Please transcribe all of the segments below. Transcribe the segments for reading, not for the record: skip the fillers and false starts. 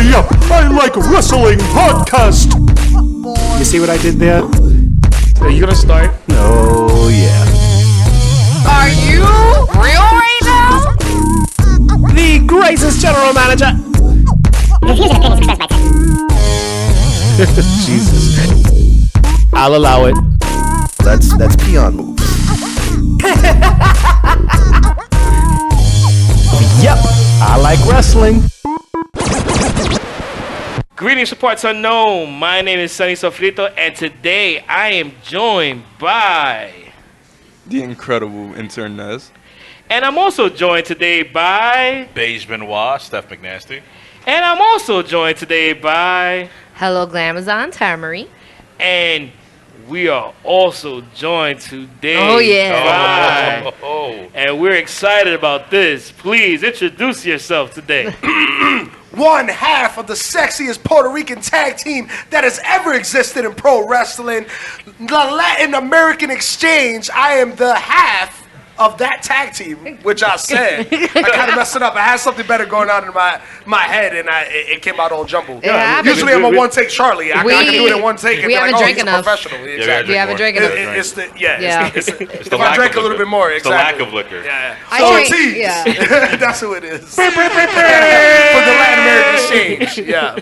Yep, I Like Wrestling podcast. You see what I did there? Are you gonna start? Oh, yeah. Are you real right now? The greatest general manager. Jesus. I'll allow it. That's peon moves. Yep, I like wrestling. Greetings, supports unknown. My name is Sunny Sofrito, and today I am joined by... The incredible intern Nez. And I'm also joined today by... Beige Benoit, Steph McNasty. And I'm also joined today by... Hello, Glamazon, Tamari. And we are also joined today yeah. by... And we're excited about this. Please introduce yourself today. One half of the sexiest Puerto Rican tag team that has ever existed in pro wrestling, the Latin American Exchange. I am the half of that tag team, which I said. I kind of messed it up. I had something better going on in my head, and it came out all jumbled. Usually I'm a one-take Charlie. I can do it in one take, and we be like, haven't oh, drank he's enough. a professional. Exactly. We haven't drank enough. It's the It's if I drank a little bit more, it's the lack exactly. of liquor. Yeah. I So drink- Ortiz. yeah. That's who it is. For the Latin American Exchange. Yeah.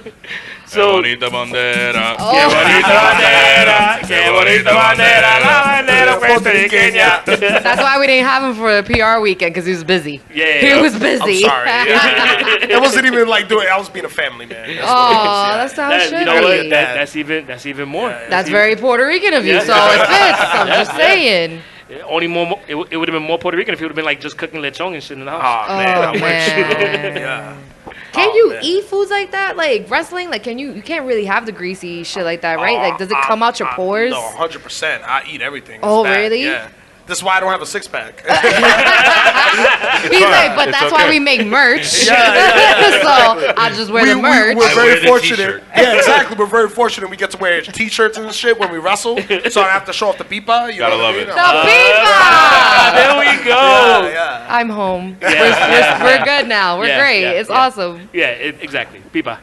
So, Bonita bandera. Qué bonita bandera, qué bonita bandera, la bandera puertorriqueña. That's why we didn't have him for the PR weekend, because he was busy. Yeah. He was I'm busy. sorry. It wasn't even like doing. I was being a family man. That's what it is, Oh, yeah. that sounds You shitty. know what? Yeah. That's even more. That's very Puerto Rican of you, Yeah. so it fits. I'm just saying. Only more. It would have been more Puerto Rican if it would have been like just cooking lechon and shit in the house. Oh, man. Oh, man. Yeah. Can Oh, you man. eat foods like that? Like wrestling? Like, you can't really have the greasy shit like that, right? Like, does it come out your pores? No, 100%. I eat everything. It's Oh, bad. really? Yeah. This is why I don't have a six-pack. He's like, but It's that's why okay. we make merch. Yeah. So I'll just wear the merch. We're I very wear the fortunate. t-shirt. Yeah, exactly. We're very fortunate. We get to wear T-shirts and shit when we wrestle, so I don't have to show off the pipa. You Gotta know what love I mean? it. The Ah, people! there we go. Yeah. I'm home. Yeah. We're good now. We're Yeah, great. yeah, It's yeah. awesome. Yeah, exactly. Pipa.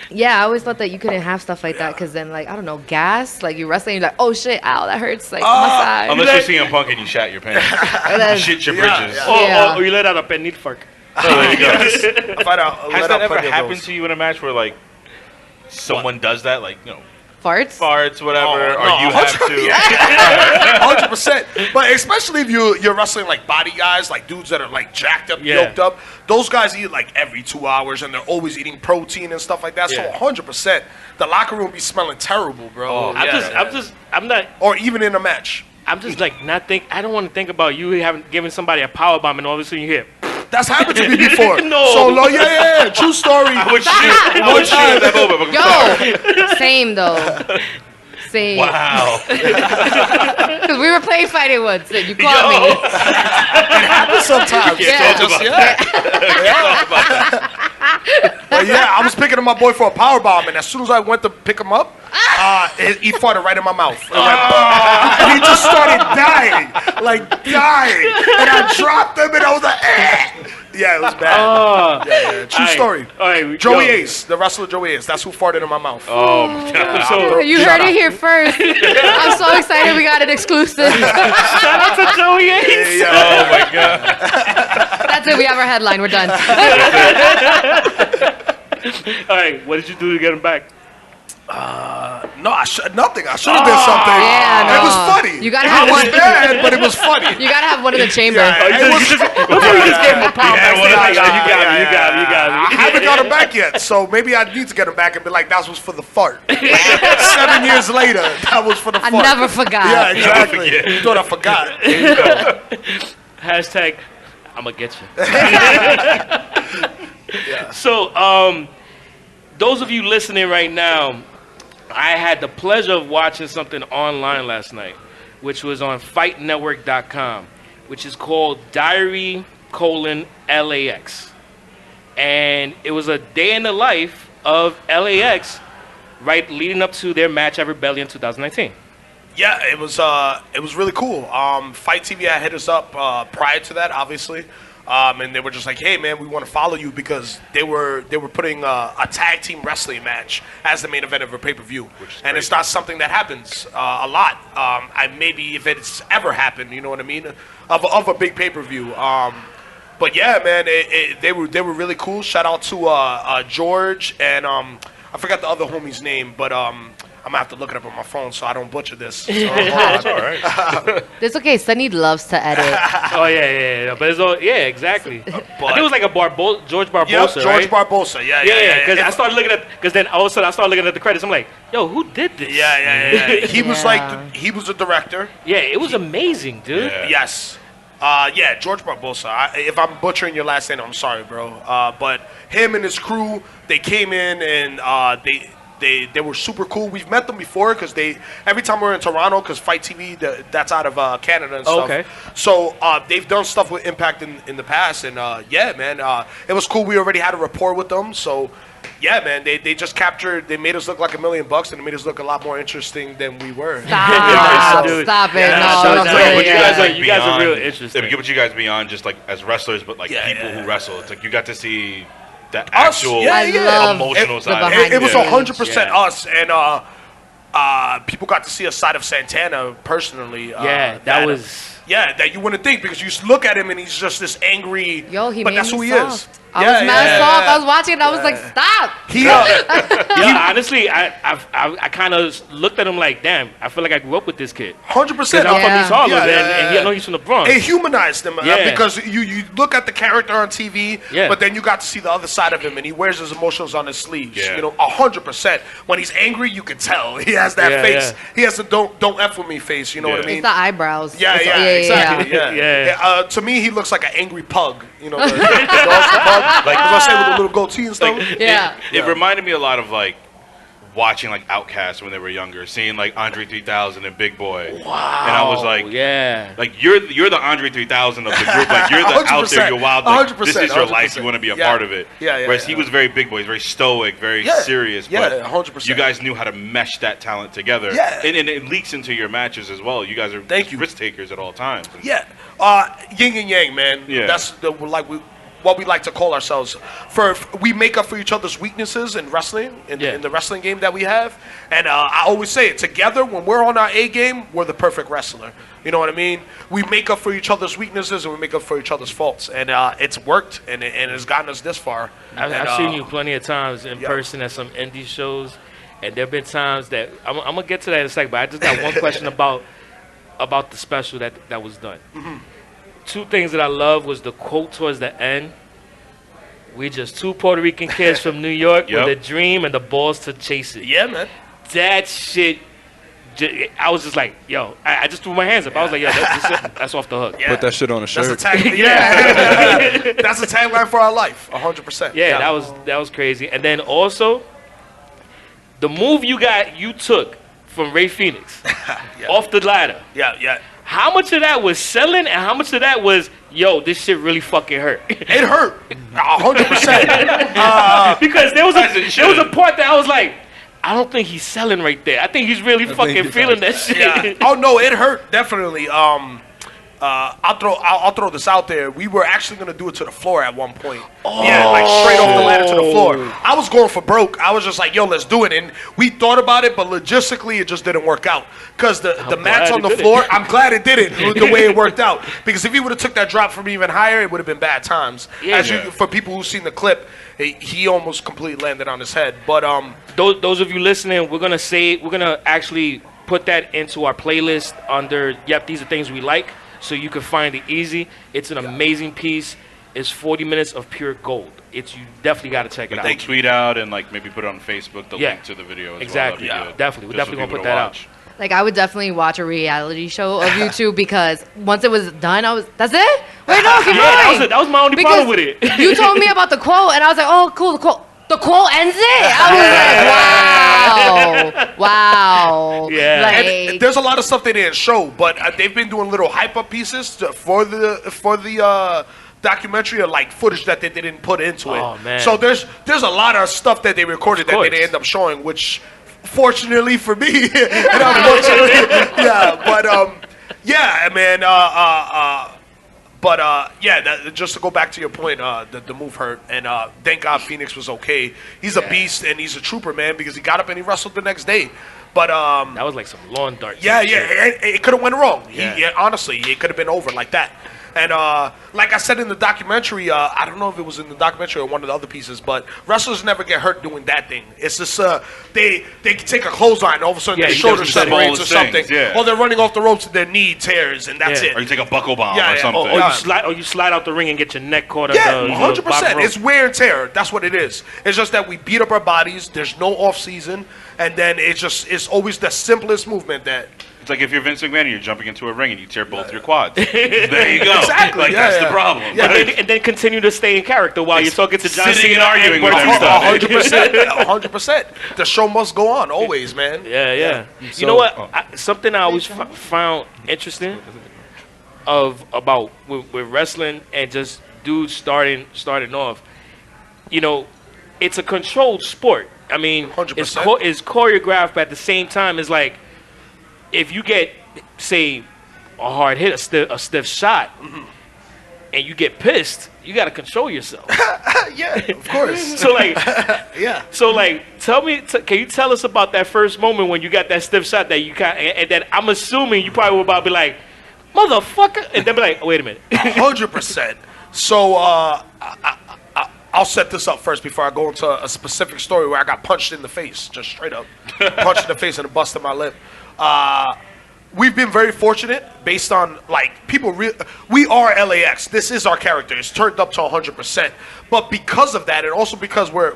Yeah, I always thought that you couldn't have stuff like that because then, like, I don't know, gas. Like, you're wrestling, you're like, oh shit, ow, that hurts. Like, my side. Unless you're CM Punk and you shat your pants. You shit your britches. Yeah. Or you let out a penny fart. So there you go. If I don't, Has that ever happened to you in a match where like someone does that, like Farts? farts, whatever, Oh, or no, you have to? 100%. But especially if you're wrestling like body guys, like dudes that are like jacked up, Yeah. yoked up. Those guys eat like every 2 hours, and they're always eating protein and stuff like that. Yeah. So 100%, the locker room be smelling terrible, bro. I'm not. Or even in a match. I'm just like not think. I don't want to think about you having given somebody a power bomb and all of a sudden you hear. That's happened to me before. No. So no, yeah, true story. I would shoot at that moment. But Yo! Same, though. Same. wow. Because we were play fighting once, and you called me. It happens sometimes. Yeah. Talk about that. But yeah, I was picking up my boy for a power bomb, and as soon as I went to pick him up, he farted right in my mouth. It went, and he just started dying, and I dropped him, and I was like, eh. Yeah, it was bad. Yeah, true story. All right, Joey Ace, the wrestler Joey Ace, that's who farted in my mouth. Oh my god. So You heard it here first. I'm so excited we got an exclusive. shout out to Joey Ace. Oh my god. That's it. We have our headline. We're done. All right, what did you do to get him back? No, nothing. I should have did something. Yeah, no. It was funny. You gotta It have was one. bad, but it was funny. You gotta have one in the chamber. Yeah, You just gave him a pound. Yeah, what You is got me. I haven't got him back yet, so maybe I need to get him back and be like, that was for the fart. 7 years later, that was for the I fart. never forgot. Yeah, exactly. forget. You thought I forgot. Hashtag, I'ma get you. So, those of you listening right now, I had the pleasure of watching something online last night, which was on FightNetwork.com, which is called Diary:LAX. And it was a day in the life of LAX, right leading up to their match at Rebellion 2019. Yeah, it was really cool. Fight TV had hit us up prior to that, obviously. And they were just like, "Hey, man, we want to follow you," because they were putting a tag team wrestling match as the main event of a pay-per-view, and it's not something that happens a lot. Maybe if it's ever happened, you know what I mean, of a big pay-per-view. But yeah, man, they were really cool. Shout out to George and I forgot the other homie's name, but I'm gonna have to look it up on my phone so I don't butcher this. So, That's all right. It's okay. Sunny loves to edit. Oh yeah. But it's all exactly. I think it was like a George Barbosa, George right? Barbosa. Yeah. Because I started looking at, because then all of a sudden I started looking at the credits. I'm like, yo, who did this? Yeah. He was Yeah. he was a director. Yeah, it was amazing, dude. Yeah. Yes. George Barbosa. If I'm butchering your last name, I'm sorry, bro. But him and his crew, they came in and they were super cool. We've met them before because every time we're in Toronto, because Fight TV, that's out of Canada and stuff. Okay. So they've done stuff with Impact in the past, and it was cool. We already had a rapport with them, so. Yeah, man, they just captured. They made us look like $1 million, and they made us look a lot more interesting than we were. Stop it. But No. you guys are real interesting. It put you guys beyond just like as wrestlers, but like people who wrestle. It's like you got to see the Us, actual yeah. I love emotional the side. behind It was Yeah. 100% Yeah. us, and people got to see a side of Santana personally. that was. Yeah, that you wouldn't think because you look at him and he's just this angry. Yo, he but made that's me who he soft. is. I was mad soft. I was watching and I was like, stop. He, Yeah, honestly, I kind of looked at him like, damn, I feel like I grew up with this kid. 100%. Because I'm from Yeah. East Harlem, Yeah. and I know he's from the Bronx. It humanized him Yeah. because you look at the character on TV, Yeah. but then you got to see the other side of him, and he wears his emotions on his sleeves. Yeah. 100%. When he's angry, you can tell he has that Yeah, face. yeah. He has the don't f with me face. You know what I Yeah. mean? It's the eyebrows. Yeah, It's- exactly. Yeah. Yeah. To me, he looks like an angry pug. You know, the dog's the pug. Like, as I say, with the little goatee and stuff. Yeah. It reminded me a lot of like watching like Outkast when they were younger, seeing like Andre 3000 and Big Boy. Wow. And I was like, yeah. like you're the Andre 3000 of the group. Like you're the out there, 100%, you're wild. Like, this 100%, is your life. You want to be a part of it. Yeah. Whereas he was very Big Boy. He's very stoic, very Yeah. serious. Yeah, but 100%. You guys knew how to mesh that talent together. Yeah. And it leaks into your matches as well. You guys are Thank you. risk takers at all times. Yeah, yin and yang, man. Yeah. That's what we like to call ourselves. We make up for each other's weaknesses in wrestling, in the wrestling game that we have. And I always say it, together, when we're on our A game, we're the perfect wrestler. You know what I mean? We make up for each other's weaknesses and we make up for each other's faults. And it's worked, and it's gotten us this far. I've seen you plenty of times in person at some indie shows, and there have been times that I'm gonna get to that in a second. But I just got one question about the special that was done. Mm-hmm. Two things that I love was the quote towards the end. We just two Puerto Rican kids from New York with a dream and the balls to chase it. Yeah, man. That shit. I was just like, yo, I just threw my hands up. I was like, yo, that's off the hook. Yeah. Put that shit on a shirt. That's a tag. Yeah, that's a tagline for our life. 100%. Yeah, that was crazy. And then also, the move you took from Ray Phoenix off the ladder. Yeah. How much of that was selling, and how much of that was, yo, this shit really fucking hurt? It hurt. 100%. Because there was a part that I was like, I don't think he's selling right there. I think he's really fucking feeling that shit. Yeah. Oh no, it hurt definitely. I'll throw this out there. We were actually gonna do it to the floor at one point. Yeah, like straight off the ladder to the floor. I was going for broke. I was just like, yo, let's do it. And we thought about it, but logistically, it just didn't work out. Cause the match on the floor, I'm glad it didn't the way it worked out. Because if he would have took that drop from even higher, it would have been bad times. For people who've seen the clip, he almost completely landed on his head. But those of you listening, we're gonna actually put that into our playlist under these are things we like, so you can find it easy. It's an amazing piece. It's 40 minutes of pure gold. You definitely got to check it out. They tweet out and like maybe put it on Facebook the link to the video as exactly. well. That'd be good. Definitely. We're Just definitely for gonna put people that to out. watch. Like, I would definitely watch a reality show of you two because once it was done, that's it? Wait, no, keep going. That was my only problem with it. You told me about the quote, and I was like, oh, cool, the quote. The quote ends it. I was like, wow. Yeah. and there's a lot of stuff they didn't show, but they've been doing little hype up pieces for the documentary, or like footage that they didn't put into it. Oh, man. So there's a lot of stuff that they recorded that they didn't end up showing, which fortunately for me, and unfortunately, yeah. But yeah, man. But just to go back to your point, the move hurt, and thank God Phoenix was okay. He's a beast and he's a trooper, man, because he got up and he wrestled the next day. But that was like some lawn darts. it could have went wrong. Yeah. Honestly, it could have been over like that. And like I said in the documentary, I don't know if it was in the documentary or one of the other pieces, but wrestlers never get hurt doing that thing. It's just they take a clothesline and all of a sudden their shoulder separates or something. Yeah. Or they're running off the ropes and their knee tears and that's it. Or you take a buckle bomb Yeah, or yeah. something. Or you slide out the ring and get your neck caught. Yeah, on the 100%. bottom rope. It's wear and tear. That's what it is. It's just that we beat up our bodies. There's no off season, and then it's always the simplest movement that. It's like if you're Vince McMahon and you're jumping into a ring and you tear both your quads. There you go. Exactly. Like, that's the problem. Yeah. And then continue to stay in character while you're talking to John Sitting Cena and arguing with Ortiz. everybody. 100%. The show must go on always, man. Yeah. You So- know what? Something I always found interesting about with wrestling and just dudes starting off. You know, it's a controlled sport. I mean, 100%. it's choreographed, but at the same time, it's like if you get, say, a hard hit, a stiff shot, and you get pissed, you got to control yourself. Yeah, of course. So like, Yeah. so like, can you tell us about that first moment when you got that stiff shot that you got, and then I'm assuming you probably were about to be like, motherfucker, and then be like, oh, wait a minute. 100%. So I'll set this up first before I go into a specific story where I got punched in the face, just straight up. Punched in the face and busted my lip. We've been very fortunate based on, like, we are LAX. This is our character. It's turned up to 100%. But because of that, and also because we're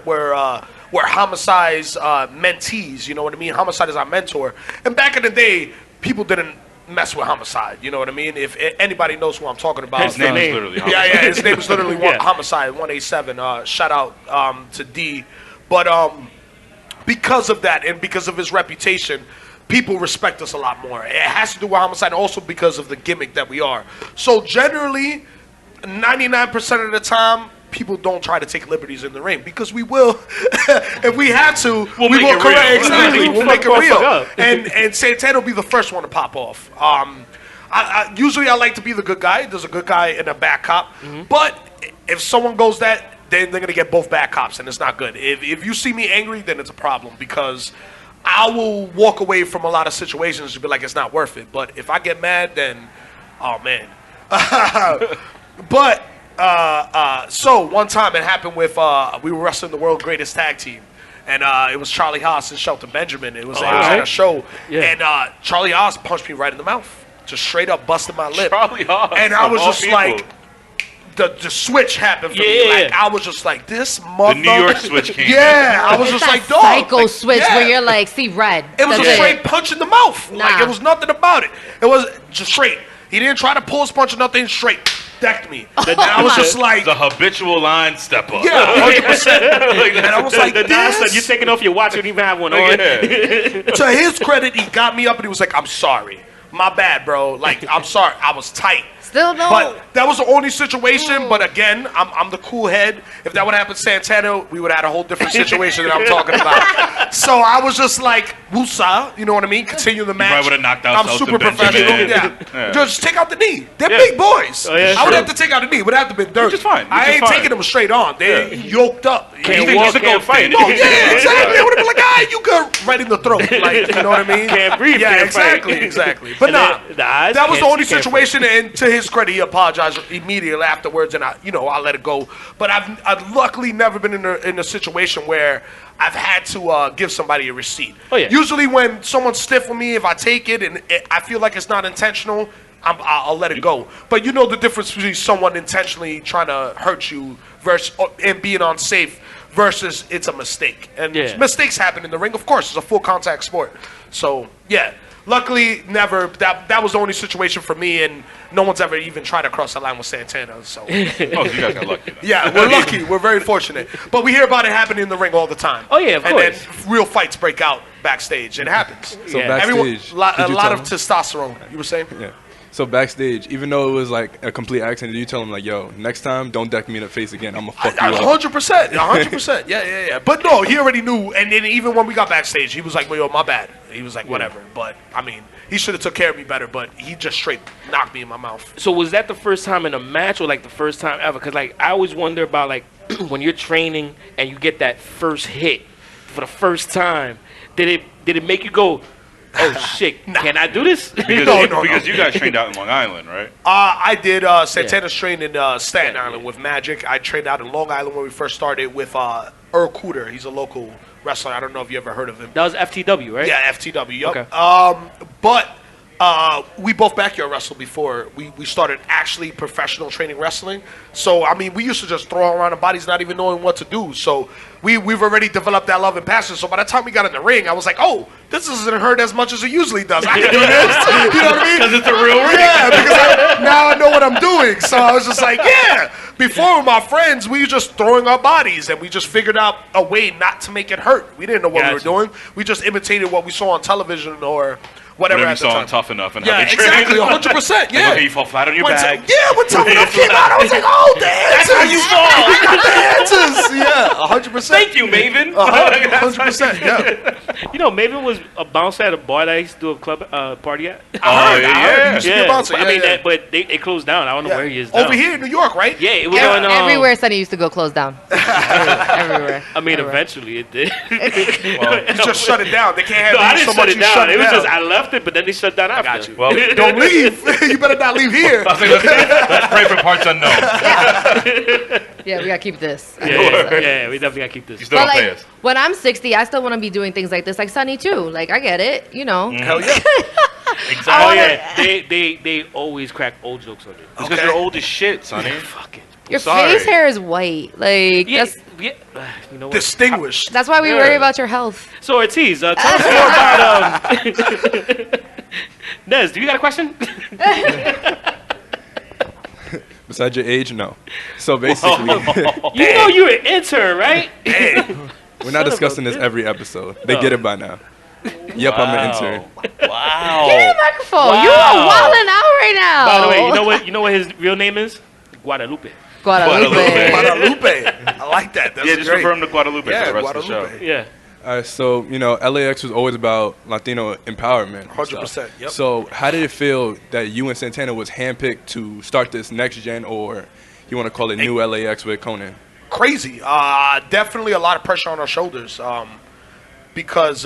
Homicide's mentees, you know what I mean? Homicide is our mentor. And back in the day, people didn't mess with Homicide, you know what I mean? If anybody knows who I'm talking about. His name is literally Yeah, his name is literally Yeah. Homicide 187. Shout out to D. But because of that and because of his reputation, people respect us a lot more. It has to do with Homicide and also because of the gimmick that we are. So generally, 99% of the time, people don't try to take liberties in the ring because we will. If we have to, we make will it correct. real. Exactly, we'll make it Fuck real. up. And Santana will be the first one to pop off. Usually I like to be the good guy. There's a good guy and a bad cop. But if someone goes that, then they're going to get both bad cops, and it's not good. If you see me angry, then it's a problem because I will walk away from a lot of situations and be like, it's not worth it. But if I get mad, then, oh, man. But, so one time it happened with, we were wrestling the world's greatest tag team. And it was Charlie Haas and Shelton Benjamin. It was at a show. Yeah. And Charlie Haas punched me right in the mouth. Just straight up busted my lip. Charlie Haas, and I of was all just people. like, the switch happened for me. Like, I was just like, this mother. The New York switch came. Yeah, I was It's just that like, dog. psycho Like, switch yeah. where you're like, see red. It was That's a straight punch in the mouth. Like, Nah. it was nothing about it. It was just straight. He didn't try to pull his punch or nothing. Straight decked me. And I was just like, The habitual line step up. yeah, 100%. And I was like, the Don said, this. you're taking off your watch, you don't even have one on. To his credit, he got me up and he was like, I'm sorry. My bad, bro. Like, I'm sorry. I was tight. Still no. But that was the only situation. But again, I'm the cool head. If that would happen to Santana, we would have had a whole different situation that I'm talking about. So I was just like, woosah, you know what I mean? Continue the match. probably would've knocked out I'm Shelton super professional. Benjamin. Yeah. Just take out the knee. They're Yeah. big boys. Oh, yeah, I would sure. have to take out the knee. Would have to be dirty. Which is fine. I ain't taking them straight on. They're yoked up. Can't You walk, think can't fight. Oh, yeah, exactly. I would have been like, you good right in the throat. Like, you know what I mean? Can't breathe, Yeah, can't fight. exactly. But And nah, then the eyes that was the can't only see, can't situation. And to his credit, he apologized immediately afterwards, and I let it go. But I've luckily never been in a situation where I've had to give somebody a receipt. Oh, yeah. Usually when someone's stiff with me, if I take it and I feel like it's not intentional, I'll let it go. But you know the difference between someone intentionally trying to hurt you versus and being unsafe versus it's a mistake. And Yeah. mistakes happen in the ring. Of course, it's a full contact sport. So yeah. Luckily, never. That was the only situation for me, and no one's ever even tried to cross the line with Santana. So Oh, so you guys got lucky. Then. yeah, we're lucky. We're very fortunate. But we hear about it happening in the ring all the time. Oh, yeah, of and course. then real fights break out backstage. It happens. So Yeah. backstage, Everyone, did a you lot tell of him? testosterone. You were saying? Yeah. So backstage, even though it was like a complete accident, did you tell him like, "Yo, next time don't deck me in the face again. I'm gonna fuck you up." 100%, 100%. Yeah. But no, he already knew. And then even when we got backstage, he was like, "Well, yo, my bad." He was like, "Whatever." But I mean, he should have took care of me better. But he just straight knocked me in my mouth. So was that the first time in a match, or like the first time ever? Because like I always wonder about like when you're training and you get that first hit for the first time. Did it make you go, "Oh shit, can I do this?" Because you guys trained out in Long Island, right? I did Santana's trained in Staten Island with Magic. I trained out in Long Island when we first started with Earl Cooter. He's a local wrestler. I don't know if you ever heard of him. That was FTW, right? Yeah, FTW. Yep. Okay. But we both backyard wrestled before we started actually professional training wrestling. So I mean, we used to just throw around the bodies, not even knowing what to do. So we've already developed that love and passion. So by the time we got in the ring, I was like, "Oh, this doesn't hurt as much as it usually does. I can do this." You know what I mean? Because it's a real ring. Yeah, because now I know what I'm doing. So I was just like, yeah. Before with my friends, we were just throwing our bodies, and we just figured out a way not to make it hurt. We didn't know what we were doing. We just imitated what we saw on television or whatever you at the saw time. on Tough Enough and Yeah, how they exactly, trained. 100%. Yeah. Okay, you fall flat on your When back. when Tough Enough came out, I was like, "Oh, the answers! That's how you fall. I got the answers." Yeah, 100%. Thank you, Maven. 100%. Yeah. You know, Maven was a bouncer at a bar that I used to do a club party at. Oh, yeah. He used to be a bouncer. I mean, yeah. but they closed down. I don't know where he is now. Over here in New York, right? Yeah, it was on Everywhere Sunny used to go close down. Everywhere. I mean, Everywhere. eventually it did. You just shut it down. They can't have No, I you didn't so shut much. it You down. shut It was down. just I left it, but then they shut down after. got you. Well, Don't leave. You better not leave here. I was like, let's pray for parts unknown. Yeah, we gotta keep this. Yeah, we definitely gotta keep this. You still But don't pay like us. when I'm 60, I still want to be doing things like this, like Sunny too. Like I get it, you know. Hell yeah. Oh yeah, they always crack old jokes on it. It's because you're old as shit, Sonny. Fucking. Your sorry. face hair is white. Like Yeah, that's yeah. You know what? Distinguished. why we Yeah. worry about your health. So Ortiz, tell us more about Nez, do you got a question? Besides your age, no. So basically, You know you're an intern, right? we're not discussing this every episode. They get it by now. Yep, I'm an intern. Wow. Give me a microphone. You are wilding out right now. By the way, you know what his real name is? Guadalupe. Guadalupe. Guadalupe. I like that. That's Yeah, just great. refer him to Guadalupe Yeah, for the rest of Guadalupe. the show. Yeah. So, LAX was always about Latino empowerment. and 100%, stuff. yep. So, how did it feel that you and Santana was handpicked to start this next gen, or you want to call it new LAX with Conan? Crazy. Definitely a lot of pressure on our shoulders. Because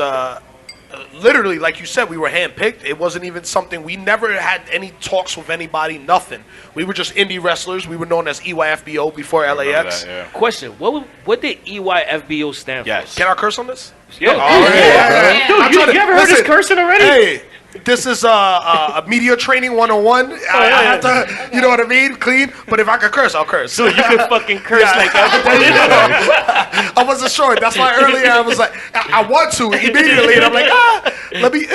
literally, like you said, we were handpicked. It wasn't even something, we never had any talks with anybody, nothing. We were just indie wrestlers. We were known as EYFBO before LAX. That, yeah. Question: What did EYFBO stand for? Yes. Can I curse on this? Yeah. yeah. Dude, you ever heard this Listen, cursing already? Hey, this is a media training 101. I have to, you know what I mean? Clean. But if I could curse, I'll curse. So you can fucking curse Yeah. like everybody. I wasn't sure. That's why earlier I was like, I want to immediately. And I'm like, let me.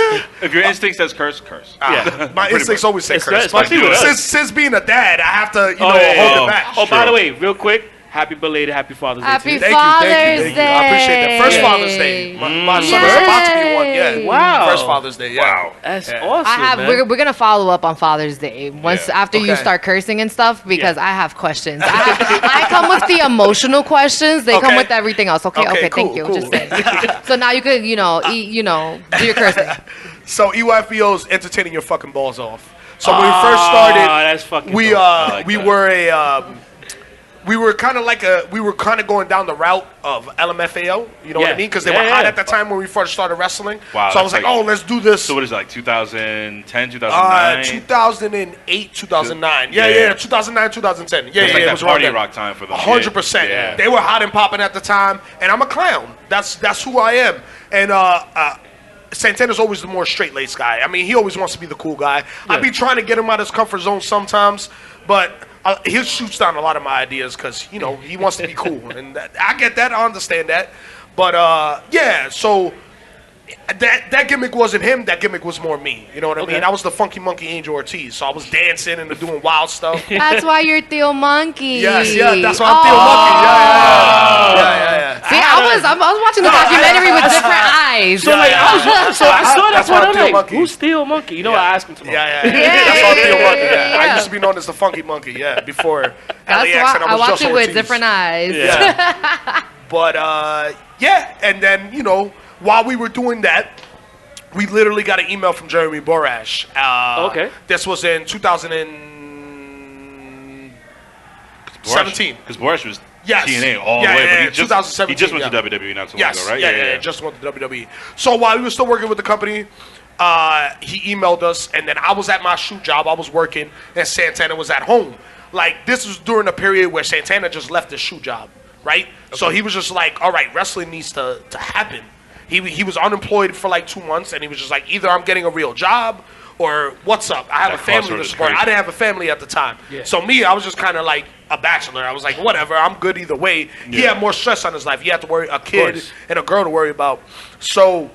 If your instinct says curse, curse. Yeah. My instincts always say It's curse. especially with us. Since being a dad, I have to, hold yeah. it back. Oh, by the way, real quick, happy belated, happy Father's Day. Happy to you. Thank you, Father's thank you. Day. I appreciate that. First Father's Day. My son is about to be one. Yeah. Wow. First Father's Day. Yeah. Wow. That's Yeah. awesome. Man. We're gonna follow up on Father's Day once after you Okay. start cursing and stuff because Yeah. I have questions. I come with the emotional questions. They come Okay. with everything else. Okay, Okay, thank cool, you. cool. Just saying. So now you could, do your cursing. So EYFBO's entertaining your fucking balls off. So when we first started, that's fucking we dope. I like we that. were we were kind of going down the route of LMFAO. You know what I Yeah. mean? Because they Yeah, were hot yeah. at the time when we first started wrestling. Wow, So I was that's like, like- oh, let's do this. So what is it, like 2010, 2009? 2008, 2009. Yeah, 2009, 2010. Yeah, It's yeah, like it that was around party then. rock time for them. 100%. Yeah. They were hot and popping at the time, and I'm a clown. That's who I am. And Santana's always the more straight-laced guy. I mean, he always wants to be the cool guy. I be trying to get him out of his comfort zone sometimes, but he shoots down a lot of my ideas because, he wants to be cool. And I get that. I understand that. But, yeah, so that gimmick wasn't him. That gimmick was more me. You know what I mean? I was the funky monkey Angel Ortiz. So I was dancing and doing wild stuff. That's why you're Theo Monkey. Yes, yeah, that's why I'm Theo Monkey. Yeah. See, I was watching the documentary with different eyes. eyes. So like I saw that That's part. why I'm Theo like, Monkey. who's Steel Monkey? You know, I asked him tomorrow. Yeah. Yeah, That's why Theo Monkey. yeah. I used to be known as the Funky Monkey. Yeah, before LAX, That's and why I I was watch just it with Ortiz. different eyes. Yeah. But yeah, and then while we were doing that, we literally got an email from Jeremy Borash. Okay. This was in 2017. Because Borash was Yes. TNA all Yeah, the way, yeah, but yeah, 2017, he just went yeah. to WWE not too long Yes, ago, right? yeah, just went to WWE. So while we were still working with the company, he emailed us, and then I was at my shoot job. I was working, and Santana was at home. Like, this was during a period where Santana just left his shoot job, right? Okay. So he was just like, all right, wrestling needs to happen. He was unemployed for like 2 months, and he was just like, either I'm getting a real job, or what's up? I have a family to support. I didn't have a family at the time. Yeah. So me, I was just kind of like a bachelor. I was like, whatever, I'm good either way. Yeah. He had more stress on his life. He had to worry a kid and a girl to worry about. So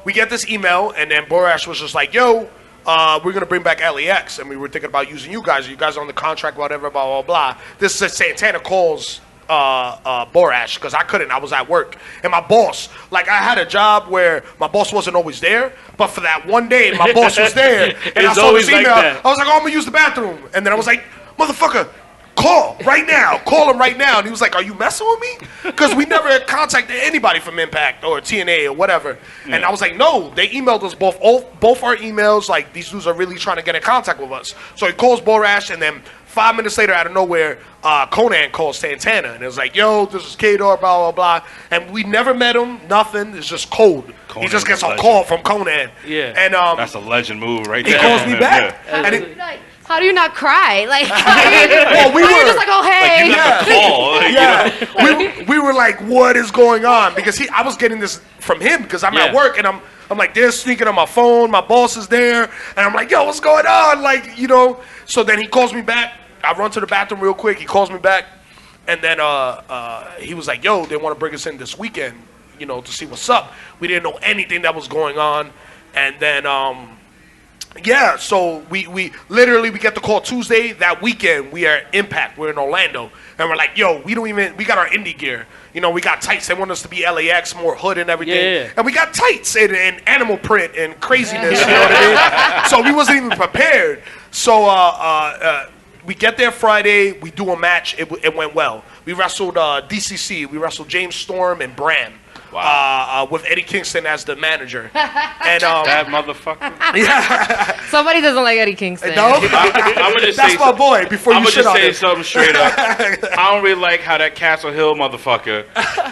we get this email, and then Borash was just like, yo, we're going to bring back LAX, and we were thinking about using you guys. You guys are on the contract, whatever, blah, blah, blah. This is Santana calls Borash, because I couldn't. I was at work. And my boss, like, I had a job where my boss wasn't always there, but for that one day, my boss was there. And I saw this email. I was like, oh, I'm going to use the bathroom. And then I was like, motherfucker, call right now. Call him right now. And he was like, are you messing with me? Because we never had contacted anybody from Impact or TNA or whatever. Yeah. And I was like, no, they emailed us both our emails. Like, these dudes are really trying to get in contact with us. So he calls Borash, and then 5 minutes later, out of nowhere, Conan calls Santana. And it was like, yo, this is K-Dor, blah, blah, blah. And we never met him, nothing. It's just cold. He just gets a call from Conan. Yeah. And that's a legend move right he there. He calls me back. Yeah. And it, Like, how do you not cry? Like, well, we were just like, oh, hey. Like, you got the call. Like, yeah. We were like, what is going on? Because I was getting this from him because I'm at work, and I'm like, they're sneaking on my phone. My boss is there, and I'm like, yo, what's going on? Like, So then he calls me back. I run to the bathroom real quick. He calls me back, and then he was like, yo, they want to bring us in this weekend, to see what's up. We didn't know anything that was going on, and then yeah, so we literally get the call Tuesday. That weekend we are at Impact. We're in Orlando, and we're like, yo, we got our indie gear. We got tights. They want us to be LAX, more hood and everything. Yeah. And we got tights and animal print and craziness. You know what I mean? So we wasn't even prepared. So we get there Friday. We do a match. It went well. We wrestled DCC. We wrestled James Storm and Bram. Wow. With Eddie Kingston as the manager. And that motherfucker. Yeah. Somebody doesn't like Eddie Kingston. No? I'm gonna just That's say my boy. Before you shit on him. I'm gonna just say something straight up. I don't really like how that Castle Hill motherfucker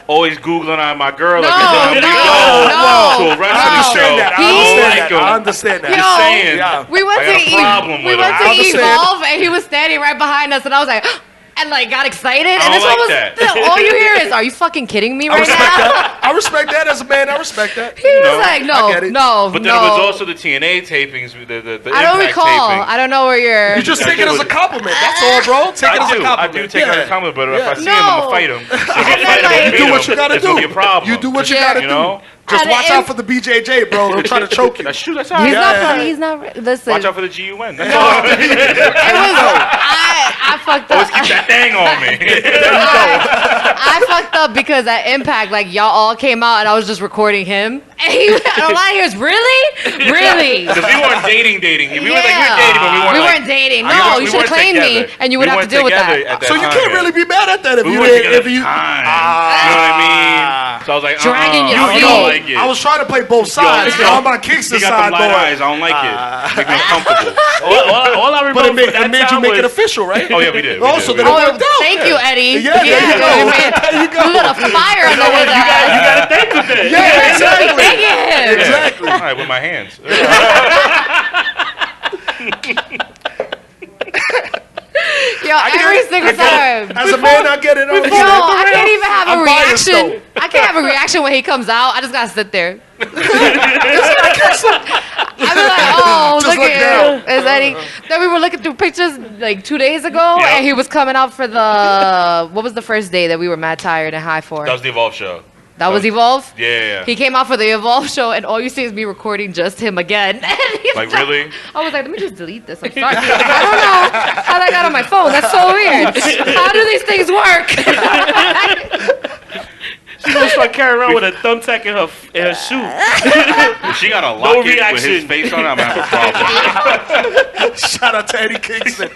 always googling on my girl. No, like, to a wrestling show. I understand that. Just saying. Yeah. We went I got a problem with him. went to I understand. Evolve, and he was standing right behind us, and I was like, and like got excited. And I don't this one was like that. all you hear is, "Are you fucking kidding me I right respect now?" that. I respect that as a man. I respect that. He was like, I get it. no. But then it was also the TNA tapings, the I don't Impact recall. tapings. I don't know where you're. You just take it as a compliment. That's all, bro. Take it as a compliment. I do take it as a compliment, but if I see him, I'm No. gonna fight him. You do what you gotta do. It's gonna be a problem. You do what you gotta do. Just And watch it- out for the BJJ, bro. He'll try to choke you. That's true. That's all He's right. not. He's not. Listen. Watch out for the GUN. That's all. I fucked up. Always keep that thing on me. I fucked up because at Impact, like y'all all came out and I was just recording him. And he, and all I hear is really. Because we weren't dating. We were like, we were dating, but we weren't. We like, weren't dating. we No, weren't- you we should have weren't claimed me, together. and you would We have to weren't deal with together that. at that So you time can't yet. really be mad at that if We you weren't together if you. at the time. You know what I mean? So I was like, Dragging your I feet. don't like it. I was trying to play both sides. Yo, I'm on Kingston He got side, the light eyes. boy. I don't like it. Make me uncomfortable. All I But remember it made you make it official, right? Oh yeah, we did. Oh, so then it Oh, worked out. thank you, Eddie. Yeah, there you go. There you go. You lit a fire under his ass. You gotta think of it. Yeah, exactly. Thank him. Exactly. All right, with my hands. Yo, every single time. As a man, I get it. Yo, I can't even have a I'm biased, reaction. I can't have a reaction when he comes out. I just gotta sit there. I'll be like, oh, Just look look at him. Is Eddie? Then we were looking through pictures like 2 days ago, Yep. and he was coming out for the, what was the first day that we were mad tired and high for? That was the Evolve show. That was Evolve? Yeah. He came out for the Evolve show, and all you see is me recording just him again. And he's Like, just- really? I was like, let me just delete this. I'm sorry. I don't know how that got on my phone. That's so weird. How do these things work? start carrying around with a thumbtack in her shoe. If she got a locket with his reaction. face on it, I'm gonna have a problem. Shout out to Eddie Kingston.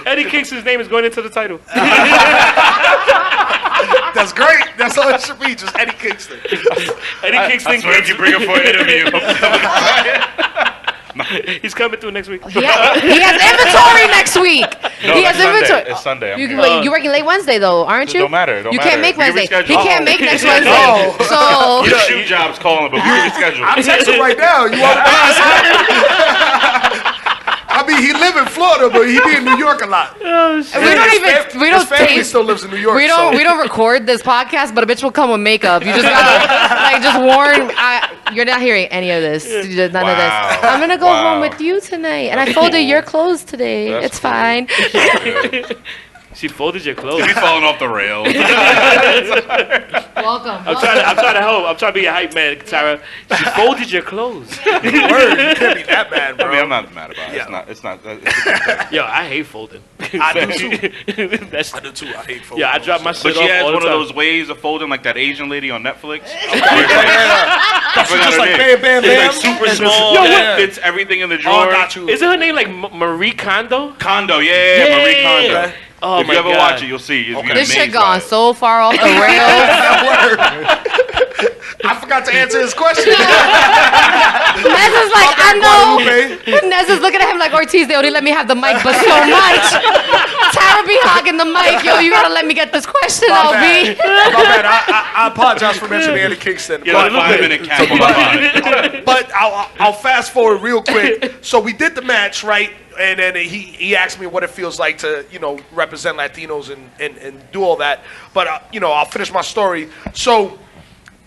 Eddie Kingston's name is going into the title. That's great. That's all it should be. Just Eddie Kingston. Eddie Kingston. I swear if you bring him for an interview. He's coming through next week. He has inventory next week. No, he has next Sunday. inventory. It's Sunday. You're working late Wednesday though, aren't you? Don't matter. Don't you matter. can't make We can Wednesday. He reschedule. can't make next No. Wednesday. So Your shoot job's calling, but we can reschedule. I'm texting right now. You want to pass? I mean, he live in Florida, but he be in New York a lot. we don't His family tape. still lives in New York. We don't record this podcast, but a bitch will come with makeup. You just gotta just warn. You're not hearing any of this. None of this. I'm gonna go home with you tonight, and I folded your clothes today. That's it's fine. She folded your clothes. He's falling off the rails. Welcome. I'm trying to help. I'm trying to be a hype man, Tara. She folded your clothes. Word, you can't be that bad, bro. I mean, I'm not mad about it. Yeah. It's not. It's a good thing. Yo, I hate folding. I do too. That's, I do too. I hate folding. yeah, I drop my But shit she off has all one the of time. those ways of folding, like that Asian lady on Netflix. Just like bam, bam, It's bam. like super small. Yo, and what- it fits everything in the drawer. Oh, got you. Isn't her name like Marie Kondo? Kondo, yeah, Marie Kondo. Okay. Oh If my you ever God. watch it, you'll see. You'll be This shit amazed by gone it. so far off the rails. I forgot to answer his question. Nez is like, I know. Guadalupe. Nez is looking at him like, Ortiz, they only let me have the mic, but so much. Tara be hogging the mic. Yo, you gotta let me get this question out, B. My bad. I apologize for mentioning Eddie Kingston. Get a 5-minute cap on my body. But I'll fast forward real quick. So we did the match, right? And then he asked me what it feels like to, represent Latinos and do all that. But, I'll finish my story. So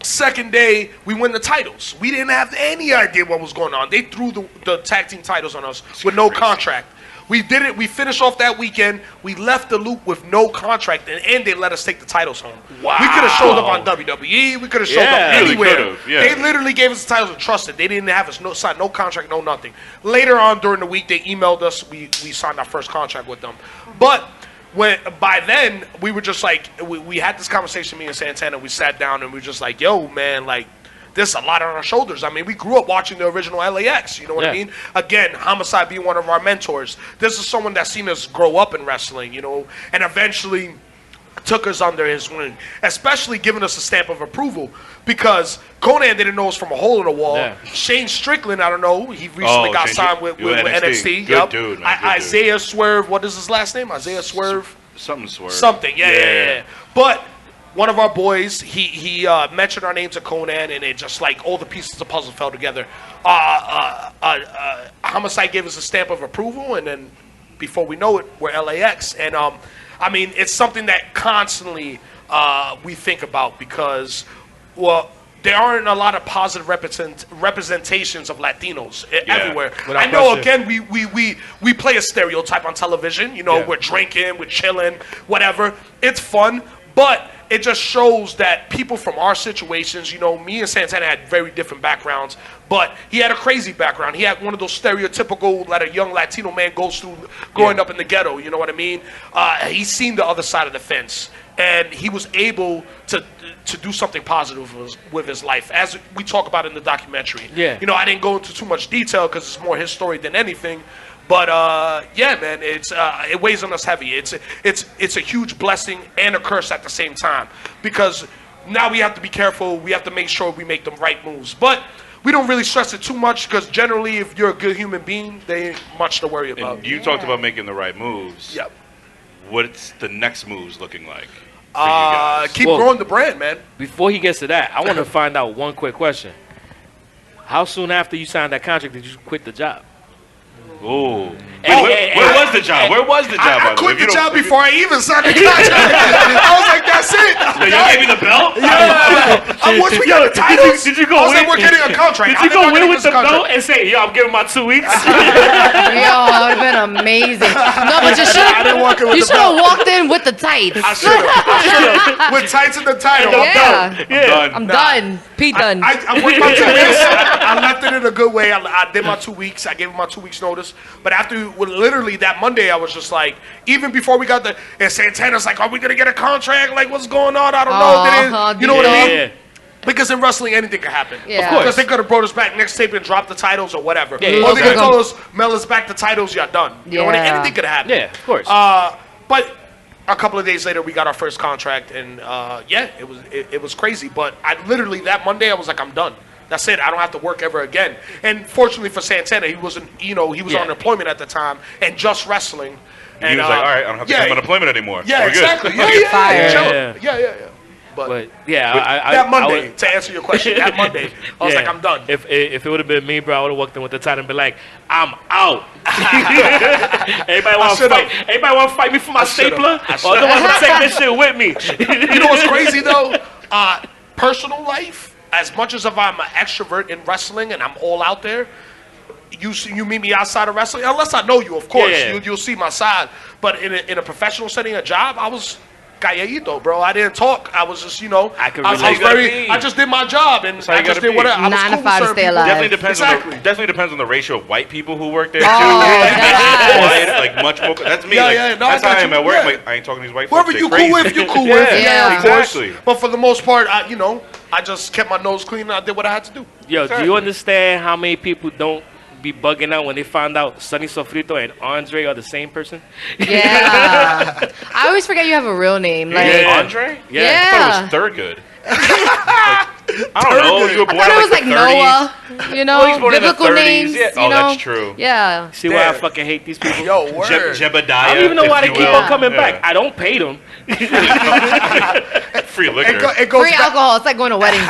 second day, we win the titles. We didn't have any idea what was going on. They threw the tag team titles on us with no contract. We did it. We finished off that weekend. We left the loop with no contract, and they let us take the titles home. Wow. We could have showed up on WWE. We could have showed up really anywhere. could've, yeah. They literally gave us the titles and trusted. They didn't have us sign no contract, no nothing. Later on during the week, they emailed us. We signed our first contract with them. But by then, we were just like, we had this conversation, me and Santana. We sat down and we were just like, yo, man, like, there's a lot on our shoulders. I mean, we grew up watching the original LAX. You know what I mean? Again, Homicide being one of our mentors. This is someone that's seen us grow up in wrestling, and eventually took us under his wing, especially giving us a stamp of approval because Conan didn't know us from a hole in the wall. Yeah. Shane Strickland, I don't know. He recently got signed with NXT. Good dude, man. Good Isaiah Swerve. What is his last name? Isaiah Swerve? Something swerve. Something. Yeah. But one of our boys, he mentioned our name to Conan, and it just like all the pieces of the puzzle fell together. Homicide gave us a stamp of approval, and then before we know it, we're LAX. And I mean, it's something that constantly we think about because, well, there aren't a lot of positive representations of Latinos everywhere. I know, again, we play a stereotype on television. We're drinking, we're chilling, whatever. It's fun, but it just shows that people from our situations, me and Santana had very different backgrounds, but he had a crazy background. He had one of those stereotypical that a young Latino man goes through growing up in the ghetto, you know what I mean? He's seen the other side of the fence, and he was able to do something positive with his life, as we talk about in the documentary. Yeah. I didn't go into too much detail because it's more his story than anything. But yeah, man, it weighs on us heavy. It's a huge blessing and a curse at the same time because now we have to be careful. We have to make sure we make the right moves. But we don't really stress it too much because generally, if you're a good human being, there ain't much to worry about. And you talked about making the right moves. Yep. What's the next moves looking like for you guys? Keep growing the brand, man. Before he gets to that, I want to find out one quick question. How soon after you signed that contract did you quit the job? Ooh. Where was the job? Where was the job? I quit the job before I even signed the contract. I was like, that's it. So you gave me the belt? I'm once we got the titles, did you go I was like, win? we're getting a contract. Did you go win with the belt and say, yo, I'm giving my 2 weeks? Yo, that would have been amazing. No, but you should I didn't walk in with you the should have belt. walked in with the tights. I should have. With tights in the title. Yeah. I'm done. I'm done. Pete done. I worked my 2 weeks. I left it in a good way. I did my 2 weeks. I gave him my 2 weeks notice. But after, literally that Monday, I was just like, even before we got and Santana's like, are we gonna get a contract? Like, what's going on? I don't know. You know what I mean? Yeah. Because in wrestling, anything can happen. Yeah. Of course. Because they could have brought us back next tape and dropped the titles or whatever. Yeah, or they could exactly. have told us, mail us back the titles, you're done. You know what I mean? Yeah. Anything could happen. Yeah, of course. But a couple of days later, we got our first contract, and it was crazy. But I literally that Monday, I was like, I'm done. That's it. I don't have to work ever again. And fortunately for Santana, he wasn't. He was on unemployment at the time and just wrestling. He And was like, all right, I don't have to yeah, take unemployment anymore. Yeah, We're good. exactly. Fire. Yeah. but yeah, That I Monday, would, to answer your question, that Monday, I was like, I'm done. If it would have been me, bro, I would have walked in with the title and been like, I'm out. Everybody want to fight? Everybody want to fight me for my stapler? Or don't want to take this shit with me? You know what's crazy though? Personal life, as much as if I'm an extrovert in wrestling and I'm all out there, you meet me outside of wrestling, unless I know you, of course, Yeah. you'll see my side. But in a professional setting, a job, I was calladito, bro. I didn't talk. I was just, I could was relate. very. I just did my job and how you I just gotta did be. whatever. I was 9 to cool 5 to with stay certain alive. Definitely depends on the ratio of white people who work there too. Oh, Quiet, like much more. That's me. Yeah, like, yeah, no, that's I how got I am you. at work. Yeah. I'm like, I ain't talking to these white Whoever folks. you They're cool crazy. with, you cool with. Yeah. Of course. Exactly. But for the most part, I just kept my nose clean and I did what I had to do. Yo, do you understand how many people don't be bugging out when they find out Sonny Sofrito and Andre are the same person? Yeah. I always forget you have a real name. Like, Yeah. Andre? Yeah. I thought it was Thurgood. I don't know. You were I born thought it in was like like the 30s. Noah, you know, Oh, he's born in the biblical 30s. names. Yeah. You Oh, know? that's true. Yeah. See why I Damn. fucking hate these people? Yo, word. Jebediah. I don't even know why they if keep you on will. coming Yeah. back. I don't pay them. Free liquor. It goes Free back. alcohol. It's like going to weddings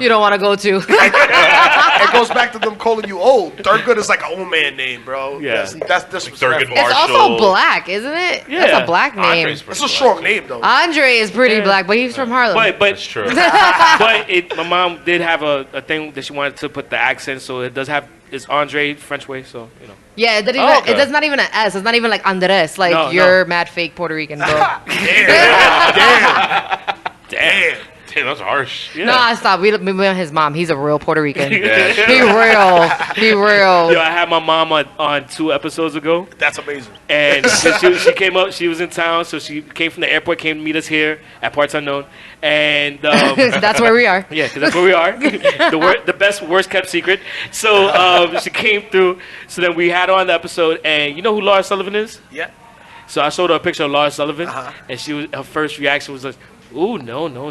you don't want to go to. It goes back to them calling you old. Thurgood is like an old man name, bro. Yeah. That's disrespectful. Thurgood It's also Marshall. black, isn't it? Yeah. That's a black name. Andre's pretty It's a black. strong name though. Andre is pretty black, but he's from Harlem. But That's true. my mom did have a thing that she wanted to put the accent, so it does have it's Andre French way, so you know. yeah, it doesn't Oh, even, okay. it does not even an S. It's not even like Andres. Like No, you're mad fake Puerto Rican, bro. Damn. Damn, that's harsh. Yeah. Nah, stop. We on his mom. He's a real Puerto Rican. Yeah. He real. He real. Yo, I had my mom on 2 episodes ago, That's amazing. and she came up. She was in town, so she came from the airport, came to meet us here at Parts Unknown, and That's where we are. yeah, because that's where we are. The best, worst kept secret. So she came through. So then we had her on the episode, and you know who Laura Sullivan is? Yeah. So I showed her a picture of Laura Sullivan, and her first reaction was like, "Ooh, no." No.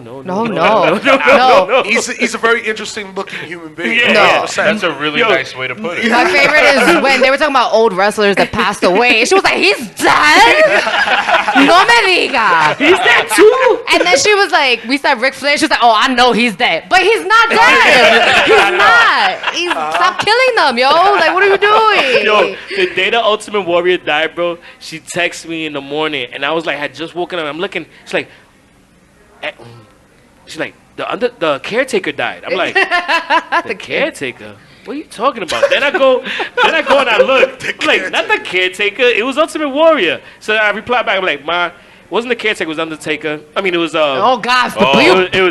He's a very interesting looking human being. Yeah. No. 100%. That's a really Yo. nice way to put it. My favorite is when they were talking about old wrestlers that passed away. She was like, "He's dead? No me diga." He's dead too. And then she was like, we said Ric Flair. She was like, "Oh, I know he's dead, but he's not dead. He's not. Stop killing them, yo. Like, what are you doing?" Yo, the day the Ultimate Warrior died, bro, she texted me in the morning, and I was like, had just woken up. I'm looking. She's like, the caretaker died. I'm like, the caretaker? What are you talking about? Then I go and I look. I'm like, not the caretaker. It was Ultimate Warrior. So I replied back. I'm like, Ma, wasn't the caretaker? It was Undertaker. I mean, it was. Oh gosh,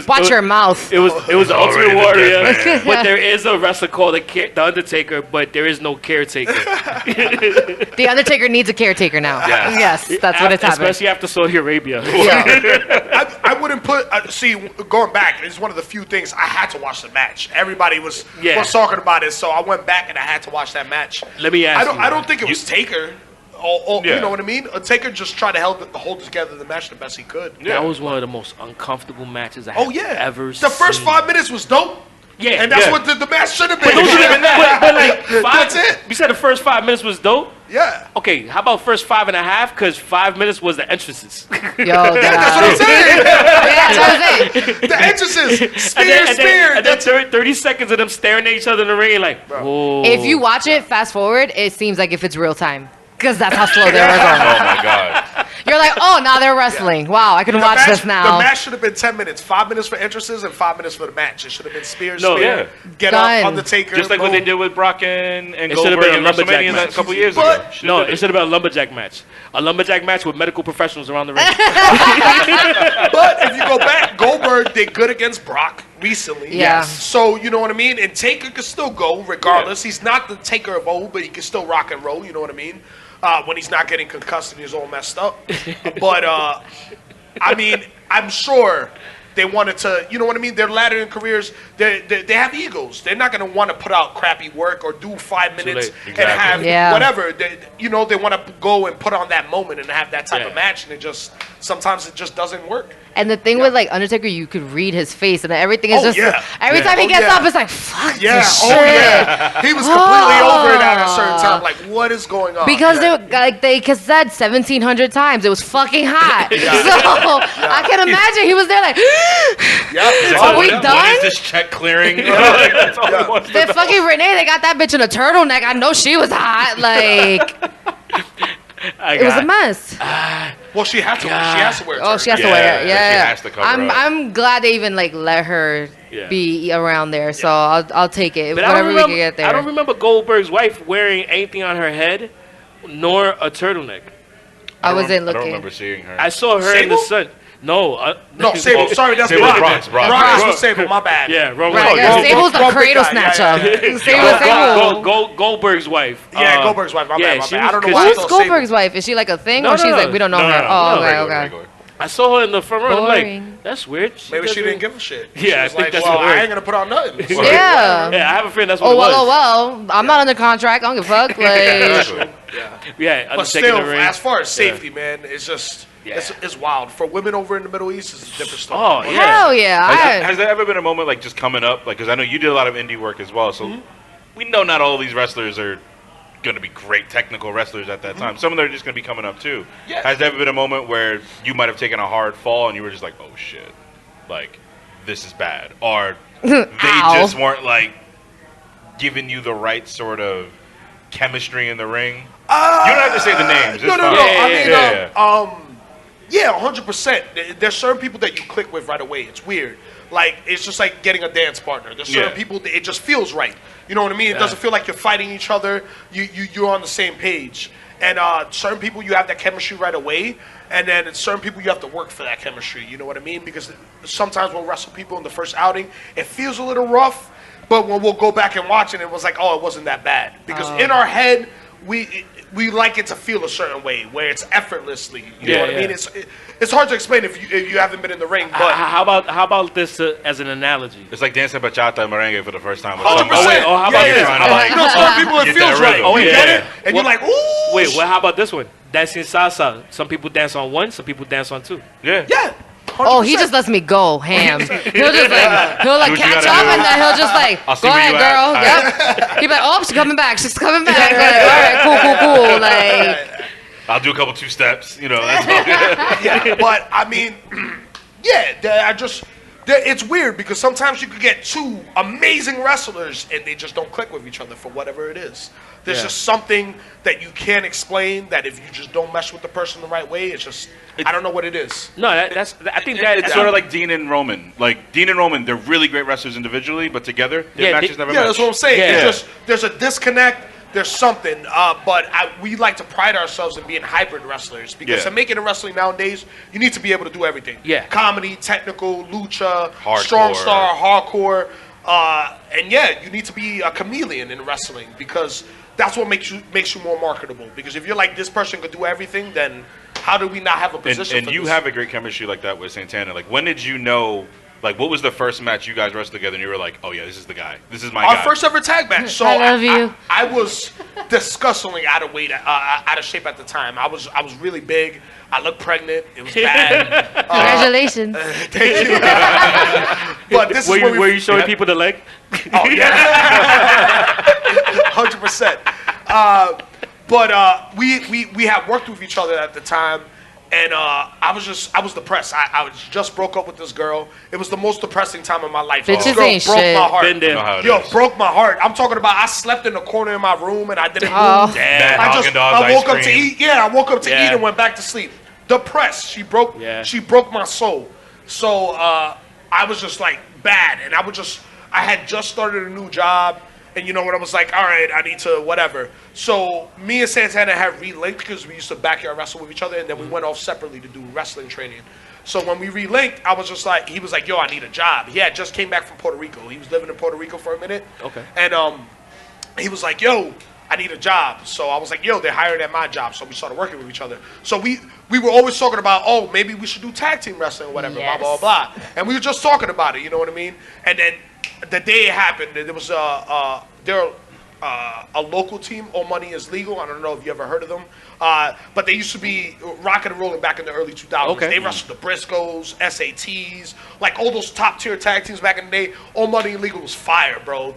watch your mouth. It was the Already Ultimate the Warrior, dead but there is a wrestler called the Undertaker, but there is no caretaker. The Undertaker needs a caretaker now. Yes. Yes, that's what it's happening. Especially after Saudi Arabia. Yeah. I wouldn't put. See, going back, it's one of the few things I had to watch the match. Everybody was talking about it, so I went back and I had to watch that match. Let me ask you. I don't think it was Taker. Yeah. You know what I mean? Taker just tried to hold together the match the best he could. That was one of the most uncomfortable matches I Oh have yeah. ever seen. The first 5 minutes was dope. Yeah, And that's yeah. what the match should have been. Those should have been that. But like That's it. You said the first 5 minutes was dope. Yeah. Okay, how about first 5.5? Because 5 minutes was the entrances. Yo, That's what I'm saying. Yeah, that's what I'm saying. The entrances. Spear. And then 30 seconds of them staring at each other in the ring, like, whoa. If you watch it fast forward, it seems like if it's real time. Because that's how slow they were going. Oh my god. You're like, oh, now they're wrestling. Wow, I can watch this now. The match should have been 10 minutes. 5 minutes for entrances and 5 minutes for the match. It should have been spear, No, spear, yeah. get Done. up, Undertaker. Just like what boom. they did with Brock and It should have Goldberg been a and lumberjack WrestleMania match. a couple years But- ago. No, it should have been a lumberjack match. A lumberjack match with medical professionals around the ring. But if you go back, Goldberg did good against Brock recently. Yeah. So, you know what I mean? And Taker could still go regardless. He's not the Taker of old, but he can still rock and roll, you know what I mean? When he's not getting concussed and he's all messed up. But, I mean, I'm sure they wanted to, you know what I mean? They're later in careers. They have egos. They're not going to want to put out crappy work or do 5 minutes late. and Exactly. have whatever. They want to go and put on that moment and have that type of match. And sometimes it just doesn't work. And the thing with like Undertaker, you could read his face, and everything is just every time he gets up, it's like fuck this shit. He was completely over it at a certain time. Like, what is going on? Because they said 1,700 times it was fucking hot. So I can imagine he was there like, are we When done? is this check clearing? Like, that's all he wants to Then know. fucking Renee, they got that bitch in a turtleneck. I know she was hot. Like it was a mess. Well, she has to. She has to wear. Oh, she has to Yeah, wear it. she Yeah, has to cover up. I'm glad they even like let her be around there. So I'll take it. But I Whatever don't we remember, can get there. I don't remember Goldberg's wife wearing anything on her head, nor a turtleneck. I wasn't I looking. don't remember seeing her. I saw her in the Sable? sun. No, No, Sable. Sorry, that's Sable Brock. Brock. Brock was Sable. My bad. Yeah, wrong Right, one. yeah, Sable's the Go big cradle guy, yeah, snatcher. yeah, Sable. Goldberg's wife. Yeah, Goldberg's wife. My bad. she I don't know was- why I Who's thought Goldberg's wife? Is she like a thing, No, or she's no, like we don't know no, her? no, Oh, no, okay, Regular, okay. regular. I saw her in the front row. I'm Boring. like, that's weird. Maybe she doesn't- didn't give a shit. Yeah, She I was think like, that's well, what it I was. ain't gonna put on nothing. Yeah. Yeah, I have a friend. That's what Oh it was. well. I'm not under contract. I don't give a fuck. Like, Exactly. Yeah, But Undertaker in still, the ring. as far as safety, man, it's just it's wild. For women over in the Middle East, it's a different story. Oh, yeah. hell yeah. Has there ever been a moment like just coming up? Like, because I know you did a lot of indie work as well, so we know not all of these wrestlers are going to be great technical wrestlers at that time. Some of them are just going to be coming up too. Yeah. Has there ever been a moment where you might have taken a hard fall and you were just like, oh shit, like this is bad, or they Ow. just weren't like giving you the right sort of chemistry in the ring? You don't have to say the names. It's No. fine. I mean, yeah, 100%. There's certain people that you click with right away. It's weird. Like, it's just like getting a dance partner. There's certain people that it just feels right. You know what I mean? It doesn't feel like you're fighting each other. You're on the same page. And certain people you have that chemistry right away. And then certain people you have to work for that chemistry. You know what I mean? Because sometimes we'll wrestle people in the first outing. It feels a little rough. But when we'll go back and watch it, it was like, oh, it wasn't that bad. Because in our head, we like it to feel a certain way, where it's effortlessly. You know what I mean? It's hard to explain if you haven't been in the ring. But How about this as an analogy? It's like dancing bachata and merengue for the first time. 100%. how about this? Trying to, like, you know, some people it get feels that right. rhythm. Oh, you Yeah. get it, and Well- you're like, ooh. Wait, well, how about this one? Dancing salsa. Some people dance on one, some people dance on two. Yeah. Yeah. 100%. Oh, he just lets me go ham. He'll just like Do what you catch gotta up do. and then he'll just like I'll see go where ahead, you girl. at. Yep. He'll be like, oh, she's coming back. She's coming back. Like, all right, cool. Like, I'll do a couple 2 steps. You know, that's all. Yeah, but I mean, it's weird because sometimes you could get two amazing wrestlers and they just don't click with each other for whatever it is. There's just something that you can't explain that if you just don't mesh with the person the right way, I don't know what it is. No, I think that It's sort of like Dean and Roman. Like Dean and Roman, they're really great wrestlers individually, but together their matches never Yeah, match. that's what I'm saying. Yeah. It's just there's a disconnect. There's something, but we like to pride ourselves in being hybrid wrestlers because to make it in wrestling nowadays, you need to be able to do everything. Yeah. Comedy, technical, lucha, Hardcore. strong star, hardcore, and you need to be a chameleon in wrestling because that's what makes you more marketable. Because if you're like this person could do everything, then how do we not have a position? And for you this? have a great chemistry like that with Santana. Like, when did you know? Like, what was the first match you guys wrestled together and you were like, oh yeah, this is the guy. This is my Our guy. first ever tag match. So I love you. I was disgustingly out of shape at the time. I was really big. I looked pregnant. It was bad. congratulations. Thank you. But this is were you showing people the leg? Oh yeah, 100%. But we had worked with each other at the time. And I was depressed. I was just broke up with this girl. It was the most depressing time of my life. Bitches This girl ain't broke shit. my heart. Been there. You know how it Yo, is. broke my heart. I'm talking about I slept in the corner in my room and I didn't Oh. move. Bad I Haagen-Dazs woke ice up to cream. eat. Yeah, I woke up to Yeah. eat and went back to sleep. depressed. She broke my soul. So I was just like bad, and I had just started a new job, and you know what, I was like, all right, I need to whatever. So me and Santana had relinked because we used to backyard wrestle with each other, and then we went off separately to do wrestling training. So when we relinked, I was just like, he was like, yo, I need a job. He had just came back from Puerto Rico. He was living in Puerto Rico for a minute. Okay. And he was like, yo, I need a job. So I was like, yo, they're hired at my job. So we started working with each other. So we were always talking about, oh, maybe we should do tag team wrestling or whatever, blah, blah, blah. And we were just talking about it, you know what I mean? And then the day it happened, there was a local team, All Money Is Legal. I don't know if you ever heard of them. But they used to be rocking and rolling back in the early 2000s. Okay. They wrestled the Briscoes, SATs, like all those top tier tag teams back in the day. All Money Illegal was fire, bro.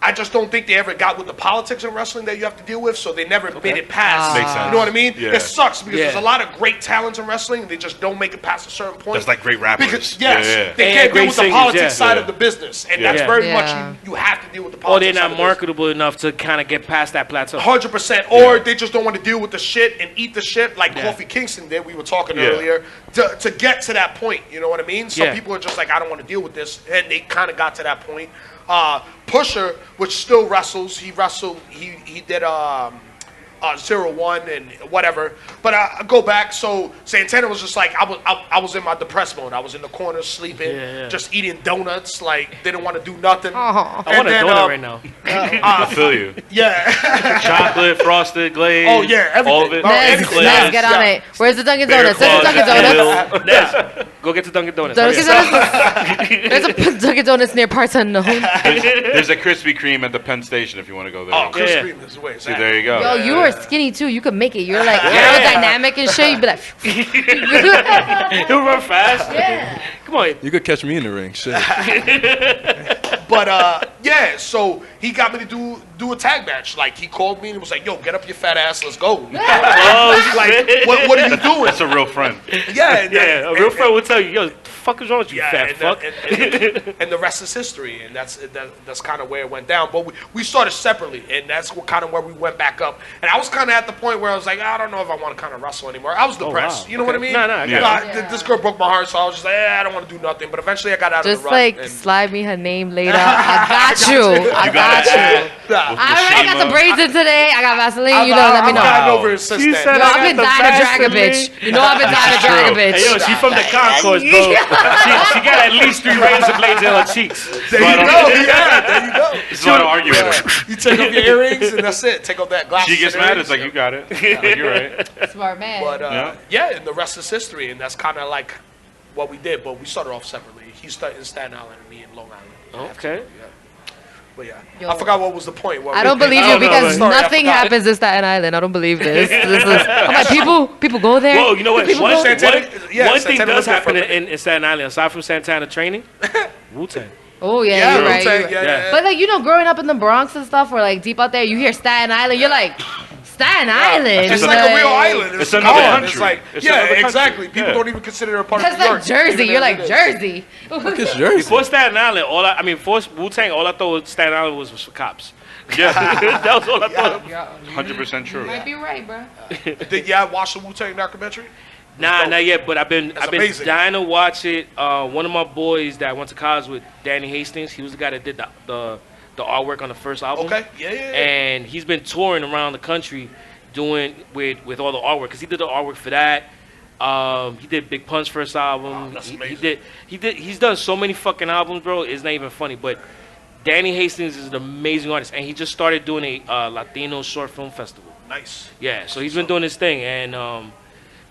I just don't think they ever got with the politics in wrestling that you have to deal with, so they never made it past. Makes sense. You know what I mean? Yeah. It sucks because there's a lot of great talent in wrestling, and they just don't make it past a certain point. That's like great rappers. Because, Yeah, yes, yeah. they And can't great deal with the singers, politics side of the business, and that's very Yeah. much you have to deal with the Or politics. they're side not of the business. marketable enough to kind of get past that plateau. 100%, or they just don't want to deal with the shit and eat the shit like Yeah. Kofi Kingston did. We were talking Yeah. earlier to get to that point. You know what I mean? Some Yeah. people are just like, I don't want to deal with this, and they kind of got to that point. Pusher, which still wrestles, he wrestled. He did 0-1 and whatever. But I go back. So Santana was just like, I was in my depressed mode. I was in the corner sleeping, just eating donuts. Like didn't want to do nothing. Oh. I want a donut right now. I feel you. Yeah. Chocolate, frosted, glaze. Oh, yeah, everything. All of it. No, Nez, anything. Nez, get on Yeah. it. Where's the Dunkin' Bear Donuts? There's the claws, Dunkin' Donuts. Nez, go get the Dunkin' Donuts. Dunkin' Donuts. There's a Dunkin' Donuts near Parton. There's a Krispy Kreme at the Penn Station if you want to go there. Oh, Chris Yeah. Cream is the way it's See, at. there you go. Yo, you are skinny too. You could make it. You're like Yeah. aerodynamic and shit. You'd be like, He'll run fast. yeah. Come on. You could catch me in the ring. Shit. But yeah, so he got me to do a tag match. Like he called me and was like, "Yo, get up your fat ass, let's go." Oh, Like, what are you doing? That's a real friend. Yeah, and yeah, a real friend will tell you, yo, the fuck is wrong with you, Yeah, fat and, fuck? and the rest is history, and that's kind of where it went down. But we started separately, and that's kind of where we went back up. And I was kind of at the point where I was like, I don't know if I want to kind of wrestle anymore. I was depressed. wow. You know what I Okay. mean? No, I You got know, this girl broke my heart, so I was just like, I don't want to do nothing. But eventually, I got out of Just the rut. like and, slide me her name later. I got you. I got you. Nah, I already got the braids in today. I got Vaseline. You know, let me I've know. gotten over it since She then. said Yo, I I've been got the dying to drag a Vaseline. bitch. You know I've been dying to drag a bitch. Hey, yo, she from the concourse, bro. She got at least 3 razor blades in her cheeks. There you go. Yeah, there you go. This is why I don't argue with her. You take off your earrings, and that's it. Take off that glasses. She gets and mad. earrings. It's like, you got it. Like, you're right. Smart man. But Yeah. yeah, and the rest is history, and that's kind of like what we did. But we started off separately. He started in Staten Island, and me in Long Island. Okay. But yeah, Yo. I forgot what was the point. I don't believe I you don't know, because man. Sorry, I nothing forgot. happens in Staten Island. I don't believe this. I'm like, people go there. Whoa, you know what? People One, go- one, Santana- yeah, one thing Santana does lived there for happen a minute. in Staten Island, aside from Santana training, Wu-Tang. Oh yeah, Yeah, you're right. Wu-Tang, you're right. yeah, Yeah. yeah. But like growing up in the Bronx and stuff, or like deep out there, you hear Staten Island, you're like, Staten Island. It's like a real island. It's another gone. country. It's like, It's another yeah, country. exactly. People Yeah. don't even consider it a part That's of New York. like Jersey. even You're though like it is. Jersey. It's Jersey. Before Staten Island, before Wu-Tang, all I thought Staten Island was for cops. Yeah. That was all I thought. 100% true. Might be right, bro. Did y'all watch the Wu-Tang documentary? Nah, dope. not yet. But I've been amazing. dying to watch it. One of my boys that I went to college with, Danny Hastings, he was the guy that did the artwork on the first album. Okay. Yeah. And he's been touring around the country doing with all the artwork because he did the artwork for that. He did Big Pun's first album. That's He amazing. he's done so many fucking albums, bro. It's not even funny. But Danny Hastings is an amazing artist, and he just started doing a Latino short film festival. Nice. Yeah, so he's been doing this thing, and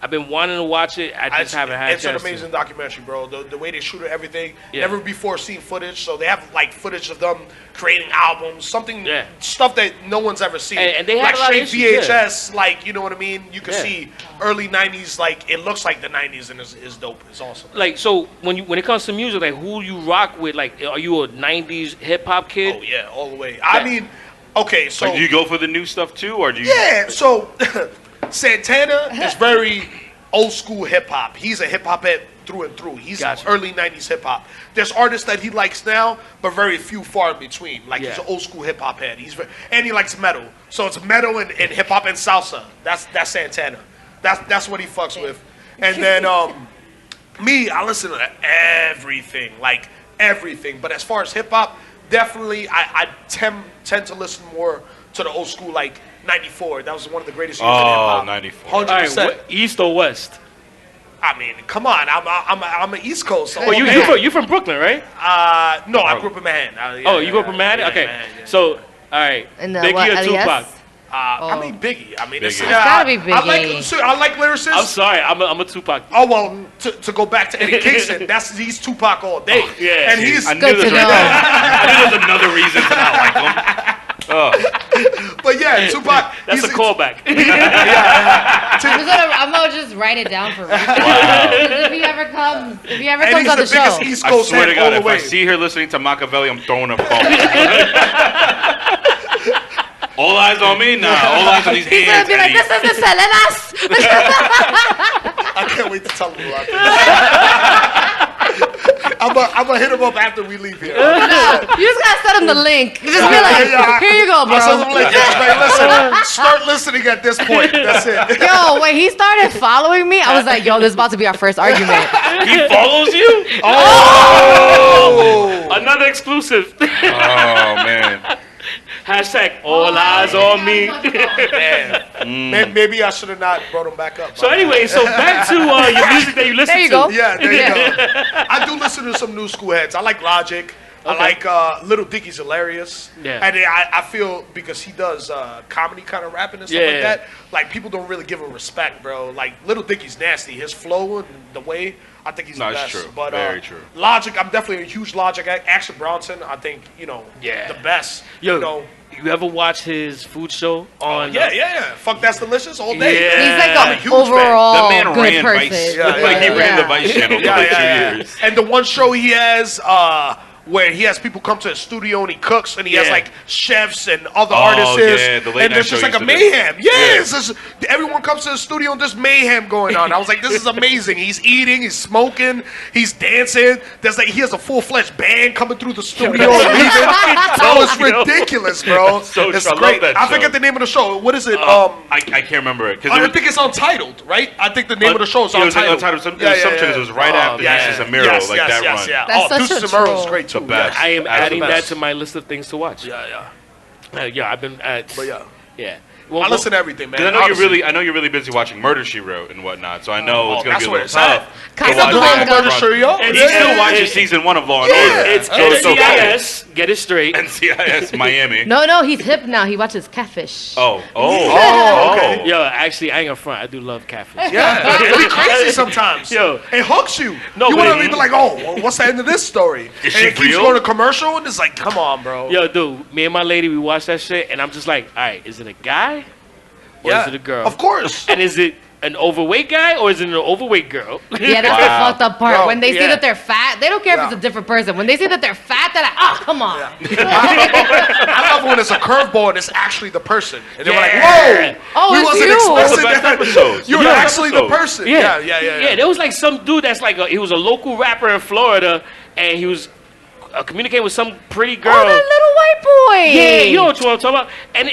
I've been wanting to watch it. I just haven't had a It's an chance to. amazing documentary, bro. The way they shoot it, everything. Yeah. Never before seen footage. So they have like footage of them creating albums, Yeah. stuff that no one's ever seen. And they had like a lot of straight issues, yeah. VHS, like you know what I mean. You can Yeah. see early '90s, like it looks like the '90s, and it's dope. It's awesome. Like, so when it comes to music, like who you rock with? Like, are you a '90s hip hop kid? Oh yeah, all the way. I mean, okay, so Like, do you go for the new stuff too, or do you? yeah, so Santana is very old school hip hop. He's a hip hop head through and through. He's Gotcha. early '90s hip hop. There's artists that he likes now, but very few far in between. Like he's Yeah. an old school hip hop head. And he likes metal. So it's metal and hip hop and salsa. That's Santana. That's what he fucks with. And then me, I listen to everything, like everything. But as far as hip hop, definitely I tend to listen more to the old school, like 94. That was one of the greatest years in hip hop. 94. 100%. All right, East or West? I mean, come on, I'm an East Coast. Oh, you from Brooklyn, right? No, I grew up in Manhattan. You grew up in Manhattan? Okay. Manhattan, yeah. So, all right. And Biggie or LAX? Tupac? I mean Biggie. I mean, Biggie. It's gotta be Biggie. I like lyricists. I'm sorry, I'm a Tupac. Oh well, to go back to Eddie Kingston, he's Tupac all day. Yeah, and he's. I knew Good this to right know. there. I knew there was another reason to not like him. But yeah, Tupac. That's he's a callback. I'm gonna just write it down for real. If he ever comes And he's on the the show. biggest East I Coast swear to head all God, the if way. I see her listening to Machiavelli, I'm throwing a phone. All eyes on me now. All eyes on these He's gonna hands. be like, Eddie. this is the Selenas. I can't wait to tell him about this. I'm gonna hit him up after we leave here. No, you just gotta send him the link. Just be like, here you go, I'll send him a bro. link. Hey, listen, start listening at this point. That's it. Yo, when he started following me, I was like, yo, this is about to be our first argument. He follows you? Oh! Another exclusive. Oh, man. Hashtag all eyes on me. Maybe I should have not brought him back up. So anyway, so back to your music that you listen to. There you go. Yeah, there you go. I do listen to some new school heads. I like Logic. I like Little Dicky's hilarious. Yeah. And I feel because he does comedy kind of rapping and stuff like that, like people don't really give him respect, bro. Like Little Dicky's nasty. His flow and the way, I think he's the it's best. true. But Very true. Logic, I'm definitely a huge Logic. Action Bronson, I think, the best. Yo, you ever watch his food show on? Yeah. Fuck, that's delicious all day. Yeah. He's like I'm a an huge fan. overall That man good ran person. Vice. Yeah, Like he ran the Vice channel for like 2 years. And the one show he has, where he has people come to his studio and he cooks and he has like chefs and other artists. Yeah, the late and night there's show just like a used to do. mayhem. Yes, everyone comes to the studio and there's mayhem going on. I was like, this is amazing. He's eating, he's smoking, he's dancing. There's like he has a full-fledged band coming through the studio and leaving. Oh, it's ridiculous, bro. So it's true. I great. love that I show. forget the name of the show. What is it? I can't remember it. I think it's Untitled, right? I think the name of the show is It was Untitled. Untitled. Some channels. It was right after Ashes and Miro, like that run. Yeah. That's such Deuces a and Mero is troll. great too. The best. I am That's adding the that best. to my list of things to watch. Yeah. I've been. But yeah. Yeah. I listen to everything, man. Because Honestly. I know you're really busy watching Murder She Wrote and whatnot. So I know it's gonna that's be a where little it's at. tough. Casablanca. Murder She Wrote. And He still Yeah. watches season 1 of Law and Order. It's So it's okay. NCIS. Get it straight. NCIS Miami. No, he's hip now. He watches Catfish. Oh. okay. Yo, actually, I ain't gonna front. I do love catfish. Yeah, it'd be crazy sometimes. Yo. It hooks you. No, You but want to it- be like, oh, well, what's the end of this story? Is and she it keeps real? going to commercial, and it's like, come on, bro. Yo, dude, me and my lady, we watch that shit, and I'm just like, all right, is it a guy or is it a girl? Of course. And is it an overweight guy or is it an overweight girl? Yeah, that's the fucked up part. Bro, when they see yeah. that they're fat, they don't care if it's a different person. When they see that they're fat, they're like, oh, come on. I love when it's a curveball and it's actually the person. And they're Yeah. like, whoa. Oh, we it's wasn't you. expecting Best that. episodes. You're Yeah. actually the Episodes. person. Yeah. Yeah. There was like some dude that's like, he was a local rapper in Florida, and he was communicating with some pretty girl. Oh, that little white boy. Yeah, you know what I'm talking about. And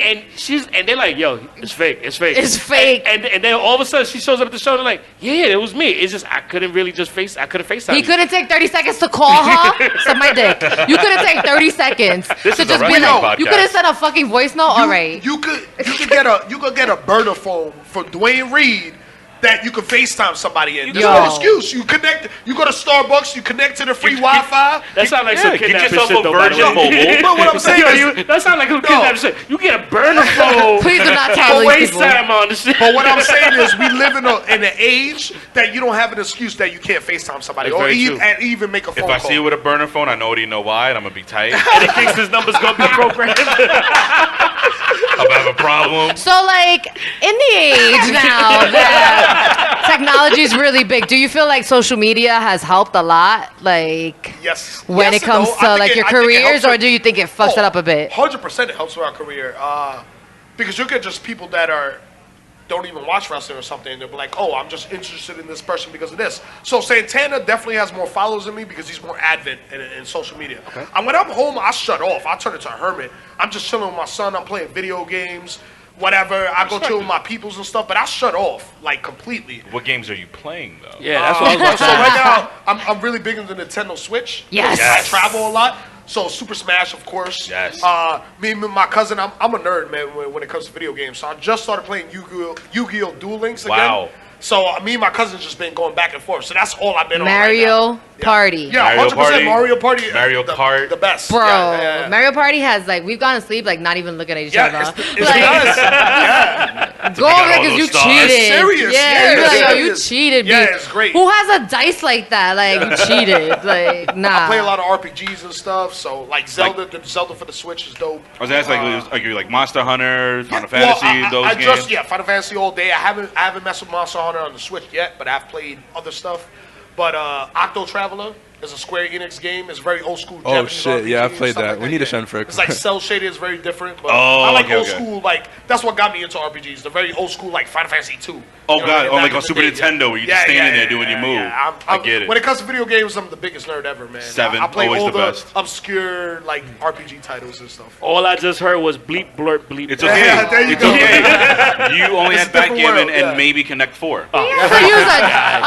they're like, yo, it's fake. It's fake. And then all of a sudden she shows up at the show and they're like, yeah, it was me. It's just I couldn't FaceTime. He couldn't take 30 seconds to call her. Suck my dick. You couldn't take 30 seconds This to is a just be wrestling like, you podcast. could have sent a fucking voice note. All right. You could get a burner phone from Dwayne Reed that you can FaceTime somebody in. There's Yo. no excuse. You connect. You go to Starbucks. You connect to the free Wi-Fi. That sounds like some get kidnapping yourself shit, a though, by the Virgin way. Mobile. But what I'm saying is, That sounds like some kidnapping shit. You get a burner phone. Please do not tell for these people. FaceTime on the shit. but what I'm saying is, we live in an age that you don't have an excuse that you can't FaceTime somebody That's or very true. and even make a phone If I call. see you with a burner phone, I already know why, and I'm gonna be tight. And the Kingston's number's gonna be programmed. I'm gonna have a problem. So, like, in the age now that technology is really big, do you feel like social media has helped a lot? Like, Yes. when Yes it and comes no. to, like, your careers, or do you think it fucks it up a bit? 100% it helps with our career. Because you get just people that don't even watch wrestling or something, and they'll be like, oh, I'm just interested in this person because of this. So Santana definitely has more followers than me because he's more advent in social media. And when I'm home, I shut off. I turn into a hermit. I'm just chilling with my son. I'm playing video games. whatever. I go chill with my peoples and stuff, but I shut off like completely. What games are you playing though? Yeah, that's what I was about to So say. right now, I'm really big into the Nintendo Switch. Yes. I travel a lot. So Super Smash, of course. Yes. Me and my cousin, I'm a nerd, man, when it comes to video games. So I just started playing Yu-Gi-Oh! Duel Links again. Wow. So me and my cousin's just been going back and forth. So that's all I've been on right Mario now. Party. Yeah, Mario 100% Party. Mario Party. Mario Kart. The best. Bro, Yeah. Mario Party has like we've gone to sleep like not even looking at each other. Yeah, it's Like, nice. Yeah. go over there all because you those stars. cheated. Serious. Yeah, Yeah, you're like, yo, you serious. cheated. Yeah, B. it's great. Who has a dice like that? Like you cheated. Like nah. I play a lot of RPGs and stuff. So like Zelda, the Zelda for the Switch is dope. I was asking, like you like Monster Hunter, Final Well, Fantasy, those I games. just Final Fantasy all day. I haven't messed with Monster Hunter on the Switch yet, but I've played other stuff. But Octo Traveler is a Square Enix game. It's very old school. Oh, Japanese shit. RPG Yeah, I've and played stuff that. like We need a yeah. Shenfrick. It's like cell shaded. It's very different. But Oh, I like okay, old okay. school. Like that's what got me into RPGs. The very old school, like Final Fantasy 2. Oh, You know, God. Oh, back like in on the Super day, Nintendo where you're just standing there doing your move. Yeah. I get it. When it comes to video games, I'm the biggest nerd ever, man. 7, I play always all the best. obscure like RPG titles and stuff. All I just heard was bleep, blurp, bleep. It's blurp. okay. Yeah, there you It's go. okay. You only It's had a different backgammon world, and yeah. maybe Connect 4. He has to use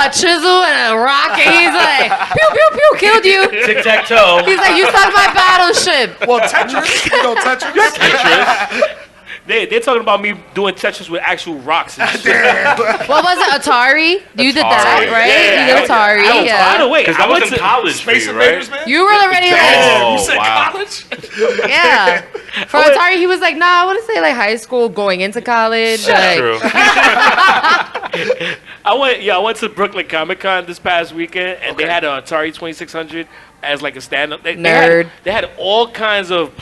a chisel and a rock, and he's like, pew pew pew, killed you. Tic tac toe. He's like, you sunk my battleship. Well, Tetris, you know Tetris. They're talking about me doing Tetris with actual rocks and shit. What was it? Atari? You did that, Atari. right? Yeah, You did Atari. By the Yeah. way, Because I that was went in to college Space for you, Invaders, right? man. You were already like, Oh, You said wow. college? yeah. For Atari, he was like, nah, I want to say like high school, going into college. Like, True. I went to Brooklyn Comic Con this past weekend, and they had an Atari 2600 as like a stand-up. Nerd. They had all kinds of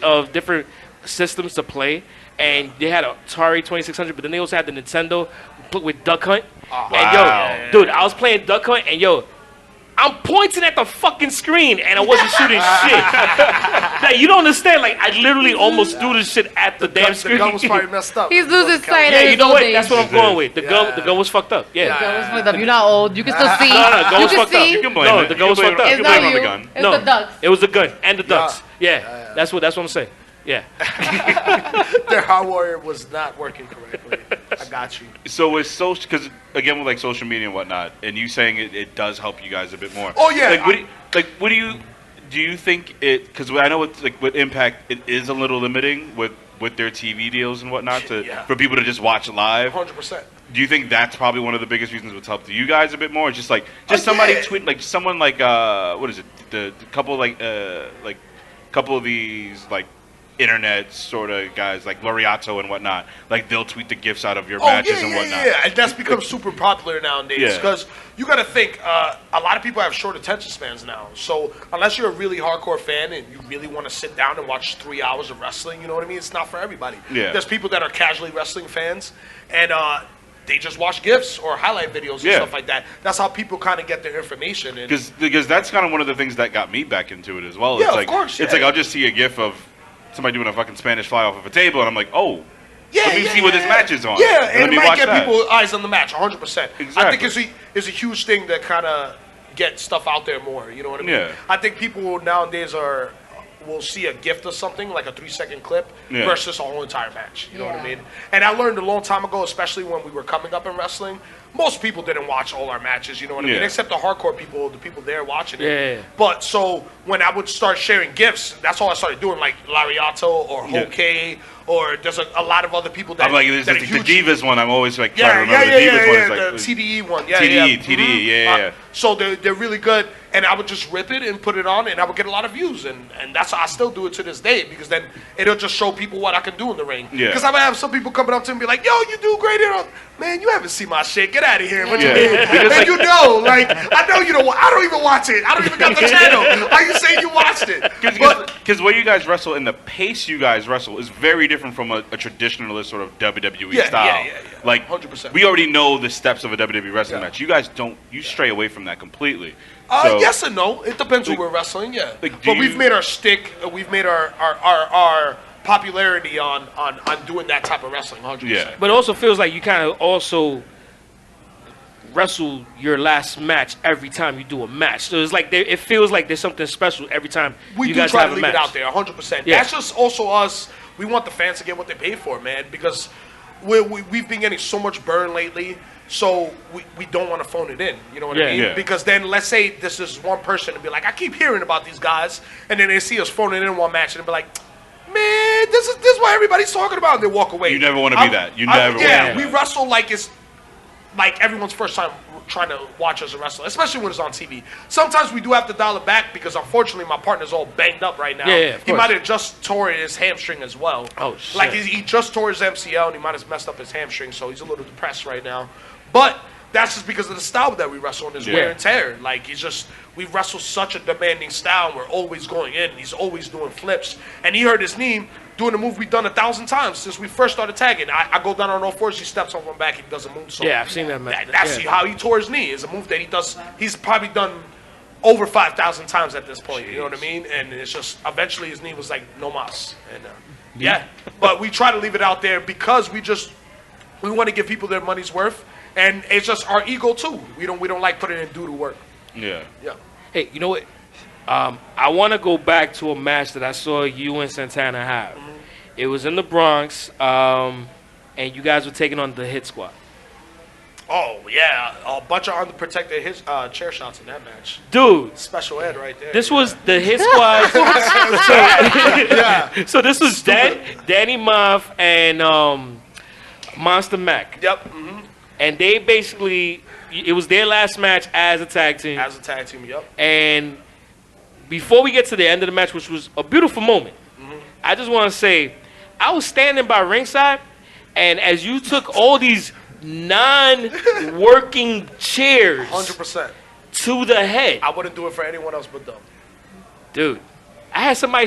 of different systems to play, and they had an Atari 2600, but then they also had the Nintendo with Duck Hunt. Wow. And yo, dude, I was playing Duck Hunt, and yo, I'm pointing at the fucking screen, and I wasn't shooting shit. Like, you don't understand. Like, I literally almost threw this shit at the damn The screen. gun was probably messed up. he's losing sight Yeah, at you his know old what? age. That's what I'm going with. The gun was fucked up. Yeah. The gun was fucked up. You're not old. You can still see. No, the gun you was can fucked up. see. You can blame No, it. the You gun was can blame fucked it. up. It's You not blame it on you. the gun. It's No, the ducks. it was the gun and the ducks. Yeah. That's what I'm saying. Yeah. Their hard warrior was not working correctly. I got you. So with social, because again with like social media and whatnot, and you saying it does help you guys a bit more. Oh, yeah, What do you think it? Because I know with Impact, it is a little limiting with their TV deals and whatnot for people to just watch live. 100%. Do you think that's probably one of the biggest reasons what's helped you guys a bit more? Just somebody yeah. tweet, like someone like what is it? The couple couple of these like internet sort of guys like Loriato and whatnot, like they'll tweet the gifs out of your matches and whatnot. Yeah, and that's become super popular nowadays Yeah. because you got to think a lot of people have short attention spans now. So unless you're a really hardcore fan and you really want to sit down and watch 3 hours of wrestling, you know what I mean? It's not for everybody. Yeah. There's people that are casually wrestling fans and they just watch GIFs or highlight videos and stuff like that. That's how people kind of get their information. And Because that's kind of one of the things that got me back into it as well. Yeah, It's of like, course, It's yeah. like I'll just see a gif of somebody doing a fucking Spanish fly off of a table, and I'm like, oh, yeah, let me see what this match is on. Yeah, let and me it might watch get that. people eyes on the match, 100%. I Exactly. think it's a huge thing to kind of get stuff out there more. You know what I mean? Yeah. I think people nowadays will see a gift of something like a 3-second clip Yeah. versus a whole entire match. You know what I Yeah. mean? And I learned a long time ago, especially when we were coming up in wrestling. Most people didn't watch all our matches, you know what I mean? Yeah. Except the hardcore people, the people there watching it. Yeah. But so when I would start sharing gifts, that's all I started doing, like Lariato or Yeah. Hoke, or there's a lot of other people that I'm like, there's that the, are huge. Divas one. I'm always like Yeah, trying to remember the Divas one. It's like, the TDE one. Yeah, TDE, yeah. TDE, yeah. So they're really good, and I would just rip it and put it on, and I would get a lot of views, and that's I still do it to this day because then it'll just show people what I can do in the ring. Yeah. Because I would have some people coming up to me and be like, "Yo, you do great." Man, you haven't seen my shit. Get out of here. What Yeah. you mean? Because, And you know, like I know you don't. I don't even watch it. I don't even got the channel. How you say you watched it? But Because where you guys wrestle and the pace you guys wrestle is very different from a traditionalist sort of WWE Yeah, style. yeah. Like 100%. we already know the steps of a WWE wrestling Yeah. match. You guys don't. You stray away from that completely. So, yes and no. It depends who Like- we're wrestling. Yeah, like, do but we've you- made our stick. We've made our popularity on doing that type of wrestling. 100%. Yeah. But it also feels like you kind of also wrestle your last match every time you do a match. So it's like it feels like there's something special every time We you do guys try have to a leave match. it out there, 100%. Yeah. That's just also us we want the fans to get what they pay for, man, because we've been getting so much burn lately. So we don't want to phone it in, you know what I mean? Yeah. Because then let's say this is one person and be like, I keep hearing about these guys, and then they see us phoning in one match and be like, man, this is what everybody's talking about, and they walk away. You never want to be that. You never want to be that. We wrestle like it's like everyone's first time trying to watch us wrestle, especially when it's on TV. Sometimes we do have to dial it back because unfortunately my partner's all banged up right now. Yeah, of he course. might have just tore his hamstring as well. Oh, shit. Like he just tore his MCL and he might have messed up his hamstring, so he's a little depressed right now. But that's just because of the style that we wrestle and his wear and tear. Like we wrestle such a demanding style and we're always going in. He's always doing flips. And he hurt his knee doing a move we've done 1,000 times since we first started tagging. I go down on all fours, he steps on my back, he does a moonsault. Yeah, I've seen that match. That's how he tore his knee. Is a move that he does. He's probably done over 5,000 times at this point. You know what I mean? And it's just eventually his knee was like no mas. And but we try to leave it out there because we want to give people their money's worth, and it's just our ego too. We don't like putting in due to work. Yeah. Yeah. Hey, you know what? I want to go back to a match that I saw you and Santana have. Mm-hmm. It was in the Bronx, and you guys were taking on the Hit Squad. Oh yeah, a bunch of unprotected chair shots in that match. Dude, Special ed right there. this was the Hit Squad. So this was Danny Moff and Monster Mac. Yep. Mm-hmm. And they basically, it was their last match as a tag team. As a tag team, yep. And before we get to the end of the match, which was a beautiful moment, I just want to say, I was standing by ringside, and as you took all these non-working chairs 100%. to the head, I wouldn't do it for anyone else but them. dude. I had somebody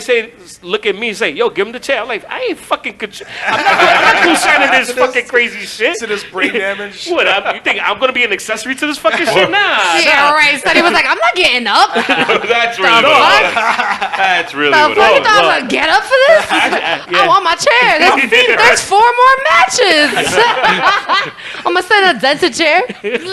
look at me and say, "Yo, give him the chair." I'm like, I ain't fucking. I'm not co-signing this fucking crazy shit. To this brain damage. What? You think I'm gonna be an accessory to this fucking shit? Nah. Yeah, right. Sonny was like, I'm not getting up. That's really what it was. That's really The what fuck you it thought I was. was gonna get up for this? I want my chair. There's 4 more matches. I'm gonna send a dented chair. Word.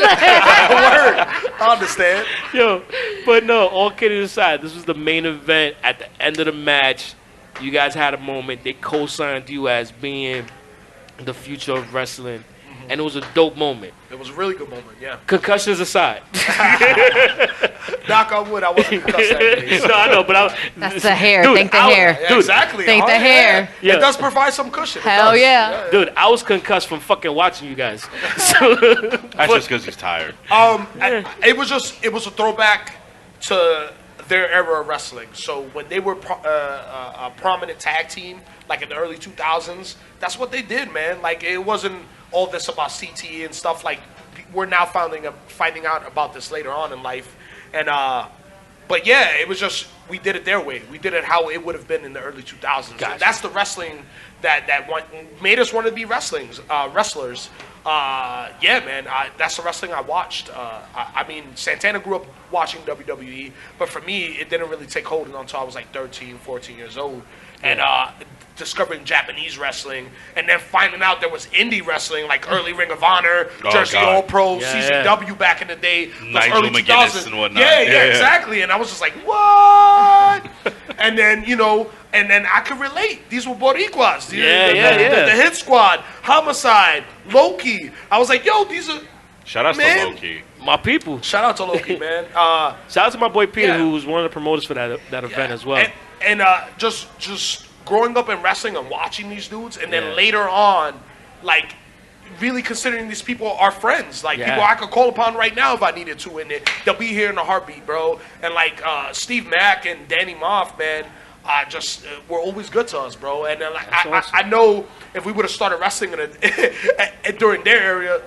I understand. Yo, but no, all kidding aside, this was the main event. At the end of the match, you guys had a moment. They co-signed you as being the future of wrestling, and it was a dope moment. It was a really good moment, yeah. Concussions aside. Knock on wood, I wasn't concussed that day. No, I know, but That's the hair. Dude, Think the hair. Yeah, exactly. Think the Hard hair. Yeah. It does provide some cushion. It Hell does. yeah. Dude, I was concussed from fucking watching you guys. So, That's just because he's tired. It was a throwback to their era of wrestling. So when they were a prominent tag team, like in the early 2000s, that's what they did, man. Like it wasn't all this about CTE and stuff. Like we're now finding out about this later on in life, and but yeah, it was just we did it their way. We did it how it would have been in the early 2000s. Gotcha. That's the wrestling that made us want to be wrestlers. Yeah, man, that's the wrestling I watched. I mean, Santana grew up watching WWE, but for me, it didn't really take hold until I was like 13, 14 years old. And discovering Japanese wrestling, and then finding out there was indie wrestling, like early Ring of Honor, Jersey God. All Pro, Yeah, CZW back in the day, those Nigel early McGuinness 2000s. and whatnot. Yeah, Yeah. exactly. And I was just like, what? And then, and then I could relate. These were Boricuas. The Hit Squad, Homicide, Loki. I was like, yo, these are... Shout out to Man. Loki. my people. Shout out to Loki, man. Shout out to my boy Peter, Yeah. who was one of the promoters for that event as well. And just growing up in wrestling and watching these dudes, and then Yeah. later on, like, really considering these people are friends. Like, Yeah. people I could call upon right now if I needed to, and they'll be here in a heartbeat, bro. And, like, Steve Mack and Danny Moff, man, were always good to us, bro. And then, like, Awesome. I know if we would have started wrestling during their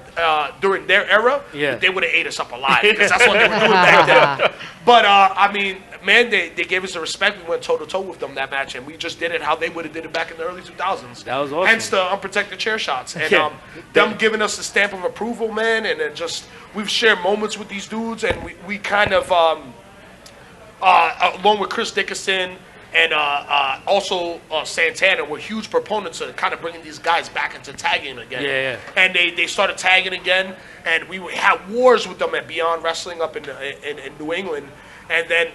era, Yeah. they would have ate us up alive, because that's what they were doing back then. But I mean, man, they gave us the respect. We went toe to toe with them that match, and we just did it how they would have did it back in the early 2000s. That was awesome. Hence the unprotected chair shots, and Yeah. them giving us the stamp of approval, man. And then just we've shared moments with these dudes, and we kind of along with Chris Dickinson. And also Santana were huge proponents of kind of bringing these guys back into tagging again. Yeah. And they started tagging again, and we had wars with them at Beyond Wrestling up in New England. And then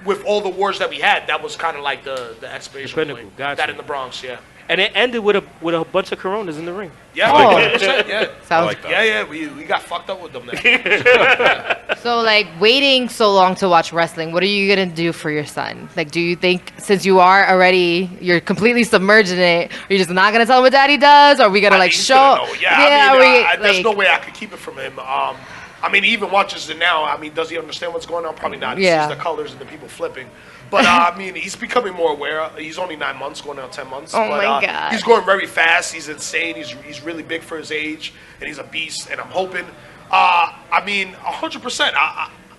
with all the wars that we had, that was kind of like the exclamation pinnacle. point. Gotcha. That in the Bronx, yeah. And it ended with a bunch of Coronas in the ring. Yeah, Oh. 100%, yeah. Sounds like that. Yeah, we got fucked up with them there. So, like, waiting so long to watch wrestling, what are you going to do for your son? Like, do you think, since you are already, you're completely submerged in it, are you just not going to tell him what daddy does? Or are we going to, like, He's show? gonna know. Yeah, I mean, there's like, no way I could keep it from him. I mean, he even watches it now. I mean, does he understand what's going on? Probably not. He Yeah. sees the colors and the people flipping. But, I mean, he's becoming more aware. He's only 9 months, going on 10 months. Oh, but, my God. He's growing very fast. He's insane. He's really big for his age, and he's a beast. And I'm hoping, I mean, 100%.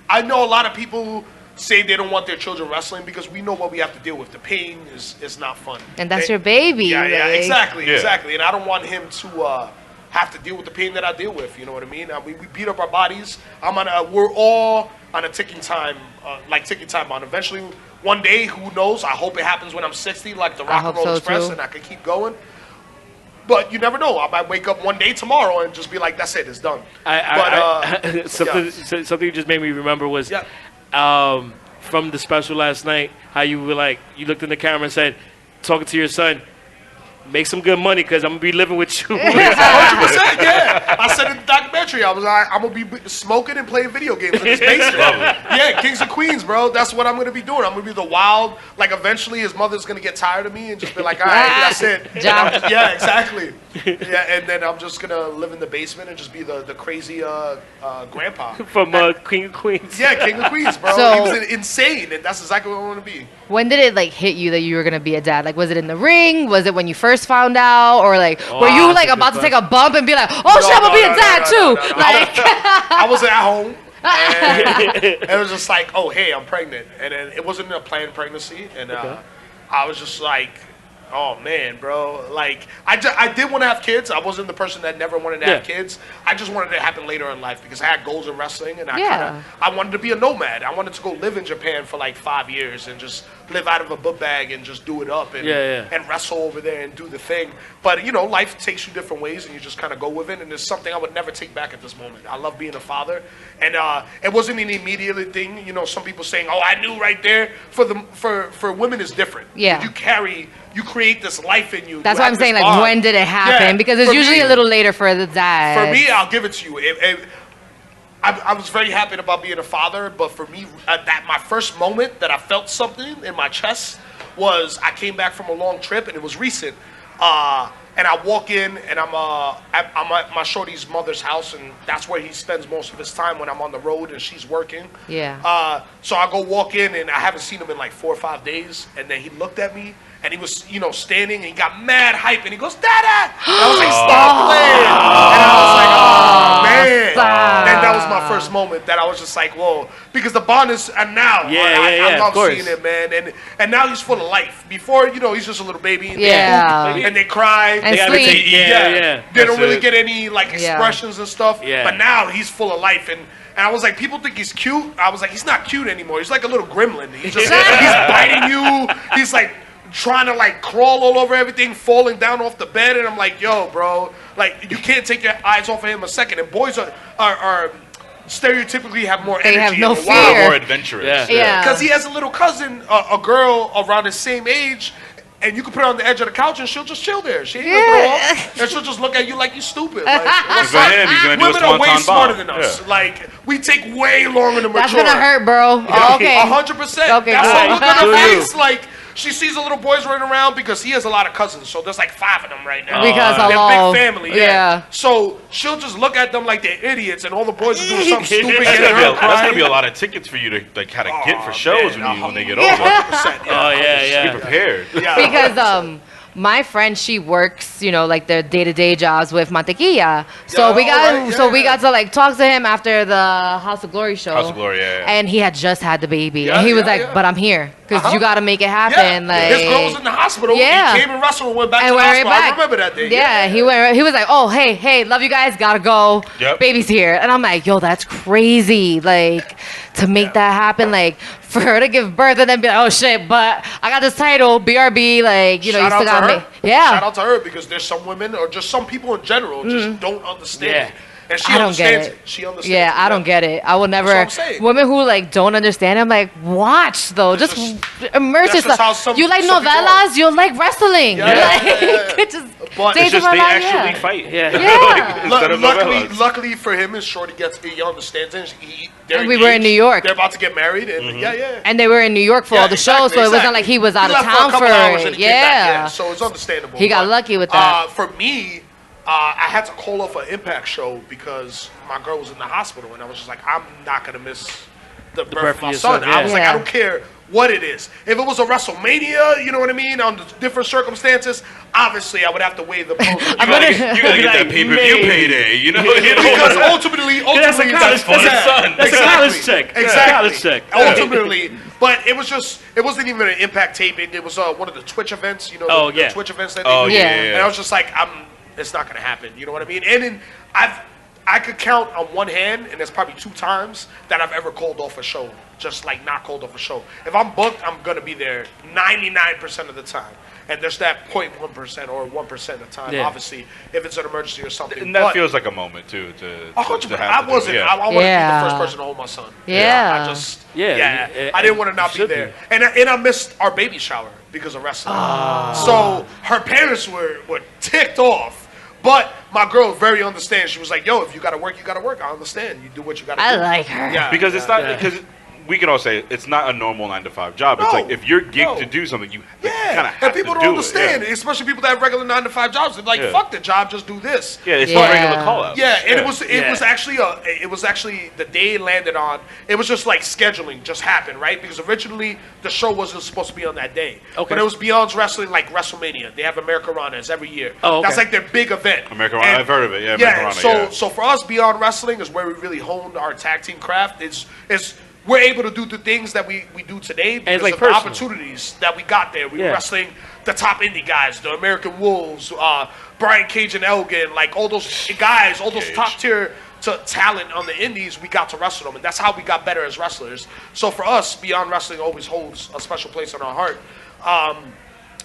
I know a lot of people who say they don't want their children wrestling because we know what we have to deal with. The pain is not fun. and that's your baby. Yeah, like, exactly. And I don't want him to have to deal with the pain that I deal with. You know what I mean? We beat up our bodies. We're all on a ticking time bomb. Eventually, one day, who knows? I hope it happens when I'm 60, like the Rock and hope Roll so, Express, too. and I can keep going. But you never know. I might wake up one day tomorrow and just be like, "That's it, it's done." Something you just made me remember was Yeah. from the special last night, how you were like, you looked in the camera and said, talking to your son, make some good money because I'm going to be living with you. 100%, yeah. I said in the documentary, I was like, I'm going to be smoking and playing video games in his basement. Yeah, Kings and Queens, bro. That's what I'm going to be doing. I'm going to be the wild, like, eventually his mother's going to get tired of me and just be like, all right, that's it. Job. Yeah, exactly. Yeah, and then I'm just going to live in the basement and just be the crazy grandpa. From King of Queens. Yeah, King of Queens, bro. So- he was insane, and that's exactly what I want to be. When did it, like, hit you that you were going to be a dad? Like, was it in the ring? Was it when you first found out? Or, like, were you, that's like, a good about to take a bump and be like, oh, shit, I'm going to be a dad, too? Like, I was at home, and it was just like, oh, hey, I'm pregnant. And then it wasn't a planned pregnancy, and I was just like, oh, man, bro. Like, I did want to have kids. I wasn't the person that never wanted to have kids. I just wanted it to happen later in life because I had goals in wrestling, and I wanted to be a nomad. I wanted to go live in Japan for like 5 years and just live out of a book bag and just do it up and wrestle over there and do the thing. But, you know, life takes you different ways, and you just kind of go with it, and it's something I would never take back at this moment. I love being a father, and it wasn't an immediate thing. You know, some people saying, oh, I knew right there. For women, it's different. Yeah. You create this life in you. that's You why have I'm saying, this like, bond. when did it happen? Yeah, Because it's for usually me- a little later for the dad. For me, I'll give it to you. I was very happy about being a father, but for me, that my first moment that I felt something in my chest was I came back from a long trip, and it was recent. And I walk in, and I'm at my shorty's mother's house, and that's where he spends most of his time when I'm on the road and she's working. Yeah. So I go walk in, and I haven't seen him in like 4 or 5 days, and then he looked at me, and he was, you know, standing, and he got mad hype, and he goes, Dada! And I was like, stop playing! And I was like, oh, man. Stop. And that was my first moment that I was just like, whoa. Because the bond is, and now, I of love course. seeing it, man. And now he's full of life. Before, you know, he's just a little baby. And Yeah. and they cry. And They gotta sleep. take- yeah. They don't That's really it. get any, like, expressions and stuff. Yeah. But now he's full of life. And I was like, people think he's cute. I was like, he's not cute anymore. He's like a little gremlin. He's just, he's biting you. He's like trying to like crawl all over everything, falling down off the bed. And I'm like, yo, bro, like you can't take your eyes off of him a second. And boys are stereotypically have more They energy. have no and fear. wild. More adventurous. Yeah. Because he has a little cousin, a girl around his same age, and you can put her on the edge of the couch and she'll just chill there. She ain't gonna throw up, and she'll just look at you like you stupid. Like, what's For up? him, he's gonna do a Women are way swanton smarter bomb. than us. Yeah. Like we take way longer to mature. That's going to hurt, bro. Oh, okay. 100%. Okay, That's good. why look at Do her you? face. Like she sees the little boys running around because he has a lot of cousins. So there's like 5 of them right now. Because They're hello. big family. Yeah. So she'll just look at them like they're idiots, and all the boys are doing something stupid. That's getting gonna, be her a, that's gonna be a crying. lot of tickets for you to like kind of get for Oh, shows man, when they get 100%, older. Oh, yeah. Be prepared. Yeah. Because my friend, she works, you know, like their day-to-day jobs with Mantequilla. So Yeah, we got alright, so yeah, we yeah. got to like talk to him after the House of Glory show. House of Glory, yeah. And he had just had the baby, Yeah, and he was yeah, like, yeah. "But I'm here because Uh-huh. you got to make it Yeah. happen." Like His girl was in the hospital. Yeah. He came and wrestled and went back and to the went right hospital. back. I remember that day. Yeah, he went. He was like, "Oh, hey, love you guys. Gotta go. Yep. Baby's here." And I'm like, "Yo, that's crazy. Like to make that happen. Like for her to give birth and then be like, oh shit, but I got this title, BRB. Like you know, Shout you still out got to me. her. Yeah. Shout out to her because there's some women or just some people in general just don't understand. Yeah. it. And she I don't get understands it. She understands Yeah, I don't get it. I will never. what I'm saying. Women who like don't understand, I'm like, watch though. That's Just just- immerse that's just how yourself. some- You like some people novellas? You'll like wrestling. Yeah, yeah, Like, yeah, yeah. just But days It's just of our they life, actually yeah. fight. Yeah. Yeah. Instead of novellas. Luckily for him, and Shorty he understands it. They're And we were in engaged. New York. They're about to get married, and Mm-hmm. yeah. And they were in New York for all the shows, so it wasn't like he was out of left town for a couple hours and it. he came back, Yeah. so it's understandable. He got But, lucky with that. For me, I had to call off an Impact show because my girl was in the hospital, and I was just like, I'm not gonna miss the birth of my your son. son, I was like, yeah. I don't care what it is. If it was a WrestleMania, you know what I mean, under different circumstances, obviously I would have to weigh the pros. and You cons. gotta get Like, that pay-per-view maybe. payday, you know? Because ultimately, That's a college, for his son. That's a college check. Exactly. That's a college check. Ultimately, but it wasn't even an Impact taping. It was one of the Twitch events. You know, Oh, the yeah. Twitch events that they Oh, do. yeah, Yeah. yeah. And I was just like, it's not gonna happen. You know what I mean? And then I could count on one hand, and there's probably 2 times that I've ever called off a show. Just like not called off a show. If I'm booked, I'm gonna be there 99% of the time. And there's that 0.1% or 1% of the time, Yeah. obviously, if it's an emergency or something. And that But feels like a moment, too, to 100%. have I to wasn't. do. I wanted to be Yeah. the first person to hold my son. Yeah. I just. Yeah, Yeah. I didn't want to not be should there, be. and I missed our baby shower because of wrestling. So her parents were ticked off. But my girl very understands. She was like, "Yo, if you gotta work, you gotta work. I understand. You do what you gotta do." I like her. Yeah, Because it's not Yeah. because we can all say it's not a normal 9 to 5 job. It's No, like if you're gigged no. to do something, you Yeah, kind of have and people to don't do understand, It. Yeah. especially people that have regular 9 to 5 jobs. They're like, Yeah. "Fuck the job, just do this." Yeah, it's Yeah. not regular call outs. Yeah, and it Yeah. was actually the day it landed on. It was just like scheduling just happened, right? Because originally the show wasn't supposed to be on that day. Okay. But it was Beyond's Wrestling, like WrestleMania. They have Americanas every year. Oh, okay. That's like their big event. Americana, And- I've heard of it. Yeah, Yeah. Americana, So yeah. so for us, Beyond Wrestling is where we really honed our tag team craft. It's we're able to do the things that we do today because it's like of the personal. opportunities that we got there. We were Yeah. wrestling the top indie guys, the American Wolves, Brian Cage and Elgin, like all those guys, all those Cage. top tier talent on the indies, we got to wrestle them, and that's how we got better as wrestlers. So for us, Beyond Wrestling always holds a special place in our heart.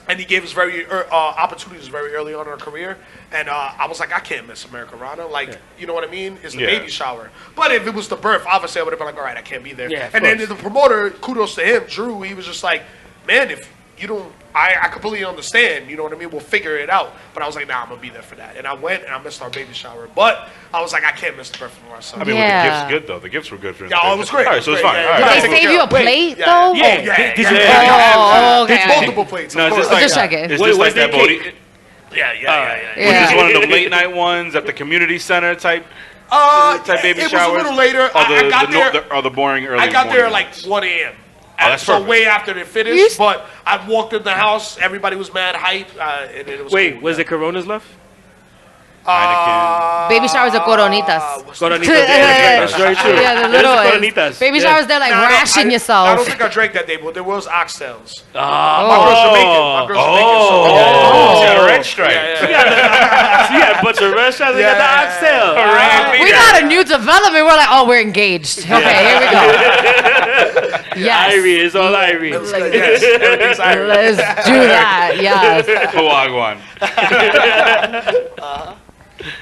And he gave us very opportunities very early on in our career, and I was like, I can't miss Americana. Like, you know what I mean? It's the Yeah. baby shower. But if it was the birth, obviously I would have been like, all right, I can't be there. Yeah, of and then course. the promoter, kudos to him, Drew. He was just like, man, if you don't, I completely understand. You know what I mean? We'll figure it out. But I was like, nah, I'm gonna be there for that. And I went and I missed our baby shower. But I was like, I can't miss the birth of our son. I mean, Yeah. were the gifts good though? The gifts were good for him. Yeah, it was great. All It right, was so it's great. fine. Yeah, All yeah. right. Did Take they save care you a of- wait, plate yeah. though? Yeah. Oh, yeah. Did yeah, you- yeah. Oh, It's okay. multiple plates. No, of it's course. just like Just checking. It's Wait, just was like that there Bodie. cake? Yeah. Yeah. Was this one of the late night ones at the community center type baby it showers? was a little later. Or I got there. or the boring early I got there at morning like ones? 1 a.m. Oh, that's so perfect. way after they finished, You- but I walked in the house. Everybody was mad hype, and it was Wait, cool, was yeah. there Coronas left? Heineken. Baby showers are coronitas. Coronitas, yeah, that's very true. Yeah, the There's little ones. Coronitas. Baby Yeah. showers, they're like Nah, I don't- ration I yourself. don't think I drank that day, but there was oxtails. My Oh. girl's Jamaican. My girl's Jamaican, so Oh, yeah. got a red stripe. Yeah. So you had a bunch of restaurants. They got the oxtail. We got a new development. We're like, oh, we're engaged. Okay, here we go. Yes. Irie, it's all Irie. Yes, everything's Irish. Let's do that. Yes. Wagwan.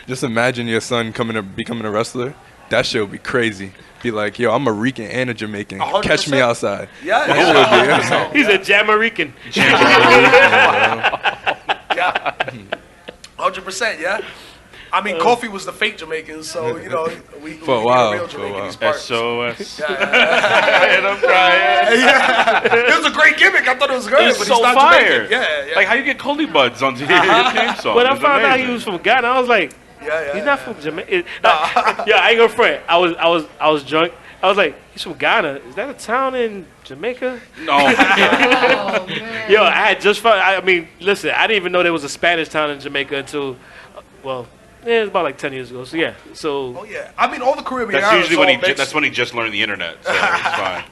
Just imagine your son becoming a wrestler. That shit would be crazy. Be like, yo, I'm a Rican and a Jamaican. 100%. Catch me outside. Yeah, That He's a Jamaican. yeah, 100%. Yeah. I mean, Kofi was the fake Jamaican, so you know we For a get while, real for a Jamaican while. these parts. SOS. Yeah. And I'm crying. It was a great gimmick. I thought it was good, It's but so he's not fire. Jamaican. Yeah. Like how you get Coley Buds onto your theme song? When I It's found out he amazing. was from Ghana, I was like, yeah. he's not from Jamaica. Yeah, I ain't gonna front. I was drunk. I was like, he's from Ghana. Is that a town in Jamaica? No. Oh, man. Yo, I had just found. I mean, listen, I didn't even know there was a Spanish town in Jamaica until, well, it was about like 10 years ago. So yeah, so Oh yeah. I mean, all the Caribbean That's islands usually when all mixed. that's when he just learned the internet. So it's fine.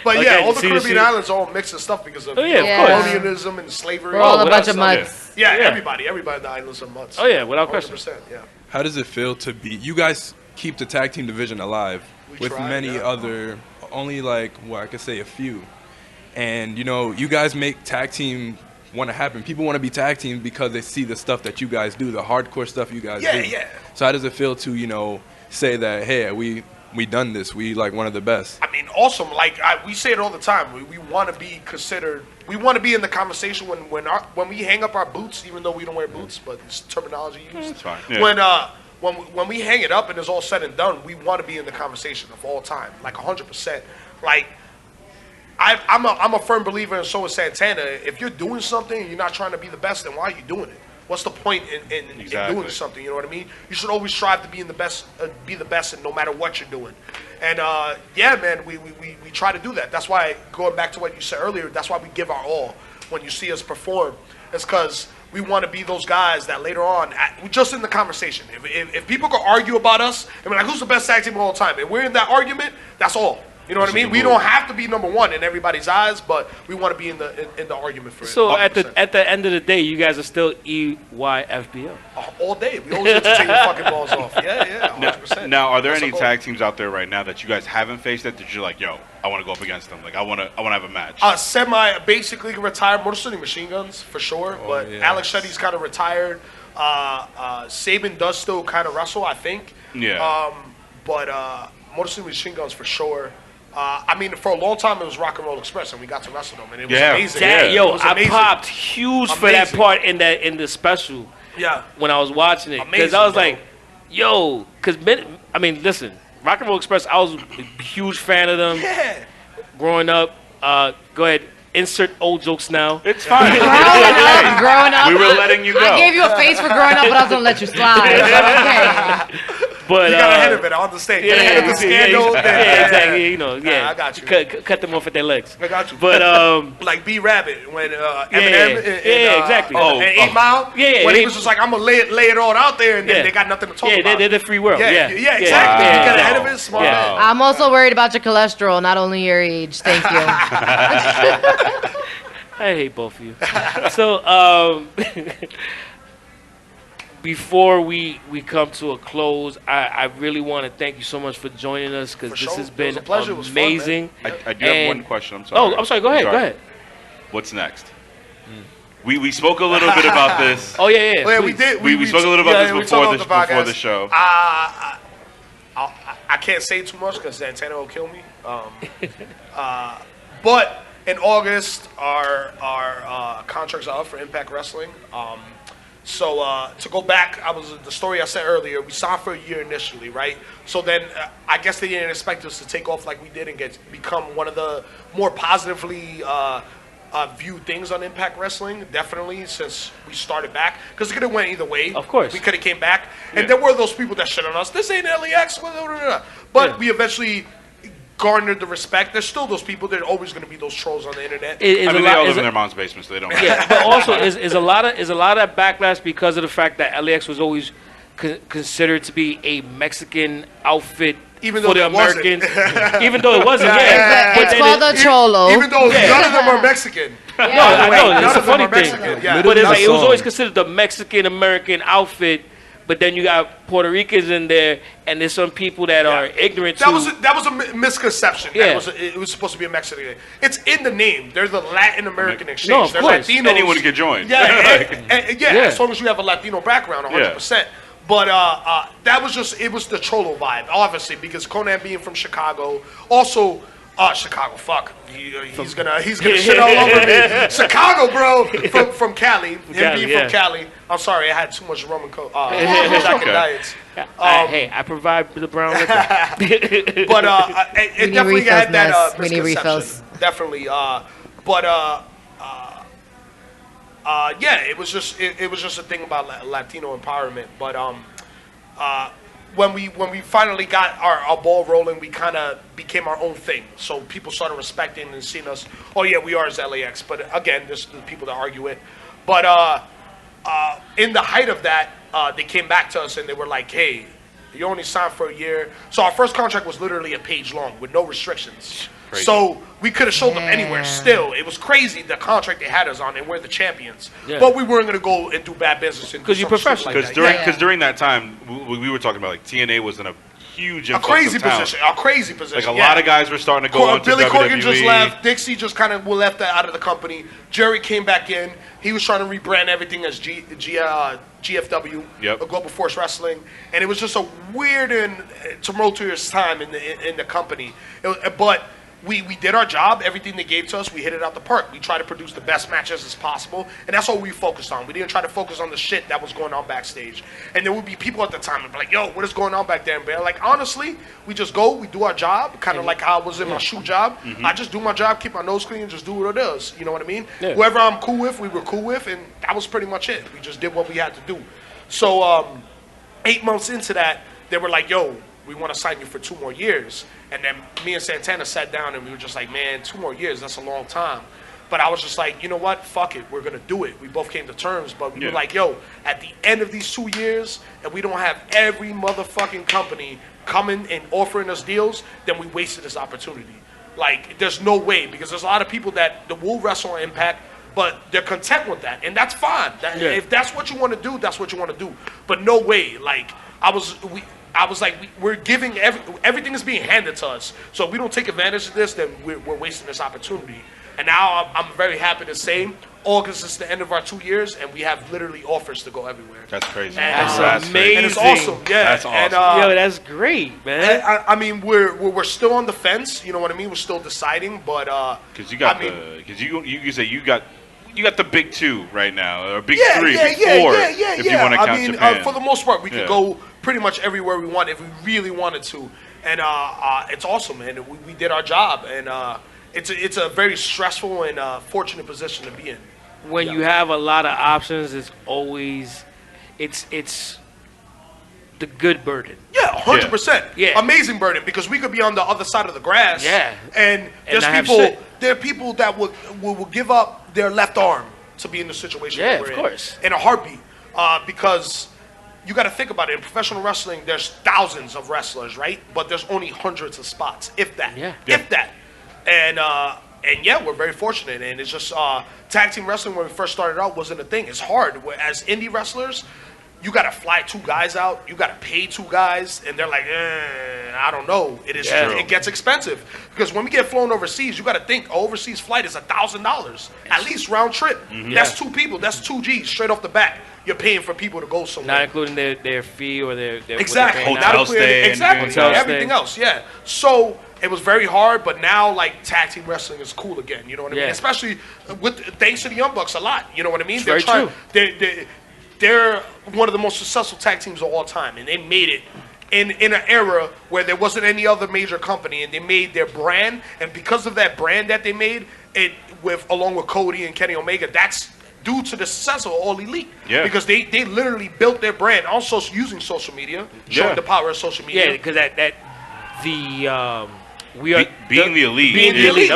But Okay, yeah, all the see, Caribbean see. islands are all mixed and stuff because of Oh, yeah, of course. colonialism and slavery. We're all a without bunch of some- mutts. Yeah, Yeah. everybody in the islands are mutts. Oh, yeah, without question. 100%. Yeah. How does it feel to be? You guys keep the tag team division alive We with try, many yeah. other, only like, well, I could say a few. And you know, you guys make tag team want to happen. People want to be tag team because they see the stuff that you guys do, the hardcore stuff you guys Yeah, do. yeah. So how does it feel to, you know, say that, hey, we done this. We like one of the best. I mean, awesome. Like we say it all the time. We want to be considered. We want to be in the conversation when we hang up our boots, even though we don't wear boots, but it's terminology used. It's fine. Yeah. When we hang it up and it's all said and done, we want to be in the conversation of all time, like 100%. Like I'm a firm believer, and so is Santana. If you're doing something and you're not trying to be the best, then why are you doing it? What's the point in doing something? You know what I mean? You should always strive to be in the best, and no matter what you're doing. And yeah, man, we try to do that. That's why, going back to what you said earlier, that's why we give our all when you see us perform. It's because we want to be those guys that later on, just in the conversation, if people go argue about us, and we're like, who's the best tag team of all time? And we're in that argument, that's all. You know what I mean? We don't have to be number one in everybody's eyes, but we want to be in the argument for it. So at the end of the day, you guys are still EYFBO. All day. We always get to take your fucking balls off. Yeah, 100%. Now, are there any tag teams out there right now that you guys haven't faced that you're like, yo, I want to go up against them. Like I want to have a match. Basically retired Motor City Machine Guns for sure, but yeah. Alex Shetty's kind of retired. Saban does still kind of wrestle, I think. Yeah. But Motor City Machine Guns for sure. I mean, for a long time it was Rock and Roll Express, and we got to wrestle them, and it was amazing. I popped huge for that part in the special. Yeah. When I was watching it, because I was like, yo, because I mean, listen, Rock and Roll Express, I was a huge fan of them. Yeah. Growing up, go ahead. Insert old jokes now. It's fine. Growing up. We were letting you go. I gave you a face for growing up, but I was gonna let you slide. Okay. But you got ahead of it. I understand. Yeah, the scandal. Yeah, exactly. You know, yeah. I got you. Cut them off at their legs. I got you. But like B Rabbit when Eminem exactly. And 8 Mile. Yeah, when he was just like, I'm gonna lay it all out there, and then they got nothing to talk about. Yeah, they're the free world. Yeah, exactly. You got ahead of it. Smart man. I'm also worried about your cholesterol, not only your age. Thank you. I hate both of you. So, before we come to a close, I really want to thank you so much for joining us, because this has been amazing. I do have one question. I'm sorry. Oh, I'm sorry. Go ahead. What's next? We spoke a little bit about this. Oh yeah. We did. We spoke a little about this before the show. I can't say too much because Santana will kill me. But in August, our contracts are up for Impact Wrestling. So to go back, the story I said earlier. We signed for a year initially, right? So then I guess they didn't expect us to take off like we did and become one of the more positively viewed things on Impact Wrestling. Definitely, since we started back, because it could have went either way. Of course, we could have came back, and there were those people that shit on us. This ain't LAX, but we eventually garnered the respect. There's still those people. There's always going to be those trolls on the internet. They all live in their mom's basement, so they don't. Yeah, but also is a lot of backlash because of the fact that LAX was always considered to be a Mexican outfit. Even though for the Americans, wasn't. Even though it wasn't, It's called a cholo. Even though none of them are Mexican. No, I know it's a funny thing, Yeah. but it's like it was always considered the Mexican American outfit. But then you got Puerto Ricans in there, and there's some people that are ignorant. That was a misconception. Yeah. It was supposed to be a Mexican thing. It's in the name. There's the Latin American exchange. No, of There's course. Latinos. Anyone can join. Yeah, as long as you have a Latino background, 100%. Yeah. But that was it was the Cholo vibe, obviously, because Conan being from Chicago, also Chicago, fuck, he's gonna shit all over me. Chicago, bro, from Cali, from Cali. I'm sorry, I had too much rum and coke. Diets. Hey, I provide the brown liquor. But it definitely had that we need misconception. refills. Definitely. Yeah, it was just a thing about Latino empowerment. But when we finally got our ball rolling, we kind of became our own thing. So people started respecting and seeing us. Oh yeah, we are as LAX. But again, there's the people that argue it. But in the height of that, they came back to us and they were like, "Hey, you only signed for a year." So our first contract was literally a page long with no restrictions. Crazy. So we could have showed them anywhere. Still, it was crazy the contract they had us on, and we're the champions. Yeah. But we weren't going to go and do bad business. Because you're professional. Because during that time, we were talking about like TNA was in a huge A influx crazy of talent. position. A crazy position. Like a lot of guys were starting to go into Billy WWE. Corgan just left. Dixie just kind of left that out of the company. Jerry came back in. He was trying to rebrand everything as GFW, Global Force Wrestling, and it was just a weird and tumultuous time in the company. But we did our job. Everything they gave to us, we hit it out the park. We tried to produce the best matches as possible, and that's all we focused on. We didn't try to focus on the shit that was going on backstage. And there would be people at the time and be like, yo, what is going on back there? And be like, honestly, we just go, we do our job, kind of like how I was in my shoe job. I just do my job, keep my nose clean, and just do what it is. You know what I mean? Yeah. Whoever I'm cool with, we were cool with, and that was pretty much it. We just did what we had to do. So 8 months into that, they were like, yo, we want to sign you for 2 more years. And then me and Santana sat down and we were just like, man, 2 more years, that's a long time. But I was just like, you know what? Fuck it. We're going to do it. We both came to terms. But we were like, yo, at the end of these 2 years, and we don't have every motherfucking company coming and offering us deals, then we wasted this opportunity. Like, there's no way. Because there's a lot of people that will wrestle on Impact, but they're content with that. And that's fine. If that's what you want to do, that's what you want to do. But no way. Like, I was like, we're giving everything is being handed to us. So if we don't take advantage of this, then we're wasting this opportunity. And now I'm very happy to say August is the end of our 2 years, and we have literally offers to go everywhere. That's crazy. And that's amazing. And it's awesome. Yeah, that's awesome. And, yo, that's great, man. I mean, we're still on the fence. You know what I mean? We're still deciding, but because you got you say you got the big 2 right now, or big 3, yeah, big 4, if you want to count Japan. For the most part, we could go pretty much everywhere we want if we really wanted to, and it's awesome, man. We did our job, and it's a very stressful and fortunate position to be in. When you have a lot of options, it's always it's the good burden. Yeah, 100%. Yeah. Amazing burden, because we could be on the other side of the grass. Yeah. And there are people that will give up their left arm to be in the situation that we're course. in a heartbeat. Because you got to think about it. In professional wrestling, there's thousands of wrestlers, right? But there's only hundreds of spots, if that. If that. And yeah, we're very fortunate. And it's just tag team wrestling when we first started out wasn't a thing. It's hard. As indie wrestlers, you got to fly 2 guys out. You got to pay 2 guys. And they're like, I don't know. It gets expensive. Because when we get flown overseas, you got to think an overseas flight is $1,000. At least round trip. That's 2 people. That's 2 G's straight off the bat. You're paying for people to go somewhere. Not including their fee or their exactly. Hotel stay. Exactly. Everything else, yeah. So it was very hard, but now like tag team wrestling is cool again. You know what I mean? Especially thanks to the Young Bucks a lot. You know what I mean? It's very true. They're one of the most successful tag teams of all time, and they made it in an era where there wasn't any other major company, and they made their brand, and because of that brand that they made, along with Cody and Kenny Omega, that's due to the success of All Elite. Yeah. Because they literally built their brand also using social media, showing the power of social media. Yeah, because being the elite. Being the elite.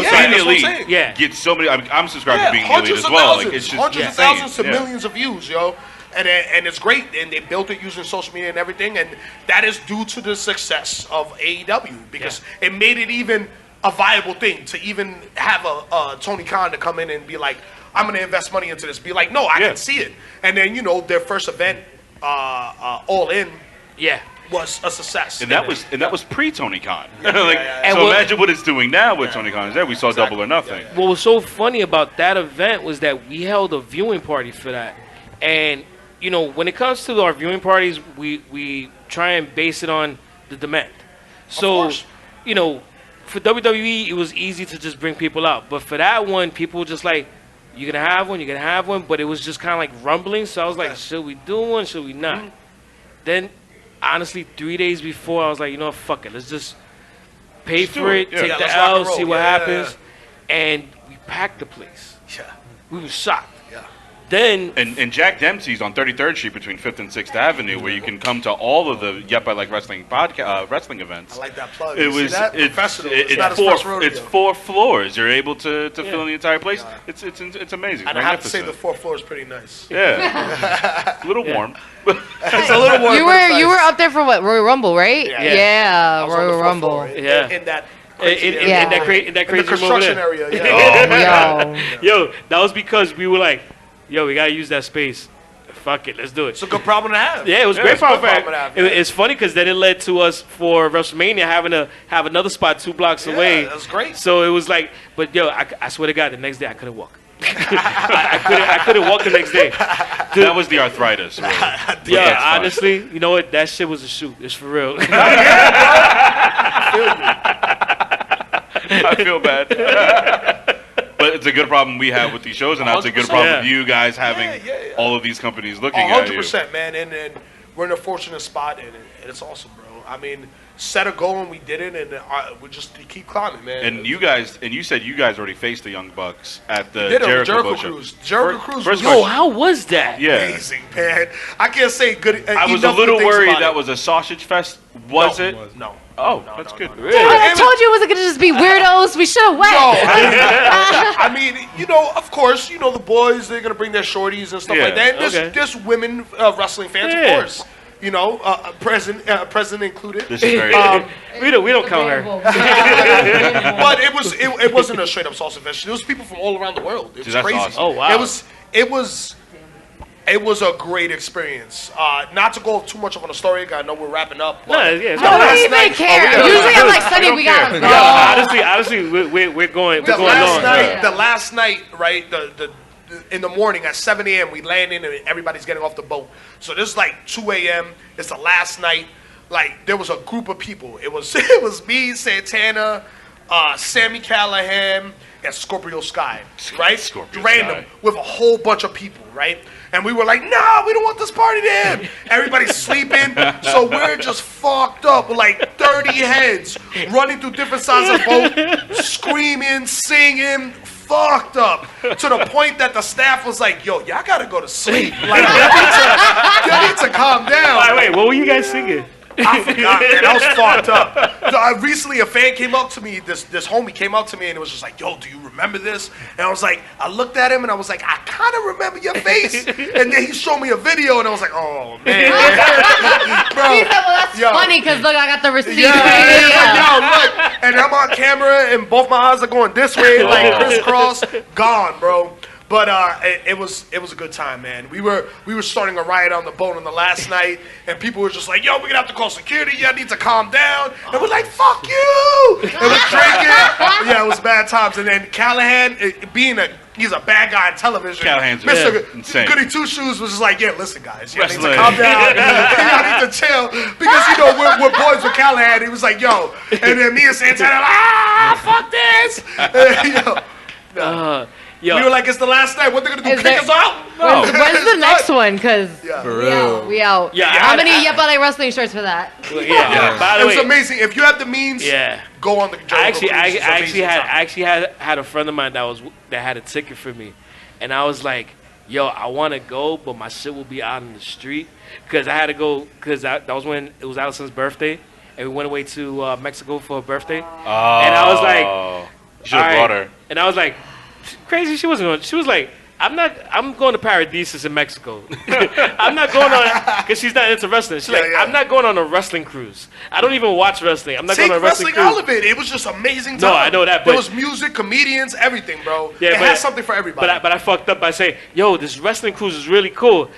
Yeah. Get so many. I'm subscribed to being the elite as well. Like, it's just hundreds of thousands to millions of views, yo. And it's great, and they built it using social media and everything, and that is due to the success of AEW, because it made it even a viable thing to even have a Tony Khan to come in and be like, I'm going to invest money into this. Be like, no, I can see it. And then, their first event, All In, was a success. And that was pre Tony Khan. Imagine what it's doing now with Tony Khan. We saw Double or Nothing. What was so funny about that event was that we held a viewing party for that, and when it comes to our viewing parties, we try and base it on the demand. So, for WWE, it was easy to just bring people out. But for that one, people were just like, you're going to have one. But it was just kind of like rumbling. So I was like, should we do one? Should we not? Mm-hmm. Then, honestly, 3 days before, I was like, fuck it. Let's just pay for it, take the L, see what happens. And we packed the place. Yeah. We were shocked. Then and Jack Dempsey's on 33rd Street between 5th and 6th Avenue, where you can come to all of the Yep I Like Wrestling wrestling events. I like that plug. It's 4 floors. You're able to fill in the entire place. It's amazing. And I have to say the 4th floor is pretty nice. Yeah, a little warm. It's a little warm. You were up there for what? Royal Rumble, right? Yeah, Royal Rumble. In that. In that crazy construction area. Yo, that was because we were like, we gotta use that space fuck it, let's do it. It's a good problem to have. Yeah, it was great it's a good problem. to have. It's funny because then it led to us for WrestleMania having to have another spot 2 blocks away. Yeah, that's great. So it was like, but yo, I swear to God, the next day I couldn't walk. I couldn't walk the next day. That was the arthritis. Really. But Yeah, that's fine. honestly, you know what? That shit was a shoot. It's for real. I feel bad. But it's a good problem we have with these shows, and that's a good 100%. problem Yeah. with you guys having all of these companies looking at you. 100%, man. And we're in a fortunate spot, and it's awesome, bro. I mean, set a goal and we did it, and we just keep climbing, man. And you guys, and you said you guys already faced the Young Bucks at the did it with Jericho Jericho show. Cruise. Jericho Cruise first was Yo, how was that? Yeah, amazing, man. I can't say good. I was a enough good little things worried about that it. was a sausage fest. Was No, it? No. Oh, No, that's no, good. no, no. Really? I told you it wasn't gonna just be weirdos. We should have went. No, I mean, you know, of course, you know, the boys, they're going to bring their shorties and stuff Yeah, like that. And okay. there's women wrestling fans, Yeah. of course. You know, president included. This is very. We don't count her. But it wasn't a straight up salsa fest. There was people from all around the world. It was that's crazy. awesome. Oh, wow. It was a great experience. Not to go too much of on a story. I know we're wrapping up. But No, yeah, it's I all don't right. even care. we Usually I'm like, We Sunny, don't we gotta care. go. Honestly, we're going the long. last night, right? The in the morning at 7 a.m. we land in and everybody's getting off the boat. So this is like 2 a.m. It's the last night. Like there was a group of people. It was me, Santana, Sammy Callahan, and Scorpio Sky, right? Scorpio Random Sky. with a whole bunch of people, right? And we were like, no, we don't want this party to end. Everybody's sleeping, so we're just fucked up with like 30 heads running through different sides of the boat, screaming, singing, fucked up to the point that the staff was like, yo, y'all gotta go to sleep. Like, y'all need to calm down. Wait, what were you guys singing? I forgot, man. I was fucked up. So, recently, a fan came up to me. This homie came up to me and it was just like, "Yo, do you remember this?" And I was like, I looked at him and I was like, I kind of remember your face. And then he showed me a video and I was like, oh man, bro. He said, well, that's Yo. funny because look, I got the receipt. Yeah, right it's here. like, yo, look, and I'm on camera, and both my eyes are going this way, like crisscross, gone, bro. But it was a good time, man. We were starting a riot on the boat on the last night, and people were just like, "Yo, we're gonna have to call security. Y'all need to calm down." And we're like, "Fuck you!" And we're drinking. Yeah, it was bad times. And then Callahan, he's a bad guy on television. Callahan's Mr. insane. Goody Two Shoes was just like, "Yeah, listen, guys, y'all need to Wrestling. calm down. Y'all need to chill because you know we're boys with Callahan." He was like, "Yo," and then me and Santana, like, fuck this. Yo, We were like, it's the last night. What they gonna do? Is Kick there- us out? When's the next one? Because For real. we out. Yeah, How many Yepilw wrestling shirts for that? yeah. By It the was way, amazing. If you have the means, yeah. go on the. I Jericho Cruise. It's amazing time. actually had a friend of mine that had a ticket for me, and I was like, "Yo, I want to go, but my shit will be out in the street because I had to go because that was when it was Allison's birthday, and we went away to Mexico for her birthday, and I was like, you should have all brought right. her. And I was like, crazy. She wasn't going. She was like, I'm going to Paradisus in Mexico. I'm not going on because she's not into wrestling. She's like, yeah. I'm not going on a wrestling cruise. I don't even watch wrestling. I'm not Take going on a wrestling wrestling cruise. out of it. It was just amazing No, time. I know that, There but- was music, comedians, everything, bro. Yeah, it but- has something for everybody. But I fucked up by saying, yo, this wrestling cruise is really cool.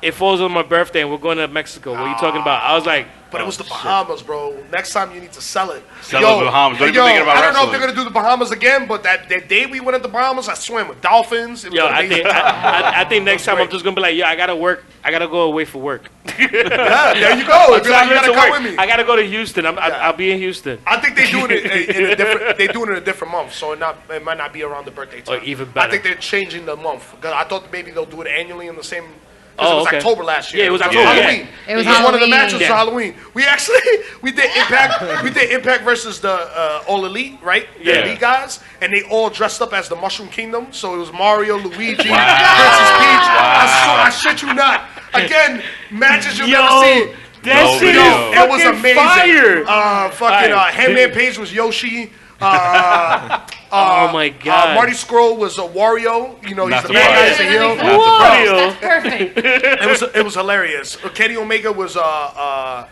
It falls on my birthday and we're going to Mexico. What are you talking about? I was like, But oh, it was the shit. Bahamas, bro. Next time you need to sell it. Sell the Bahamas. Don't even think about I don't know if wrestling. they're gonna do the Bahamas again, but that day we went to the Bahamas, I swam with dolphins. It was Yo, I amazing. think next time I'm great. just gonna be like, yo, I gotta work. I gotta go away for work. Yeah, there you go. If I'm you're like, you traveling gotta to come work. with me. I gotta go to Houston. I'll be in Houston. I think they doing it in a different. They doing it in a different month, so it might not be around the birthday time. even better. I think they're changing the month. 'Cause I thought maybe they'll do it annually in the same. Oh, It was okay. October last year. Yeah, it was on October, Halloween. yeah. It was One of the Halloween. matches was Yeah. Halloween. We did Impact. We did Impact versus the All Elite, right? The Yeah. Elite guys, and they all dressed up as the Mushroom Kingdom. So it was Mario, Luigi, Princess Peach. I shit you not. Again, matches you'll never see. That No, shit no. is It was fucking amazing. fire. Hangman Page was Yoshi. Oh my god. Marty Scurll was a Wario. You know, Not he's the bad guy, he's a heel. Wario. That's perfect. It was hilarious. Kenny Omega was Toad.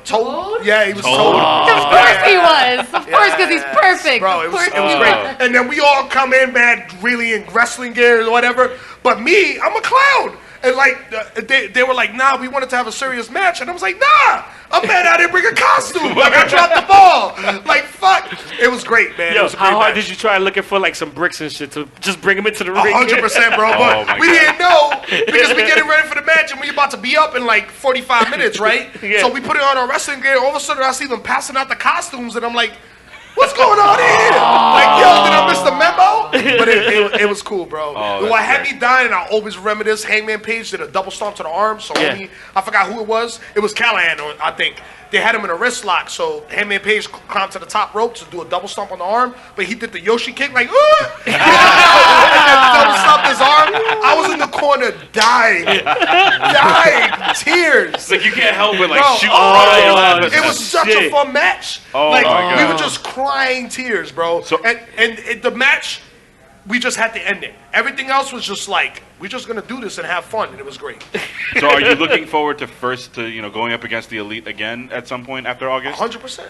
Toad? Yeah, he was Toad. Toad. Of course he was. Of course, because he's perfect. Bro, Of it was course he great. was. And then we all come in, man, really in wrestling gear or whatever. But me, I'm a clown. And like they were like, nah, we wanted to have a serious match, and I was like, nah, I'm mad I didn't bring a costume. Like I dropped the ball. Like fuck, it was great, man. It Yo, was a great how hard match. did you try looking for like some bricks and shit to just bring him into the ring? 100%, bro. Oh, my But we God. didn't know because we getting ready for the match and we about to be up in like 45 minutes, right? Yeah. So we put it on our wrestling gear. All of a sudden, I see them passing out the costumes, and I'm like, what's going on here? Like, yo, did I miss the memo? But it was cool, bro. Oh, What had that's me dying, I always remember this. Hangman Page did a double stomp to the arm. So Yeah. I forgot who it was. It was Callahan, I think. They had him in a wrist lock. So Hangman Page climbed to the top rope to do a double stomp on the arm. But he did the Yoshi kick, like, ooh! And double stomped his arm. I was in the corner dying. Tears. It's like you can't help but like Bro, shoot oh, right. it was such a Shit. fun match. Oh, like my we God. were just crying tears, bro. So- and the match, we just had to end it. Everything else was just like, we're just gonna do this and have fun, and it was great. So are you looking forward to going up against the Elite again at some point after August? 100%.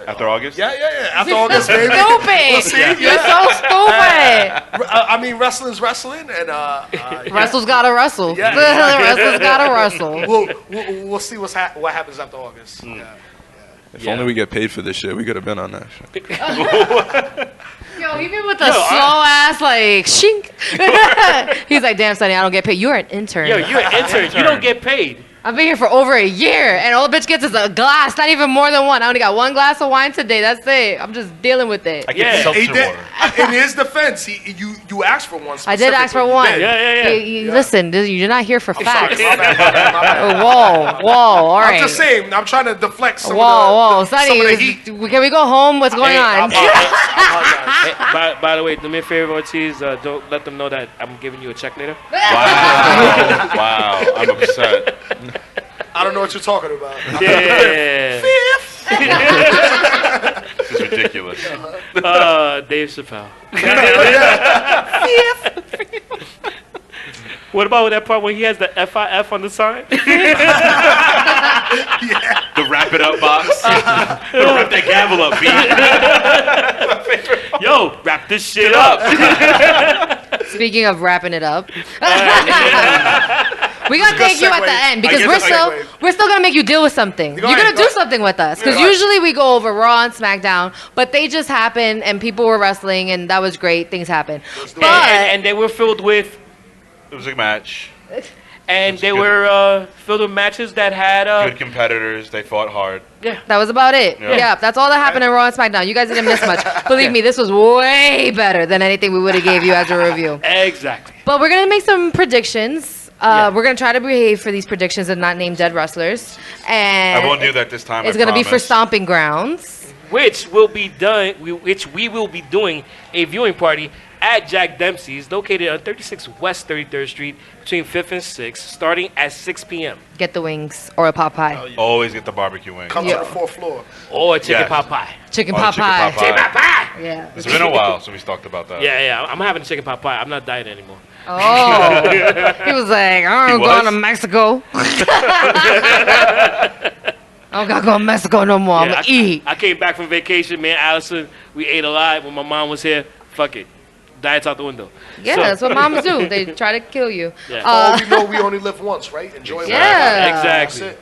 After August? Yeah. After August, baby. Stupid. We'll see. You're so stupid. I mean, wrestling's wrestling, and Wrestle's gotta wrestle. Yeah. Wrestle's gotta wrestle. we'll see what happens after August. Yeah. If only we get paid for this shit, we could have been on that shit. Yo, even with the slow ass like shink. He's like, damn, Sonny, I don't get paid. You're an intern. Yo, you're an intern. You don't get paid. I've been here for over a year, and all the bitch gets is a glass, not even more than one. I only got one glass of wine today. That's it. I'm just dealing with it. I Yeah. get seltzer He did, water. in his defense, you asked for one. I did ask for specifically. one. You did. Yeah. Listen, you're not here for facts. My bad. Whoa, all right. I'm just saying. I'm trying to deflect some Whoa, of the Sonny, heat. can we go home? What's going Hey, on? Hey, by the way, do me a favor, Ortiz. Don't let them know that I'm giving you a check later. Wow, I'm upset. I don't know what you're talking about. Yeah. This is ridiculous. Dave Chappelle. What about that part when he has the FIF on the sign? The wrap it up box. Wrap that gavel up, B. Yo, wrap this shit up. Speaking of wrapping it up, we gotta Good thank you at segue. the end I because guess we're it's a still segue. we're still gonna make you deal with something. Go You're ahead, gonna go do ahead. something with us because Yeah, go ahead. usually we go over Raw and SmackDown, but they just happened and people were wrestling and that was great. Things happen, but And they were filled with, It was a match. and they good. were filled with matches that had, Good competitors. They fought hard. that was about it. Yeah. Yeah, that's all that happened in Raw and SmackDown. You guys didn't miss much. Believe me, this was way better than anything we would have gave you as a review. exactly. But we're gonna make some predictions. Yeah. We're gonna try to behave for these predictions and not name dead wrestlers. And I won't do that this time. It's I gonna be for promise. Stomping Grounds. Which will be done, which we will be doing a viewing party at Jack Dempsey's, located on 36 West 33rd Street, between 5th and 6th, starting at 6 p.m. Get the wings or a pot pie. Always get the barbecue wing. Come Yeah. to the fourth floor. Or chicken Yes. pot pie. Chicken Oh, pot chicken pie. pot pie. Yeah. It's been a while since we talked about that. Yeah, I'm having chicken pot pie. I'm not dieting anymore. Oh. He was like, I'm He going was? to Mexico. I don't gotta go to Mexico no more. I'm Yeah, gonna eat. I came back from vacation, man. Allison, we ate a lot. When my mom was here, fuck it. Diet's out the window. Yeah, So- that's what moms do. They try to kill you. Yeah. All we know, we only live once, right? Enjoy life. Yeah. Exactly. That's it.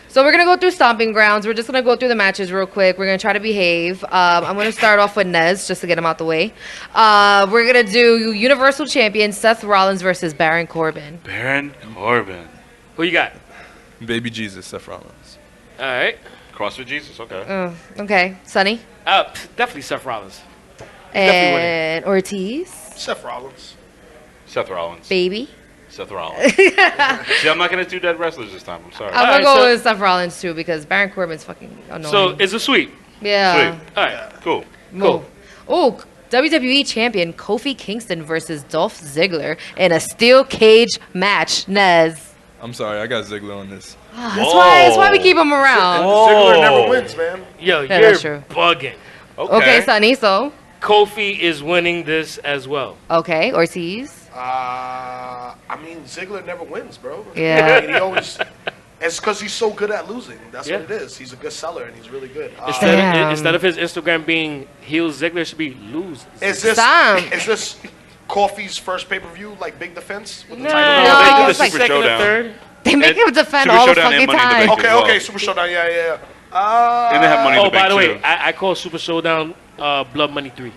So we're gonna go through Stomping Grounds. We're just gonna go through the matches real quick. We're gonna try to behave. I'm gonna start off with Nez just to get him out the way. We're gonna do Universal Champion Seth Rollins versus Baron Corbin. Baron Corbin. Who you got? Baby Jesus, Seth Rollins. All right. CrossFit Jesus. Okay. Okay, Sonny Definitely Seth Rollins. Definitely and Ortiz, Seth Rollins. Seth Rollins. baby. Seth Rollins. See, I'm not gonna do dead wrestlers this time. I'm sorry. I'm gonna Alright, go so- with Seth Rollins too because Baron Corbin's fucking annoying. So it's a sweep. yeah. Sweet. All right. Cool. Cool. Oh, WWE Champion Kofi Kingston versus Dolph Ziggler in a steel cage match. Nez. I'm sorry, I got Ziggler on this. That's why we keep him around. Ziggler never wins, man. Yo, Yeah, you're that's true. bugging. Okay, Sonny. So Kofi is winning this as well. okay, Ortiz. I mean, Ziggler never wins, bro. Yeah. I mean, he always. It's because he's so good at losing. That's Yeah. what it is. He's a good seller and he's really good. Damn. Instead of his Instagram being heel Ziggler, should be lose. Is this Stop. is this Kofi's first pay-per-view, like big defense with the No, title? No, they did it's the like Super second or Showdown. third. They make And him defend Super all the Showdown and fucking Money in the time. Bank. Okay, as well. okay, Super Showdown, yeah. And they have Money in Oh, the Bank by the way, too. I call Super Showdown Blood Money 3.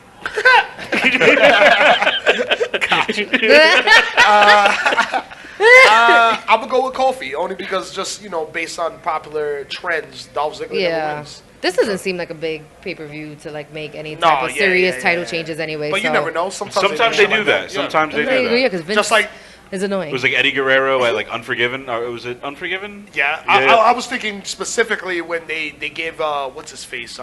I'm gonna go with Kofi only because just based on popular trends, Dolph Ziggler never Yeah. wins. This doesn't seem like a big pay-per-view to like make any No, type of yeah, serious yeah, title yeah. changes anyway. But you so. never know. Sometimes They shit do like that. Yeah. Sometimes they do Yeah, that. because Vince Just like is annoying. It was like Eddie Guerrero at like Unforgiven. Or was it Unforgiven? yeah, Yeah. I was thinking specifically when they gave what's his face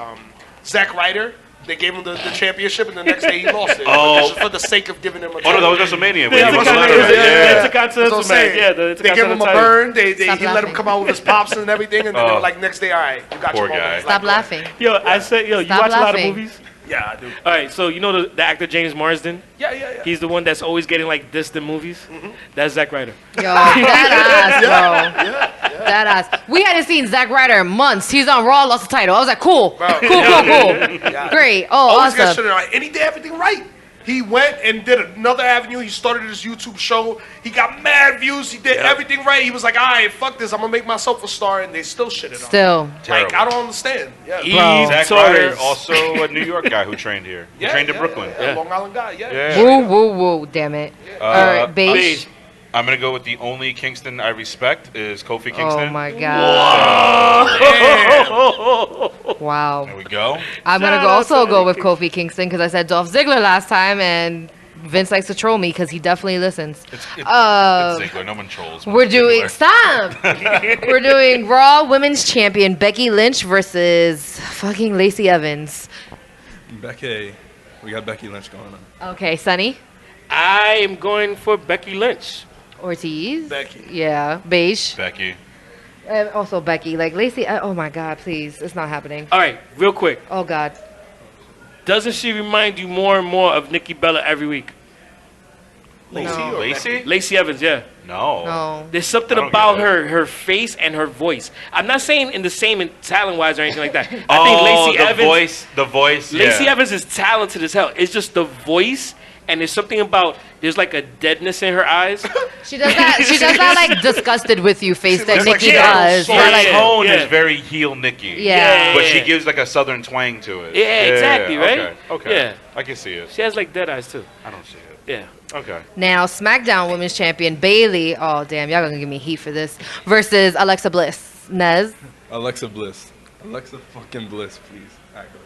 Zack Ryder. They gave him the championship, and the next day he lost it. Oh. Just for the sake of giving him a Oh no, that was WrestleMania. The when he won the ladder match. Intercontinental That's what I'm match. saying. Yeah, the They gave him a Intercontinental title. burn. They Stop he let him laughing. come out with his pops and everything, and then they Oh. were like, next day, all right, you got Poor your moment. guy. It's Stop like, laughing. Yo, I said, you Stop watch a lot of laughing. movies? Yeah, I do. All right, so you know the actor James Marsden? Yeah. He's the one that's always getting like dissed in movies. That's Zack Ryder. Yo, that ass, bro. That ass. We hadn't seen Zack Ryder in months. He's on Raw, lost the title. I was like, cool. Bro. Cool. Yeah. Great. Oh, Always get awesome. shit right. And he did everything right. He went and did another avenue. He started his YouTube show. He got mad views. He did everything right. He was like, all right, fuck this. I'm going to make myself a star. And they still shitted on him. Still. Like, I don't understand. Yeah. Bro. Zack Torres. Ryder, also a New York guy who trained here. He trained in Brooklyn. Yeah. Long Island guy, yeah. Yeah. Woo, damn it. All right, beige. Beige. I'm gonna go with the only Kingston I respect is Kofi Kingston. Oh my god. Wow. There we go. I'm gonna also go with Kofi Kingston because I said Dolph Ziggler last time, and Vince likes to troll me because he definitely listens. It's Ziggler. No one trolls. We're doing Ziggler. We're doing Raw Women's Champion Becky Lynch versus fucking Lacey Evans. Becky. We got Becky Lynch going on. Okay, Sonny. I am going for Becky Lynch. Ortiz. Becky. Yeah, beige. Becky. And also Becky. Like Lacey. Oh my God, please, it's not happening. All right, real quick. Oh God. Doesn't she remind you more and more of Nikki Bella every week? Lacey No. or Lacey? Becky? Lacey Evans, yeah. No. No. There's something I don't about get that. her face and her voice. I'm not saying in the same in talent-wise or anything like that. I Oh, think Lacey the Evans. voice. Lacey yeah. Evans is talented as hell. It's just the voice, and there's something about there's like a deadness in her eyes. She does that. She does that like disgusted with you face that looks like Nikki she has does. a Her Not like, tone yeah. is very heel Nikki. yeah. But she gives like a southern twang to it. Yeah, exactly, right? Okay. Yeah. I can see it. She has like dead eyes too. I don't see it. Yeah. Okay. Now SmackDown Women's Champion Bailey. Oh damn, y'all gonna give me heat for this. Versus Alexa Bliss. Nez. Alexa Bliss. Alexa fucking Bliss, please. All right, go.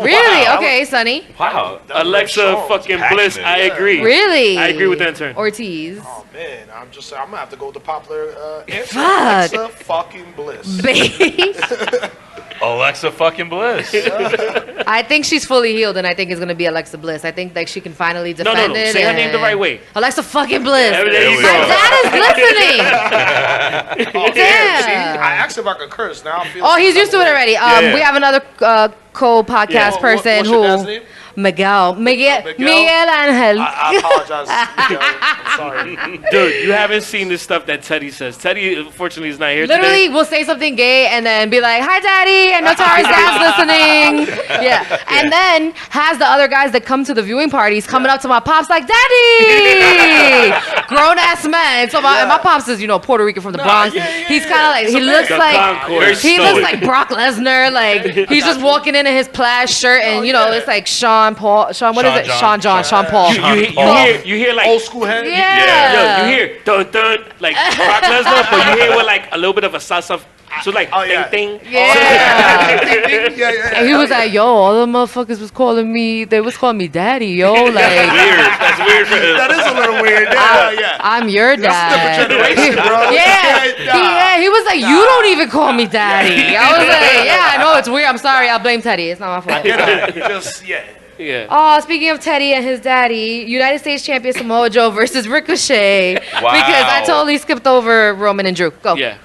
Really? Okay, Sonny. Wow. Alexa strong. fucking Passionate. Bliss. I agree. Really? I agree with that turn. Ortiz. Oh, man. I'm gonna have to go with the popular answer. Fuck. Alexa fucking Bliss. Beige. Alexa fucking Bliss. I think she's fully healed, and I think it's gonna be Alexa Bliss. I think like she can finally No, defend no. it. Say her name the and- right way. Alexa fucking Bliss. There you we go. My dad is listening. Oh, Damn. See, I asked if I could curse. Now I feel. Oh, he's used to it already. Yeah. We have another co-podcast Yeah. person What's your dad's who name? Miguel Miguel? Angel. I apologize. Miguel. I'm sorry. Dude, you haven't seen this stuff that Teddy says. Teddy, unfortunately, is not here Literally, today. we'll say something gay and then be like, "Hi, Daddy," and Notari's dad's listening. Yeah, and then has the other guys that come to the viewing parties coming up to my pops like, "Daddy," grown ass men. So my pops is Puerto Rican from the Bronx. He's kind of like he looks The like Concord. he looks like Brock Lesnar. Like he's just walking in his plaid shirt and it's like Sean Paul. What is it? Sean John. Sean Paul. You hear like Old school head. Yeah. Yo, you hear dun dun like Brock Lesnar, but you hear with like a little bit of a salsa, so like yeah. ting ting. Yeah. Yeah. And he was like, yo, all the motherfuckers was calling me, they was calling me daddy, yo. Like, Weird. That's weird for him. That is a little weird. Yeah. I'm your dad. Generation, bro. Yeah, he was like, you don't even call me daddy. I was like, yeah, I know it's weird. I'm sorry. I'll blame Teddy. It's not my fault. Yeah. Oh, speaking of Teddy and his daddy, United States champion Samoa Joe versus Ricochet. Wow. Because I totally skipped over Roman and Drew. Go. Yeah.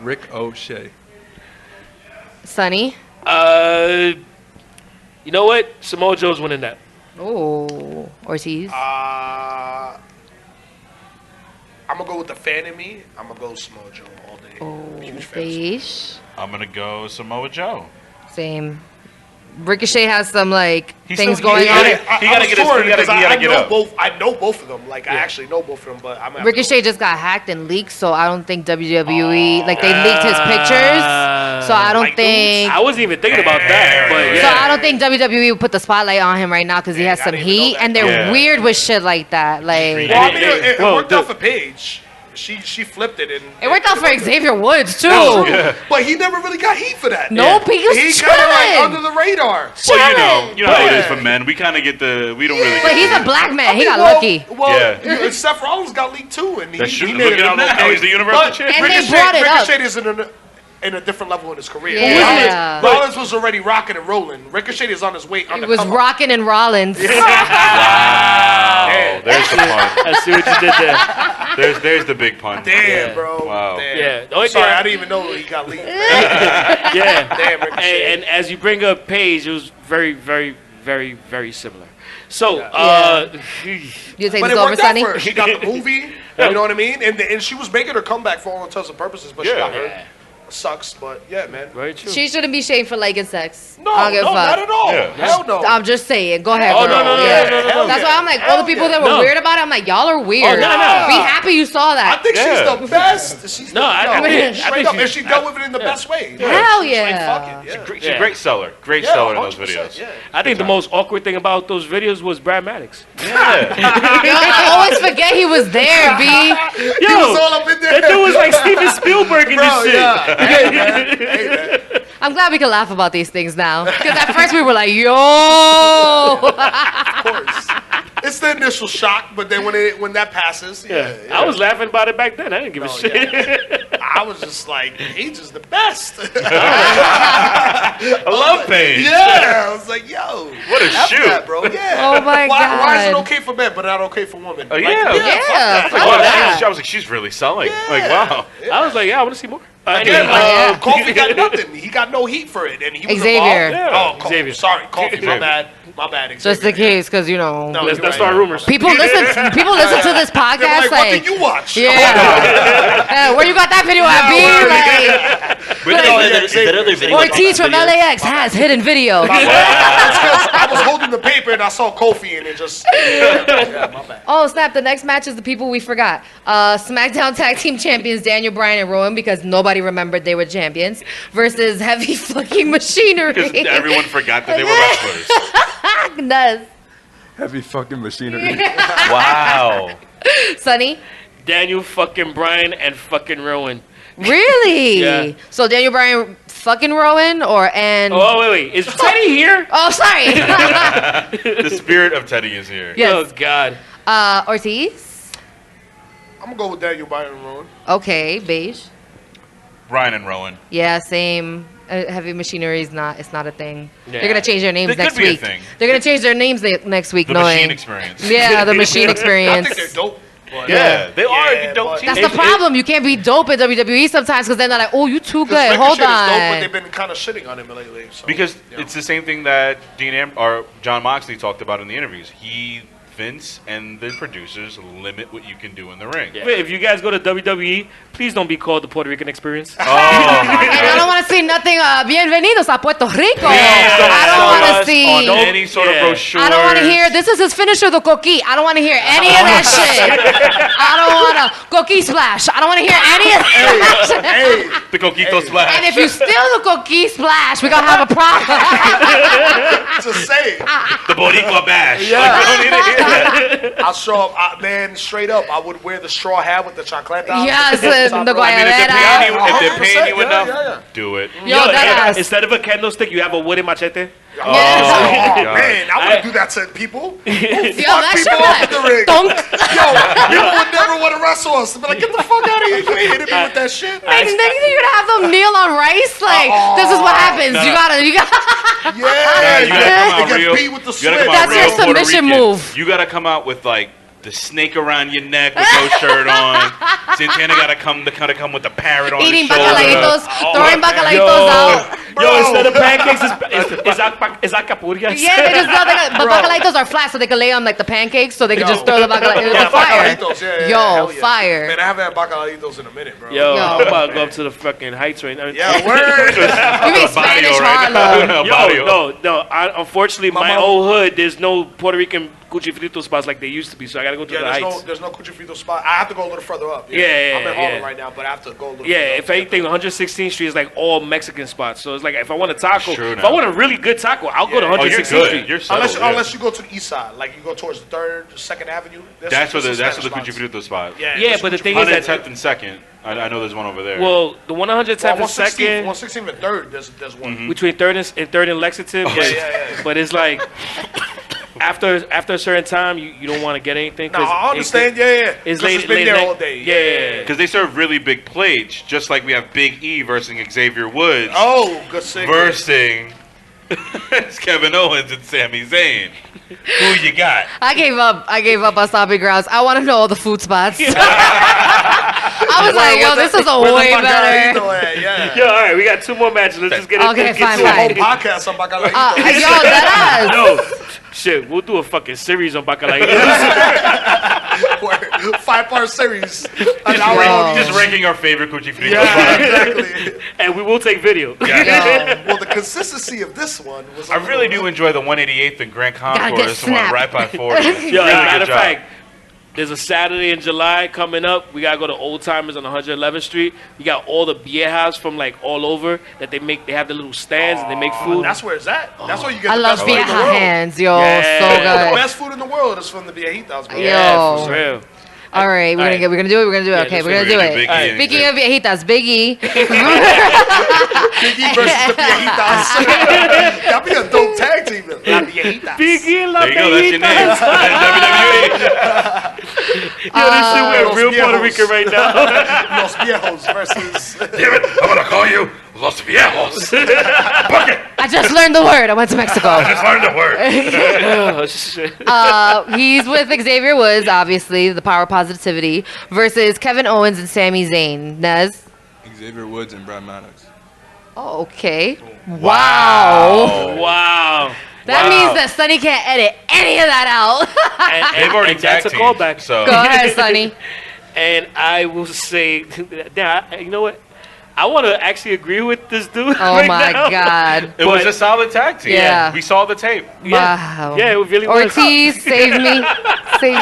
Rick O'Shea. Sonny. You know what? Samoa Joe's winning that. Oh, Ortiz. I'm gonna go with the fan in me. I'm gonna go Samoa Joe all day. Oh, Huge fan. beige. I'm gonna go Samoa Joe. Same. Ricochet has some like He's things still- going he on. gotta- he gotta get his- he gotta get know up. both. I know both of them. Like I actually know both of them, but I'm Ricochet just got hacked and leaked, so I don't think WWE like they leaked his pictures. So I don't Like think. I wasn't even thinking about that, but So yeah. I don't think WWE would put the spotlight on him right now because he has I some didn't even know heat, that. and they're Yeah. weird with shit like that. Like Well, I mean, it Well, worked out for Paige. She flipped it and it worked out for Xavier Woods too. Yeah. But he never really got heat for that. Nope, he was He kind of like chilling. under the radar. Well, you know how it is Yeah. for men. We kind of get we don't really. But get he's the- a black man. I He mean, got well, lucky. Well, Yeah. Seth Rollins got leaked too, and That's true. he Look made at it him out now. okay. He's the Universal But Champion. And they Ricochet, brought it up. Ricochet is in a different level in his career. Yeah. Rollins was already rocking and rolling. Ricochet is on his way. It was rocking and Rollins. Wow. There's the pun. I see what you did there. There's the big pun. Damn, bro. Wow. Damn. Yeah. The only Sorry, thing I didn't even know he got leaked. Yeah. Damn, Ricochet. And as you bring up Paige, it was very, very, very, very similar. So, You take But this it over, worked out Sonny? for her. She got the movie. You know what I mean? And she was making her comeback for all intents and purposes, but she got hurt. Sucks, but yeah, man. very true. She shouldn't be shamed for liking sex. No, I don't give a no, fuck. not at all. Yeah. Hell no. I'm just saying. Go ahead, Oh, girl. no, Yeah. no. That's why I'm like, all the people that were No. weird about it, I'm like, y'all are weird. Oh, no. Be happy you saw I that. think Yeah. she's the best. She's No, I think straight up, and she dealt with it in the best way. Hell She's like, yeah. fuck it, yeah. She's a great seller. Great seller in those videos. Yeah. I think the most awkward thing about those videos was Brad Maddox. Yeah. Yo, I always forget he was there, B. He was all up in there. That dude was like Steven Spielberg in Bro, this shit. yeah. Hey, man. Hey, man. I'm glad we can laugh about these things now. Because at first we were like, yo. Of course. It's the initial shock, but then when that passes, yeah. I was laughing about it back then. I didn't give a Oh, shit. yeah. I was just like, he's just the best. I love Paige. Yeah, I was like, yo, What a F shoot. that, bro. Yeah. Oh, my Why is it God. okay for men but not okay for women? Oh, Like, yeah. Yeah. Like, fuck wow, that. I was like, she's really selling. Like, wow. I was like, yeah, I want to see more. Again, Yeah. Kofi got nothing. He got no heat for it, and he was Xavier. involved. Oh, Xavier. Sorry, Kofi. My bad. My bad. Xavier. Just in case, because, you know. No, Let's you're not right. start rumors. People listen to this They're podcast like, what did you watch? Yeah. Where you got that video at, B? Like, But that other video. Ortiz from LAX has hidden video. It's 'cause I was holding the paper and I saw Kofi and it just. Yeah, my bad. Oh, snap. The next match is the people we forgot. SmackDown Tag Team Champions Daniel Bryan and Rowan, because nobody remembered they were champions, versus Heavy Fucking Machinery. Because everyone forgot that they were wrestlers. Nuts. Heavy fucking machinery. Wow. Sonny? Daniel fucking Bryan and fucking Rowan. Really? Yeah. So Daniel Bryan fucking Rowan and... Oh, wait. Is Teddy here? Oh, sorry. The spirit of Teddy is here. Yes. Oh, God. Ortiz? I'm gonna go with Daniel Bryan and Rowan. Okay, beige. Ryan and Rowan. Yeah, same. Heavy Machinery is not. It's not a thing. Yeah. They're gonna change their names They could next be a week. thing. They're gonna change their names next week. The knowing. machine experience. Yeah, the Machine I Experience. think they're dope. But Yeah, they are Yeah, dope but- teams. That's the problem. You can't be dope in WWE sometimes because then they're like, "Oh, you too good. Ricochet Hold is dope, but on." they've been kind of shitting on him lately. So, Because yeah. it's the same thing that or John Moxley talked about in the interviews. Vince and the producers limit what you can do in the ring. Wait, if you guys go to WWE, please don't be called the Puerto Rican Experience. Oh my And I don't want to see nothing. Bienvenidos a Puerto Rico. Please don't I don't sell want us to see. on any sort of Yeah. brochure. I don't want to hear. This is his finisher, the coqui. I don't want to hear any of that shit. I don't want to coqui splash. I don't want to hear any of that shit. Hey, the Coquito Splash. And if you steal the coqui splash, we're gonna have a problem. just say it. the Boricua Bash. Like, we don't need to hear that. I'll show up, man. Straight up, I would wear the straw hat with the chocolate. Yes, and the I mean, if they're paying you, guayabera. if they're paying you 100%, enough, yeah. do it. Yo, that ass. Instead of a candlestick, you have a wooden machete. Oh, Yes. God. man, I wouldn't do that to people. Yo, Fuck that shit people up in the ring. Dunk. Yo, people would never want to wrestle us. They'd be like, get the fuck out of here. You ain't hitting me with that shit. Like, nigga, you're gonna have them kneel on rice? Like, this is what happens. Nah. You gotta. Yeah, You gotta come out get real. beat with the You gotta come switch. out That's your real Puerto submission Rican. move. You gotta come out with like the snake around your neck with no shirt on. Santana gotta come with the parrot on Eating his shoulder. bacalaitos, Oh, throwing man. bacalaitos out. Yo, instead of pancakes, it's acapulgas. Yeah, they just got but bacalaitos are flat, so they can lay on like the pancakes, so they can just throw the bacalaitos. Yeah, Fire. bacalaitos, yeah, Yo, hell yeah. fire. Man, I haven't had bacalaitos in a minute, bro. Yo, I'm about to go up to the fucking heights right now. Yeah, word. You mean Spanish Harlem? Yo, no. Unfortunately, my old hood, there's no Puerto Rican cuchifrito spots like they used to be, so I gotta go to the heights. There's no cuchifrito spot. I have to go a little further up. Yeah, I'm in Harlem yeah. right now, but I have to go a little Yeah, further if up. anything, 116th Street is like all Mexican spots. So it's like if I want a taco, Sure if now. I want a really good taco, I'll go to Oh, you're 116th good. Street. You're settled, Unless you go to the east side, like you go towards the 3rd, 2nd Avenue. That's where the Spanish Cuchi spots. Frito spot. Yeah, Yeah, but the thing is that 110th and 2nd. I know there's one over there. well, the 110th and 116th 2nd and 3rd, there's one. between 3rd and Lexington, yeah. but it's like after a certain time, you don't want to get anything. No, I understand. Yeah. It's 'Cause late, it's been late there night. all day. Yeah. Because they serve really big plates, just like we have Big E versus Xavier Woods Oh, good segue. versus Kevin Owens and Sami Zayn. Who you got? I gave up on Stomping Grounds. I want to know all the food spots. I was like, yo, this is a way better. Yeah. Yo, all right, we got 2 more matches. Let's just get it. Okay, let's get fine, to it. A whole fine. podcast on bacalaitos. Yo, that ass. No, shit, we'll do a fucking series on bacalaitos. 5-part series. An hour long. Just ranking our favorite Cuchi Frito Yeah, spots. exactly. And we will take video. Well, the consistency of this one was. I really do enjoy the 188th and Grand get Concourse one snapped. right by 40. Yo, Really as a matter good of job. fact, there's a Saturday in July coming up. We gotta go to Old Timers on 111th Street. You got all the viejas from like all over that they make. They have the little stands and they make food. That's where it's at. That's where you get I the love best food in the vieja world. hands, yo. Yeah. So The good. best food in the world is from the viejitas, bro. Yeah, Yo. for real. All right, we're gonna do it. We're gonna do it. Yeah, Okay, this we're one gonna do we're gonna do it. Big E and Speaking of viejitas, Big E. Big E versus the viejitas. That'd be a dope tag team. La viejitas. Biggie La There you go, that's your name. That's WWE. Yo, this shit went Los real Puerto viejos. Rican right now. Los viejos versus. Damn it, I'm gonna call you Los Viejos. I just learned the word. I went to Mexico. Just learned the word. Oh, shit. He's with Xavier Woods, obviously, the power of positivity, versus Kevin Owens and Sami Zayn. Nez? Xavier Woods and Brad Maddox. Oh, okay. Wow. Wow. That Wow. means that Sonny can't edit any of that out. They've already that's a tag callback. so Go ahead, Sonny. And I will say, you know what? I want to actually agree with this dude. Oh right my now. God. it was But- a solid tag team. Yeah. We saw the tape. Wow. Yeah, it really was. Ortiz, save me. Save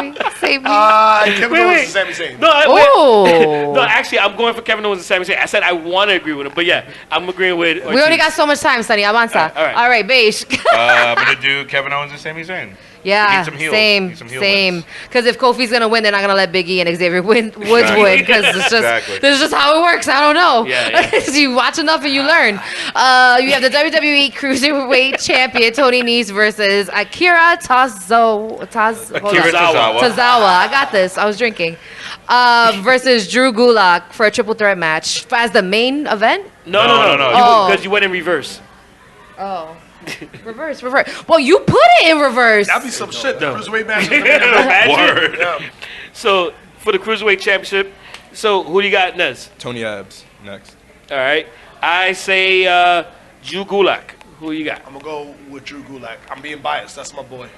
me. Save me. Kevin Wait, Owens wait. and Sami Zayn. No, Oh. no, actually, I'm going for Kevin Owens and Sami Zayn. I said I want to agree with him, but yeah, I'm agreeing with Ortiz. We only got so much time, Sonny. Avanza. All right. All right, beige. I'm gonna do Kevin Owens and Sami Zayn. Yeah, Need some heels. same, Need some heel same. wins. Because if Kofi's gonna win, they're not gonna let Big E and Xavier Woods Exactly. win. Because it's just Exactly. this is just how it works. I don't know. Yeah, You watch enough and you learn. You have the WWE Cruiserweight Champion Tony Nese versus Akira Akira Tozawa. Tozawa. I got this. I was drinking. Versus Drew Gulak for a triple threat match as the main event. No. Oh. Because you went in reverse. Oh. Reverse. Well, you put it in reverse. That'd be some shit. The No. cruiserweight match. Imagine. Word. So for the cruiserweight championship, so who do you got, Nez? Tony Abs next. All right, I say Drew Gulak. Who you got? I'm gonna go with Drew Gulak. I'm being biased. That's my boy.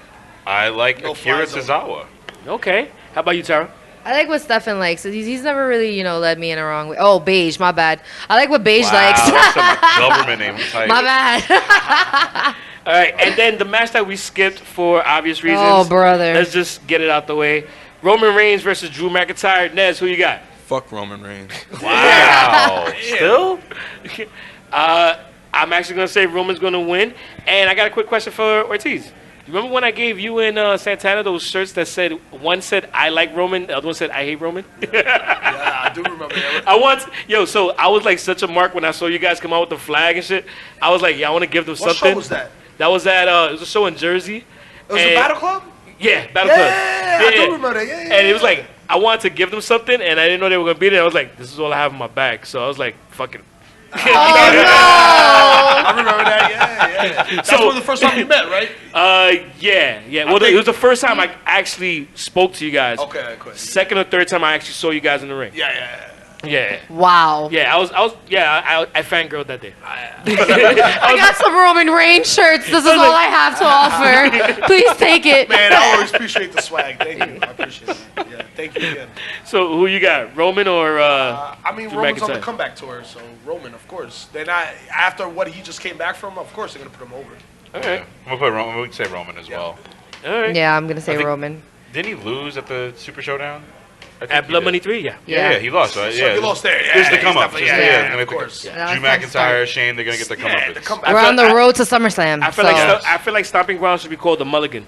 I like No Akira fly Tozawa. Okay. How about you, Tara? I like what Stefan likes. He's never really, led me in a wrong way. Oh, Beige, my bad. I like what Beige Wow, likes. that's some government name type. My bad. All right, and then the match that we skipped for obvious reasons. Oh, brother. Let's just get it out the way. Roman Reigns versus Drew McIntyre. Nez, who you got? Fuck Roman Reigns. Wow. Still? I'm actually going to say Roman's going to win. And I got a quick question for Ortiz. You remember when I gave you and Santana those shirts that said, one said, I like Roman, the other one said, I hate Roman? Yeah, I do remember that. So I was like such a mark when I saw you guys come out with the flag and shit. I was like, yeah, I want to give them What something. show was that? That was at, it was a show in Jersey. It was a Battle Club? Yeah, Battle Club. Yeah, I do remember that. Yeah. And it was like, I wanted to give them something, and I didn't know they were going to be there. I was like, this is all I have in my bag. So I was like, fucking. Oh, I remember that. Yeah. That's So- when the first time we met, right? Yeah. Well, it was the first time I actually spoke to you guys. Okay, cool. Second or third time I actually saw you guys in the ring. Yeah. Yeah. Wow. Yeah, I fangirled that day. I got some Roman Reigns shirts. This is all I have to offer. Please take it. Man, I always appreciate the swag. Thank you. I appreciate it. Yeah, thank you again. So who you got, Roman or? I mean, Drew Roman's on the McIntyre? comeback tour, so Roman, of course. Then after what he just came back from, of course they're gonna put him over. All right. I'm gonna put Roman. We can say Roman as well. All right. Yeah, I'm gonna say I think- Roman. Didn't he lose at the Super Showdown? I think At he Blood did. Money 3, yeah. Yeah, he lost. Right? So yeah, he lost there. This is the he's come up. definitely- Yeah, of course. Yeah, Drew that's McIntyre, Shane, they're gonna get the come Yeah, up. the comeback. We're on the road to SummerSlam. I feel like Stomping Ground should be called the Mulligan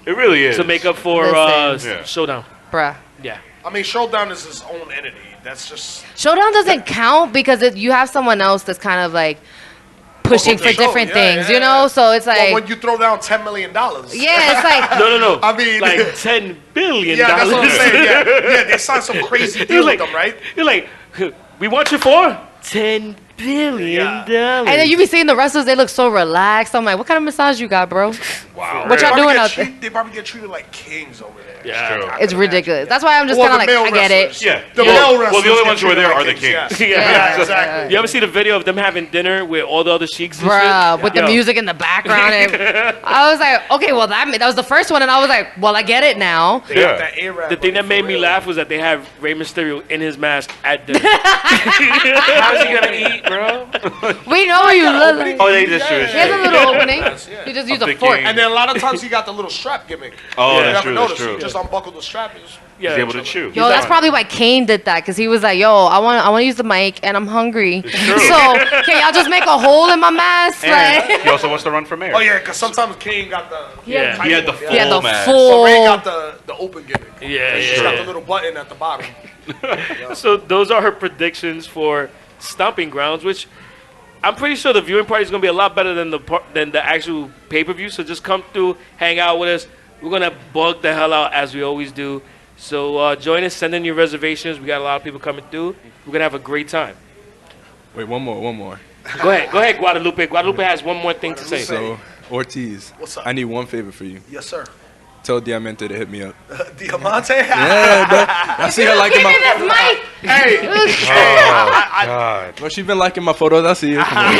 It really is. to make up for Listen. Yeah. Showdown. Bruh. Yeah. I mean, Showdown is his own entity. That's just Showdown doesn't count because you have someone else that's kind of like pushing the for show, different yeah, things, yeah, you know? yeah. So it's like, well, when you throw down $10 million. yeah, it's like, No. I mean, like $10 billion. yeah, that's what I'm saying. Yeah, they signed some crazy deal like, with them, right? You're like, we want you for $10 billion. Yeah. and then you be seeing the wrestlers, they look so relaxed. I'm like, what kind of massage you got, bro? Wow. What y'all They probably doing get out there? They probably get treated like kings over there. Yeah. It's ridiculous. That's why I'm just Well, kind of the like, male I get it. wrestlers. Yeah. The Well, male well, wrestlers the only get ones who are treated there like are the kings. kings. Yeah, Yeah. exactly. You ever see the video of them having dinner with all the other sheiks and Bruh, shit? with the Yo. music in the background. And I was like, okay, well, that was the first one. And I was like, well, I get it now. They got Yeah. that A-Rap The thing that money made for me real. laugh was that they have Rey Mysterio in his mask at dinner. How's he gonna eat, bro? We know where you look like. Oh, they just true. He has a little opening. Yeah. You just I'm use a thinking- fork. And then a lot of times he got the little strap gimmick. Oh, You that's never true. noticed. That's He true. just unbuckled the strap. And just, Yeah. He's able to chew. Yo, that's probably why Kane did that, because he was like, yo, I want to use the mic and I'm hungry. true. So can y'all just make a hole in my mask? And Like, he also wants to run for mayor. oh yeah, because sometimes Kane got the Yeah. He had the Yeah. full yeah, the mask. So Ray full. got the open gimmick. Yeah, He's yeah. got the little button at the bottom. So those are her predictions for Stomping Grounds, which I'm pretty sure the viewing party is going to be a lot better than the actual pay-per-view. So just come through, hang out with us. We're going to bug the hell out as we always do. So join us, send in your reservations. We got a lot of people coming through. We're going to have a great time. Wait, one more. Go ahead, Guadalupe. Guadalupe has one more thing to say. So, Ortiz, What's up? I need one favor for you. Yes, sir. Tell Diamante to hit me up. Diamante. Yeah, bro. I see her liking Give me this my. mic. Hey, God. Bro, she been liking my photos. I see it. Come on.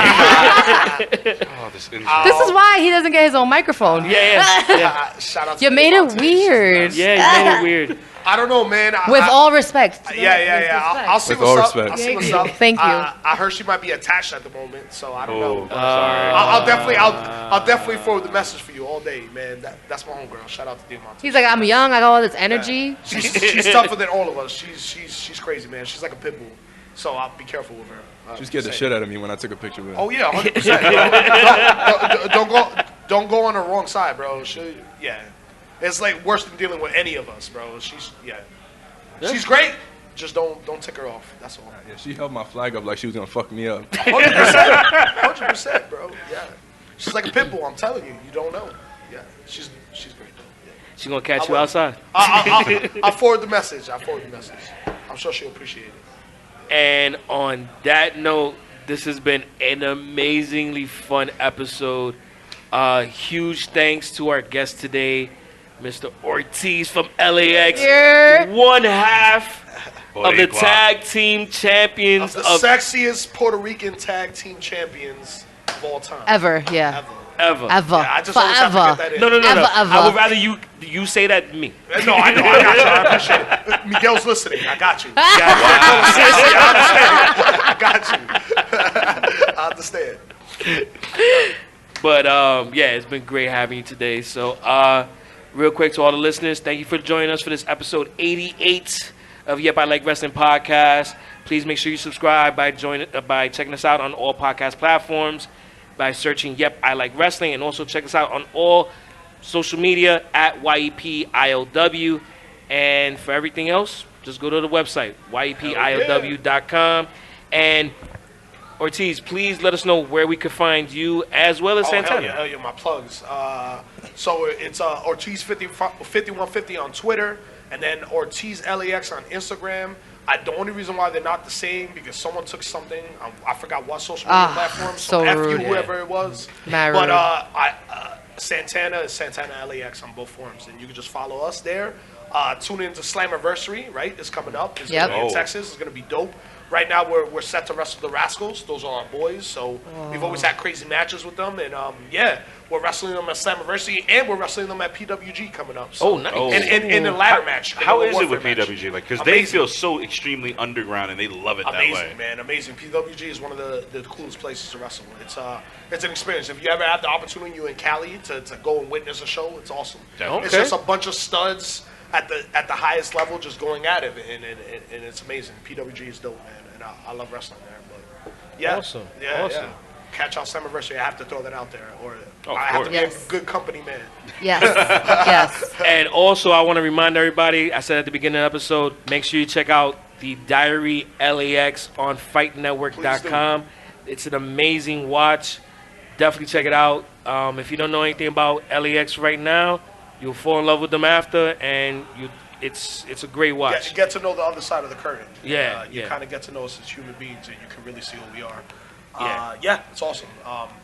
Oh, this This is why he doesn't get his own microphone. Yeah. shout out to You made it Diamante. weird. Yeah, you made it weird. I don't know, man. With all respect. Yeah. I'll see With what's all up. respect. I'll see what's up. Thank you. I heard she might be attached at the moment, so I don't know. Oh, sorry. I'll definitely forward the message for you all day, man. That's my homegirl. Shout out to Diamante. He's like, I'm young. I got all this energy. She's tougher than all of us. She's crazy, man. She's like a pit bull. So I'll be careful with her. She scared the shit out of me when I took a picture with her. Oh yeah, 100%. Don't go on the wrong side, bro. It's like worse than dealing with any of us, bro. She's great. Just don't tick her off. That's all. Yeah, she held my flag up like she was gonna fuck me up. 100%, bro. Yeah, she's like a pit bull. I'm telling you, you don't know. Yeah, she's great. Yeah. She's going to catch I you will. outside. I'll forward the message. I'm sure she'll appreciate it. And on that note, this has been an amazingly fun episode. Huge thanks to our guest today, Mr. Ortiz from LAX, Yeah. one half of the Boricua. tag team champions The of sexiest Puerto Rican tag team champions of all time. Ever, yeah. ever. Ever. Yeah, I just always have to Forever. get that in. No. Ever. I would rather you say that than me. No, I know. I got you. I appreciate it. Miguel's listening. I got you. I understand. But yeah, it's been great having you today. So real quick to all the listeners, thank you for joining us for this episode 88 of Yep, I Like Wrestling podcast. Please make sure you subscribe by checking us out on all podcast platforms, by searching Yep, I Like Wrestling, and also check us out on all social media at YEPILW. And for everything else, just go to the website, YEPILW.com. And Ortiz, please let us know where we could find you as well as Santana. Hell yeah, my plugs. So it's Ortiz 5150 on Twitter, and then Ortiz LAX on Instagram. The only reason why they're not the same because someone took something. I forgot what social media platform. so F rude. you, whoever it was. Mad But rude. Santana is Santana LAX on both forums, and you can just follow us there. Tune into Slammiversary, right? It's coming up. It's Yep. gonna be in Texas. It's gonna be dope. Right now, we're set to wrestle the Rascals. Those are our boys. So we've always had crazy matches with them, and we're wrestling them at Slammiversary, and we're wrestling them at PWG coming up. So, Oh, nice. And in the ladder match. the How Global is it with Warfare match. PWG? Like, because they Amazing. feel so extremely underground and they love it that way. Amazing, man, amazing. PWG is one of the coolest places to wrestle. It's an experience. If you ever have the opportunity, you in Cali to go and witness a show, it's awesome. Definitely. It's just a bunch of studs at the highest level just going at it, and it's amazing. PWG is dope, man, and I love wrestling there. But yeah, Awesome. yeah, Awesome. yeah. Catch out Slammiversary. I have to throw that out there, or Oh, of I have to be course. a good company man. Yes. Yes. And also, I want to remind everybody, I said at the beginning of the episode, make sure you check out the Diary LAX on FightNetwork.com. It's an amazing watch. Definitely check it out. If you don't know anything about LAX right now, you'll fall in love with them after, and it's a great watch. Get to know the other side of the curtain. Yeah, You yeah. kind of get to know us as human beings, and you can really see who we are. Yeah. It's awesome.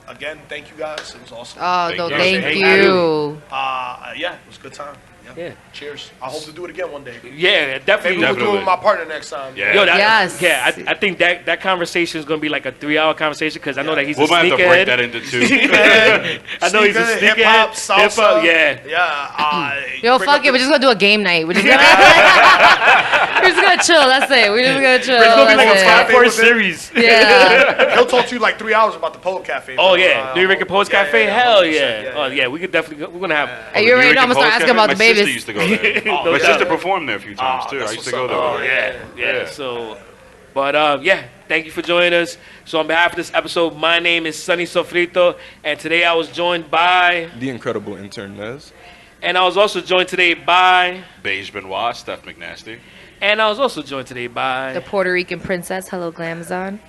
Again, thank you guys. It was awesome. Oh, Thank no, you. thank Thank you. It was a good time. Yeah. Cheers. I hope to do it again one day. Yeah, definitely. Maybe we'll do it with my partner next time. Yeah. Yo, Yes. Yeah, I think that conversation is going to be like a 3-hour conversation because I know that he's We a might have to break sneakerhead. that into two. I know he's a Sneaker, sneakerhead. hip-hop, salsa. Hip-hop, yeah. Yeah. Yo, bring fuck up it. We're just gonna do a game night. We're just gonna, we're just gonna chill. That's it. We're just gonna chill. It's going to be like a That's Cafe five-part with it. series. it. Yeah. He'll talk to you like 3 hours about the Pole Cafe. Oh, bro. yeah. New York and Post yeah, Cafe? yeah, Hell 100%, yeah. Oh, yeah. We could definitely go. We're going to have. Hey, you already know I'm gonna start asking about the My sister babies. used to go there. No My doubt. sister performed there a few times too. I that's used to what's go up. there. Oh, yeah. So, but thank you for joining us. So, on behalf of this episode, my name is Sunny Sofrito, and today I was joined by, The incredible intern Nez. and I was also joined today by, Beige Benoit, Steph McNasty. and I was also joined today by, The Puerto Rican princess. Hello, Glamazon.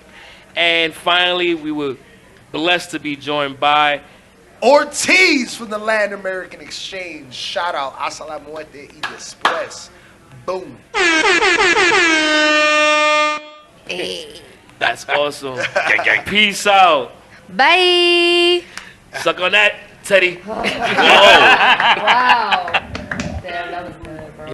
and finally, we were blessed to be joined by Ortiz from the Latin American Exchange. Shout out. Hasta la muerte y después. Boom. That's awesome. Peace out. Bye. Suck on that, Teddy. Wow.